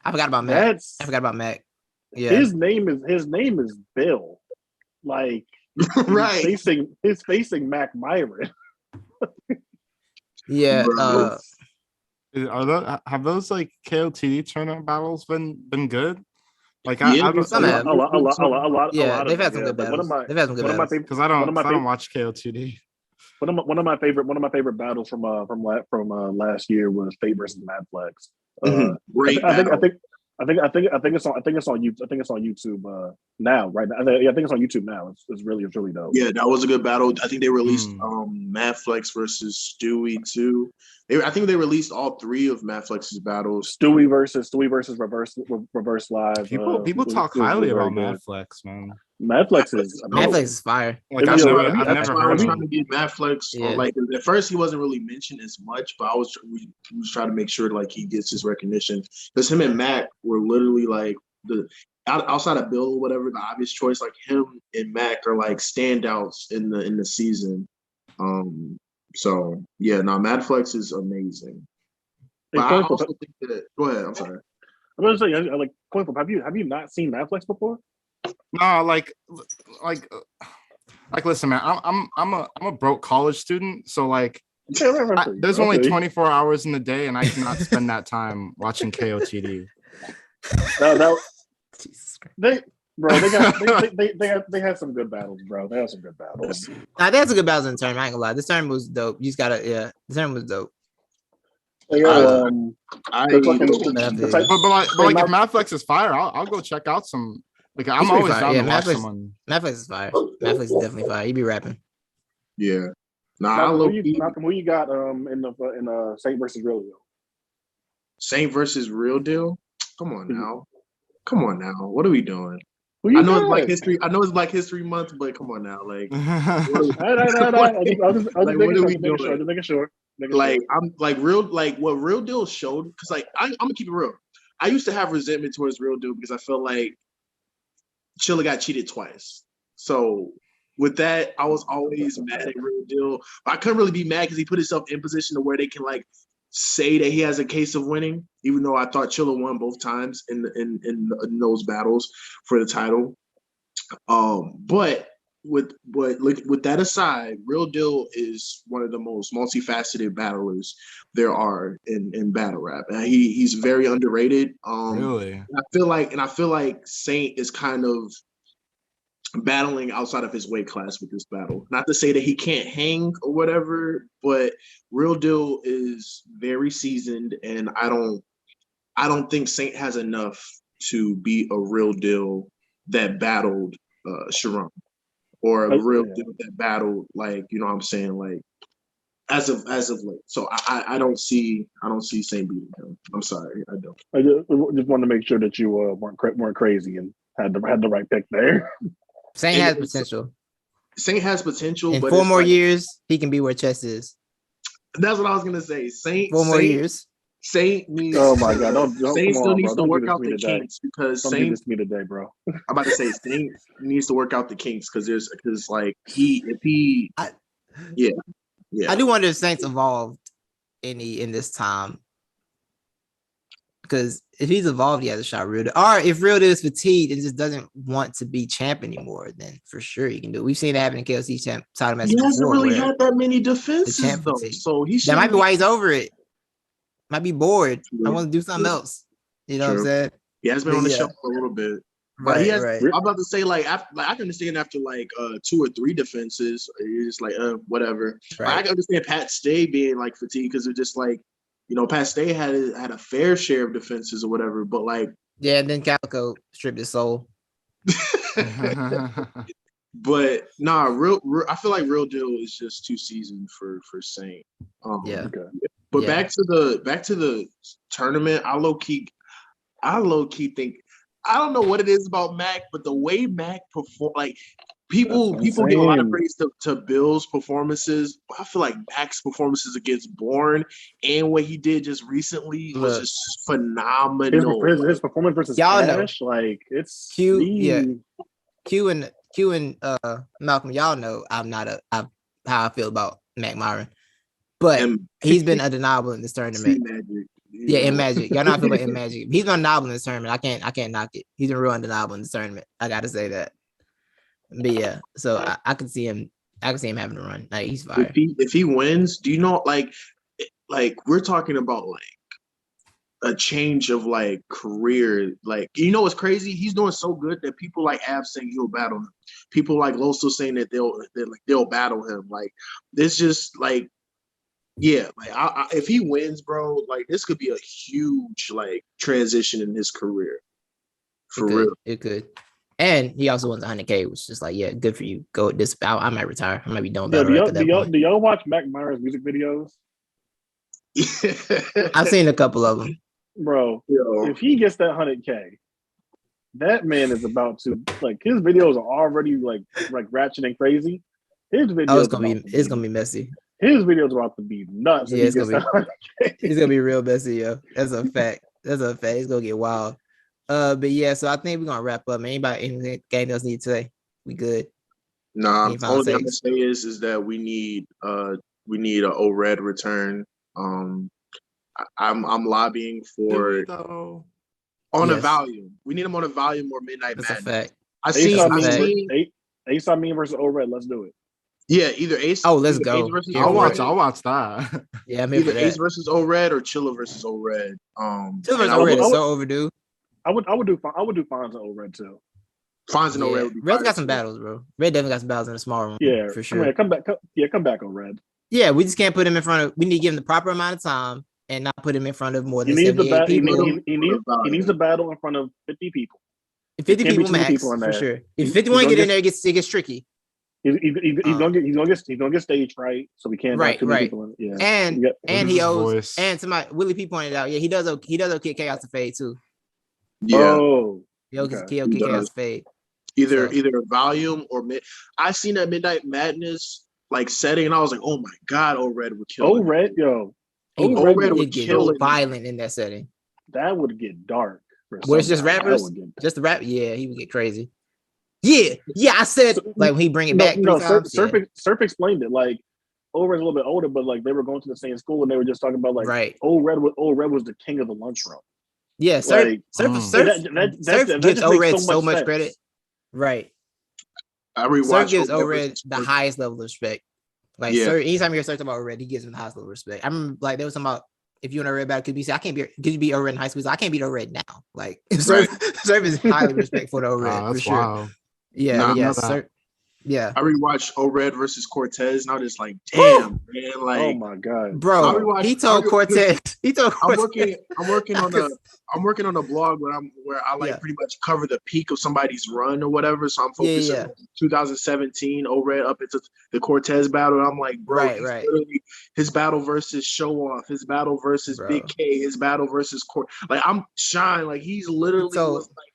I forgot about Mac. I forgot about Mac. Yeah, his name is Bill. Like. Right, he's facing Mac Myron. Yeah, have those like KOTD tournament battles been good? Like some have a lot. Yeah, they've had some good battles. They've had some good battles because I don't watch KOTD. One of my favorite battles from last year was Fate versus Madflex. Great. I it's on YouTube. I think it's on YouTube now. Right now, I think it's on YouTube now. It's really dope. Yeah, that was a good battle. I think they released Mad Flex versus Stewie too. I think they released all 3 of Mad Flex's battles. Stewie versus Reverse Live. People talk highly about Mad Flex, man. Mad Flex is fire. Like I've never That's why I heard was of trying him. to get Mad Flex. Yeah. Like at first, he wasn't really mentioned as much, but we was trying to make sure like he gets his recognition because him and Mac were literally like outside of Bill or whatever, the obvious choice. Like him and Mac are like standouts in the season. So yeah, Mad Flex is amazing. But I also think that. Go ahead. I'm sorry. I'm gonna say, like, Coinflip, have you not seen Mad Flex before? No, like, listen, man. I'm a broke college student, so like, there's only 24 hours in the day, and I cannot spend that time watching KOTD. They had some good battles, bro. They had some good battles. Nah, they had some good battles in the tournament. I ain't gonna lie. This tournament was dope. You just gotta, the tournament was dope. But like if Mad Flex is fire, I'll go check out some. Like I'm always down to watch someone. Mad Flex is fire. Mad Flex is definitely fire. He be rapping. Yeah. Malcolm, who you got in Saint versus Real Deal? Saint versus Real Deal? Come on now. What are we doing? I know it's Black History. I know it's Black History Month, but come on now, like. What are we doing? Just making sure. Like I'm like real like what Real Deal showed because like I'm gonna keep it real. I used to have resentment towards Real Deal because I felt like Chilla got cheated twice. So with that, I was always mad at Real Deal. I couldn't really be mad because he put himself in position to where they can like say that he has a case of winning, even though I thought Chilla won both times in those battles for the title. But with that aside, Real Deal is one of the most multifaceted battlers there are in battle rap, and he's very underrated. Really, I feel like Saint is kind of battling outside of his weight class with this battle. Not to say that he can't hang or whatever, but Real Deal is very seasoned, and I don't think Saint has enough to be a Real Deal that battled Sharon. Or a Real Deal that battled, like, you know what I'm saying, like as of late. So I don't see Saint beating him. I'm sorry, I don't. I just wanted to make sure that you weren't crazy and had the right pick there. Saint has potential. Saint has potential. In but 4 more years, he can be where Chess is. That's what I was gonna say. Saint 4 more years. Saint needs. Oh my God! Saint still needs to work out the kinks because Saint. Don't do this to me today, bro. I'm about to say Saint needs to work out the kinks because I do wonder if Saints evolved in this time. Because if he's evolved, he has a shot Real Deal. Or if Real Deal is fatigued and just doesn't want to be champ anymore, then for sure he can do it. We've seen it happen in KLC title matches. He hasn't really had that many defenses though, so that might be why he's over it. Might be bored. I want to do something else. You know what I'm saying? He has been on the show for a little bit. But right, he has, right. I'm about to say, I can understand after 2 or 3 defenses, you're just like, whatever. Right. I can understand Pat Stay being like fatigued because it's just like, you know, Pat Stay had a fair share of defenses or whatever, but like. Yeah, and then Calico stripped his soul. But I feel like Real Deal is just too seasoned for Saint. Yeah. Okay. But back to the tournament, I low key think I don't know what it is about Mac, but the way Mac perform, like people give a lot of praise to Bill's performances. I feel like Mac's performances against Bourne and what he did just recently was just phenomenal. His performance versus Cash, like it's Q and Malcolm. Y'all know how I feel about Mac Myron. But he's been undeniable in this tournament. In Magic. Y'all know how I feel about in Magic. He's been undeniable in this tournament. I can't knock it. He's been real undeniable in this tournament. I gotta say that. But yeah, so I can see him having a run. Like he's fire. If he wins, do you know like we're talking about like a change of like career. Like, you know what's crazy? He's doing so good that people like Av saying he'll battle him. People like Loso saying that they'll battle him. Like it's just like Yeah, like if he wins, bro, like this could be a huge like transition in his career. For real. It could. And he also wants 100K, which is just like, yeah, good for you. Go with this. I might retire. I might be done Yo, battle rap at that point. do y'all watch Mac Myers music videos? I've seen a couple of them. Bro, if he gets that 100K, that man is about to like his videos are already like ratchet and crazy. His videos it's gonna be messy. His videos are about to be nuts. Yeah, it's gonna be real messy, yo. That's a fact. It's gonna get wild. But yeah, so I think we're gonna wrap up. Anything else need to say? We good. Nah, only thing I'm gonna say is that we need a O-Red return. I'm lobbying for on a volume. We need him on a volume or Midnight Madness. That's a fact. I seen Ace Amin versus O-Red. Let's do it. Yeah, either Ace. Oh, let's go. I'll watch that. Yeah, I'm either Ace versus O-Red or Chilla versus O-Red. Chilla versus O-Red is so overdue. I would do Fonz and O-Red too. Fonz and O-Red would be Red's got some battles, bro. Red definitely got some battles in the small room. Yeah, for sure. Come back O-Red. Yeah, we just can't put him in front of. We need to give him the proper amount of time and not put him in front of more than 78 people. He needs to battle in front of 50 people. 50 people max for sure. If 51 get in there, it gets tricky. He's gonna get stage fright, so we can't have too many people in. Yeah, and he owes. And somebody Willie P pointed out, yeah, he does kick Chaos to fade too. Yeah. Oh, he owes Chaos to fade. Either a volume or mid. I seen that Midnight Madness like setting, and I was like, oh my god, O-Red would kill. O-Red, yo. O-Red would get violent in that setting. That would get dark. Where it's just rappers, just the rap. Yeah, he would get crazy. Yeah, I said like when he bring it back. Surf explained it. Like O-Red's a little bit older, but like they were going to the same school and they were just talking about like O-Red was the king of the lunchroom. Yeah, Surf gives O-Red so much credit. Right. Surf gives O-Red the highest level of respect. Like anytime you hear Surf talk about O-Red, he gives him the highest level of respect. I remember like there was something about if you want to read about it, could you beat O-Red in high school? I can't beat O-Red now. Like Surf is highly respectful to O-Red for sure. Wild. Yeah, Surf. Yeah, I rewatched O-Red versus Cortez, and I was just like, damn, man, like, oh my god, bro. He told Cortez. I'm working on a blog where I pretty much cover the peak of somebody's run or whatever. So I'm focusing on 2017 O-Red up into the Cortez battle. And I'm like, bro, literally his battle versus Show Off, his battle versus Big K, his battle versus like I'm Shine, like he's literally was like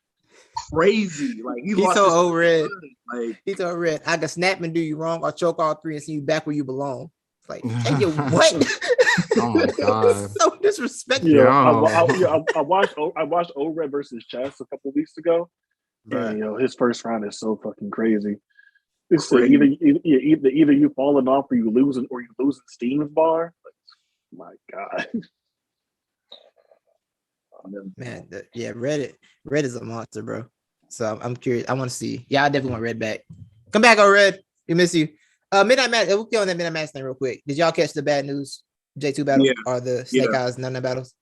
crazy. Like he told O-Red, like he told O-Red, I can snap and do you wrong or choke all three and see you back where you belong. It's like, hey, yo, what? Oh my god, so disrespectful. Yeah, I watched O-Red versus Chess a couple weeks ago. And his first round is so fucking crazy. It's either you falling off or you losing Steam's bar. Like, my god. Man, Red is a monster, bro. So I'm curious. I want to see. Yeah, I definitely want Red back. Come back, Red. We miss you. Midnight Match. We'll get on that Midnight Match thing real quick. Did y'all catch the bad news J2 battle or the Snake Eyes None battles?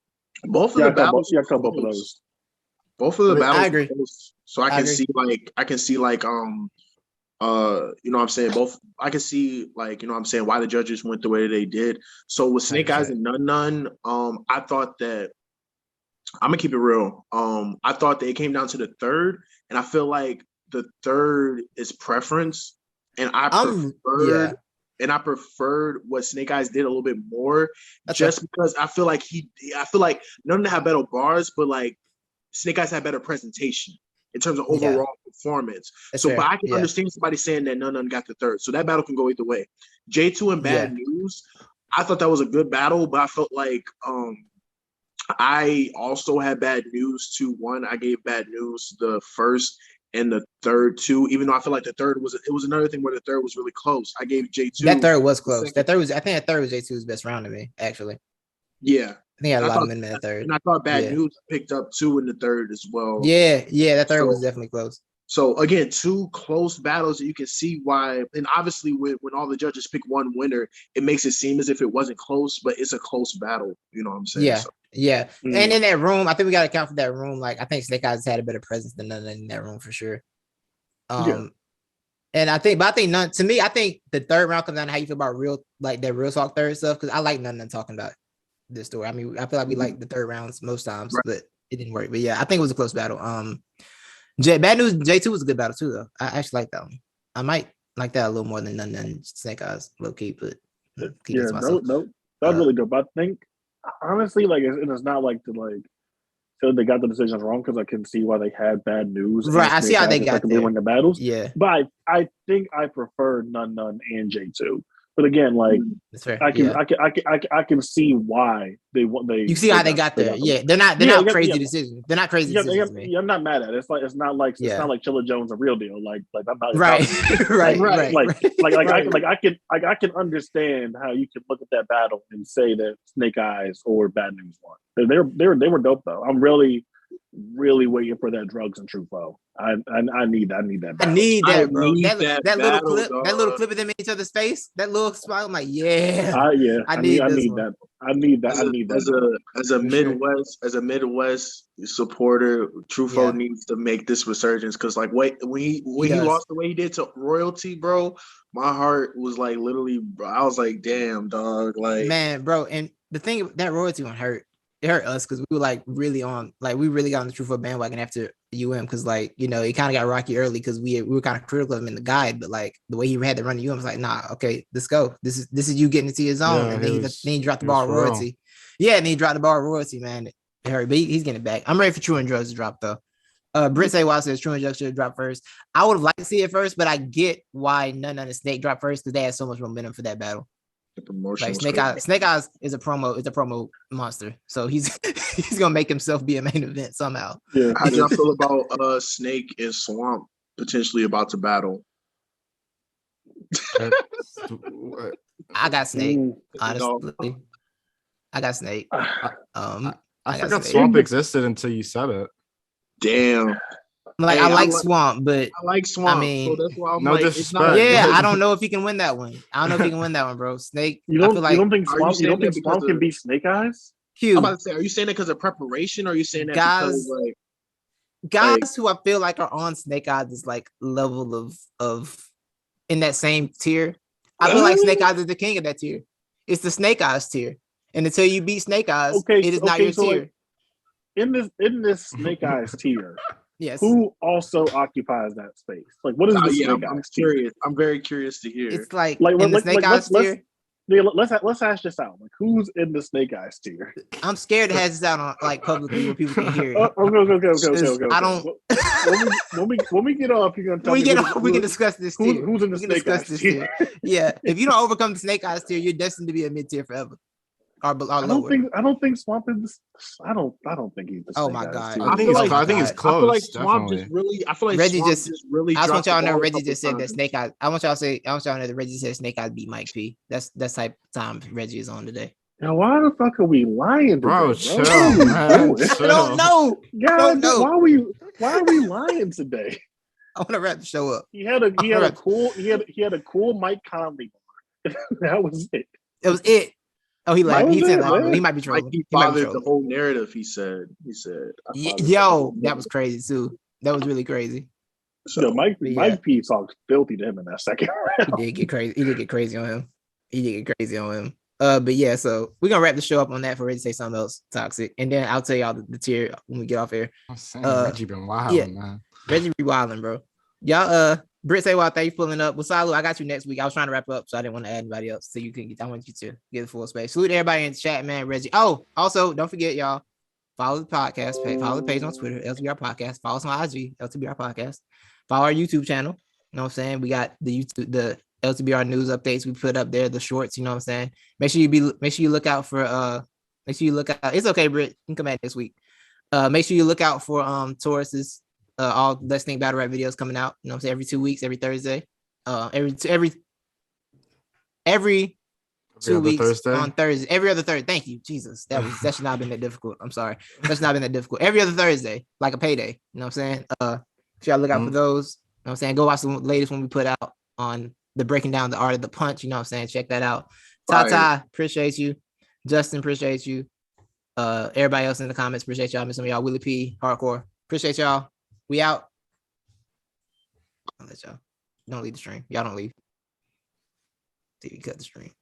Both of the battles. Yeah, a couple of those. Both of the battles. I agree. So I can see you know what I'm saying, both I can see like, you know what I'm saying, why the judges went the way they did. So with Snake Eyes and None, I thought that I'm gonna keep it real. I thought that it came down to the third, and I feel like the third is preference, and I preferred what Snake Eyes did a little bit more, because I feel like none of them have better bars, but like Snake Eyes had better presentation in terms of overall performance. But I can understand somebody saying that none got the third, so that battle can go either way. J2 and Bad News, I thought that was a good battle, but I felt like I also had Bad News 2-1. I gave Bad News the first and the third 2, even though I feel like the third was another thing where the third was really close. I gave J2. That third was close. I think that third was J2's best round to me, actually. Yeah. I think I had a lot of men in that third. And I thought Bad News picked up 2 in the third as well. Yeah, that third was definitely close. So again, 2 close battles, and you can see why. And obviously, when all the judges pick one winner, it makes it seem as if it wasn't close, but it's a close battle. You know what I'm saying? Yeah. And in that room, I think we got to account for that room. Like I think Snake Eyes had a better presence than none in that room for sure. And And I think none to me, I think the third round comes down to how you feel about real talk third stuff. Cause I like none talking about this story. I mean, I feel like we like the third rounds most times, but it didn't work. But yeah, I think it was a close battle. Bad News J2 was a good battle too, though. I actually like that one. I might like that a little more than none Snake Eyes, low key, but keep it to myself. No, that was really good. But I think honestly, like it's not like to like so they got the decisions wrong because I can see why they had Bad News. Right, I see how they got there. Win the battles. Yeah, but I think I prefer None and J2. But again, like that's fair. I can see why they. You see how they got there. Yeah, they're not crazy decisions. They're not crazy decisions. Yeah, I'm not mad at it. It's not like Chilla Jones a real deal. Like I'm not right. I can understand how you can look at that battle and say that Snake Eyes or Bad News won. They were dope though. I'm really waiting for that Drugs and True Foe. I need that. Battle. I need that, bro. That little battle, clip, dog. that little clip of them in each other's face, that little smile. I'm like, yeah. I need that. I need that. As a Midwest supporter, Truffaut needs to make this resurgence because, like, when he lost the way he did to Royalty, bro, my heart was like literally. Bro, I was like, damn, dog, like, man, bro. And the thing that Royalty one hurt. It hurt us because we were like really on, like we really got on the Truffaut bandwagon after because like it kind of got rocky early because we were kind of critical of him in the guide, but like the way he had to run the was like, nah, okay, let's go. This is you getting into your zone, and then he dropped the ball Royalty. Yeah, and he dropped the ball Royalty, man. It hurt, but he's getting it back. I'm ready for True and Drugs to drop though. Britt Say Wild says True and Drugs should have dropped first. I would have liked to see it first, but I get why None and Snake dropped first because they had so much momentum for that battle. Like Snake Eyes is a promo monster, so he's gonna make himself be a main event somehow. Yeah. How do y'all feel about Snake and Swamp potentially about to battle? I got Snake. Honestly, I got Snake. I forgot Swamp existed until you said it. Damn. Like I like Swamp, but I like Swamp. I mean, so that's why I'm no like, disrespect. Yeah, I don't know if he can win that one. I don't know if he can win that one, bro. Snake. You don't think Swamp can beat Snake Eyes? I'm about to say, are you saying that because of preparation, or are you saying that because like guys who I feel like are on Snake Eyes is like level of in that same tier? I feel like Snake Eyes is the king of that tier. It's the Snake Eyes tier, and until you beat Snake Eyes, it is not your tier. Like, in this Snake Eyes tier. Yes. Who also occupies that space? Like, what is the Snake Eyes? I'm curious. I'm very curious to hear. It's like in the Snake Eyes tier. Let's hash this out. Like, who's in the Snake Eyes tier? I'm scared to hash this out on like publicly where people can hear it. Okay. I don't. When we get off, you're gonna tell me. We can discuss this tier. Who's in the Snake Eyes tier? Yeah, if you don't overcome the Snake Eyes tier, you're destined to be a mid tier forever. I don't think Swamp is. I don't think he's the. Oh my god! I think he's close. I feel like Swamp just really. I feel like Reggie Swamp just really. I just want y'all to know Reggie just said that Snake Eyes. I want y'all to know that Reggie said Snake Eyes beat Mike P. That's type of time Reggie is on today. Now, why the fuck are we lying today, bro? Chill, man. I don't know. God, why are we lying today? I want to wrap the show up. He had a cool Mike Conley. That was it. It was it. Oh, he lied. He said that. He might be trolling. He bothered the whole narrative. He said. Yo, that was crazy too. That was really crazy. So Mike P talked filthy to him in that second round. He did get crazy on him. But yeah, so we're gonna wrap the show up on that for Reggie to say something else toxic, and then I'll tell y'all the tier when we get off here. I'm saying Reggie been wilding, man. Reggie be wilding, bro. Y'all, Britt say, well, thank you for pulling up. Well, Salu, I got you next week. I was trying to wrap up, so I didn't want to add anybody else. So I want you to get the full space. Salute everybody in the chat, man. Reggie. Oh, also, don't forget, y'all, follow the podcast page, follow the page on Twitter, LTBR Podcast. Follow us on IG, LTBR Podcast. Follow our YouTube channel. You know what I'm saying? We got the LTBR news updates we put up there, the shorts, you know what I'm saying? Make sure you look out for it's okay, Britt. You can come back this week. Make sure you look out for TUES' all Let's Think Battle Rap videos coming out. You know what I'm saying? Every 2 weeks, every Thursday. Every 2 weeks Thursday? On Thursday. Every other Thursday. Thank you. Jesus. That should not have been that difficult. I'm sorry. That's not been that difficult. Every other Thursday, like a payday. You know what I'm saying? So y'all look out for those. You know what I'm saying? Go watch the latest one we put out on the breaking down the art of the punch. You know what I'm saying? Check that out. Tata, appreciate you. Justin, appreciate you. Everybody else in the comments, appreciate y'all. Miss some of y'all. Willie P, Hardcore. Appreciate y'all. We out. I'll let y'all. Don't leave the stream. Y'all don't leave. TV cut the stream.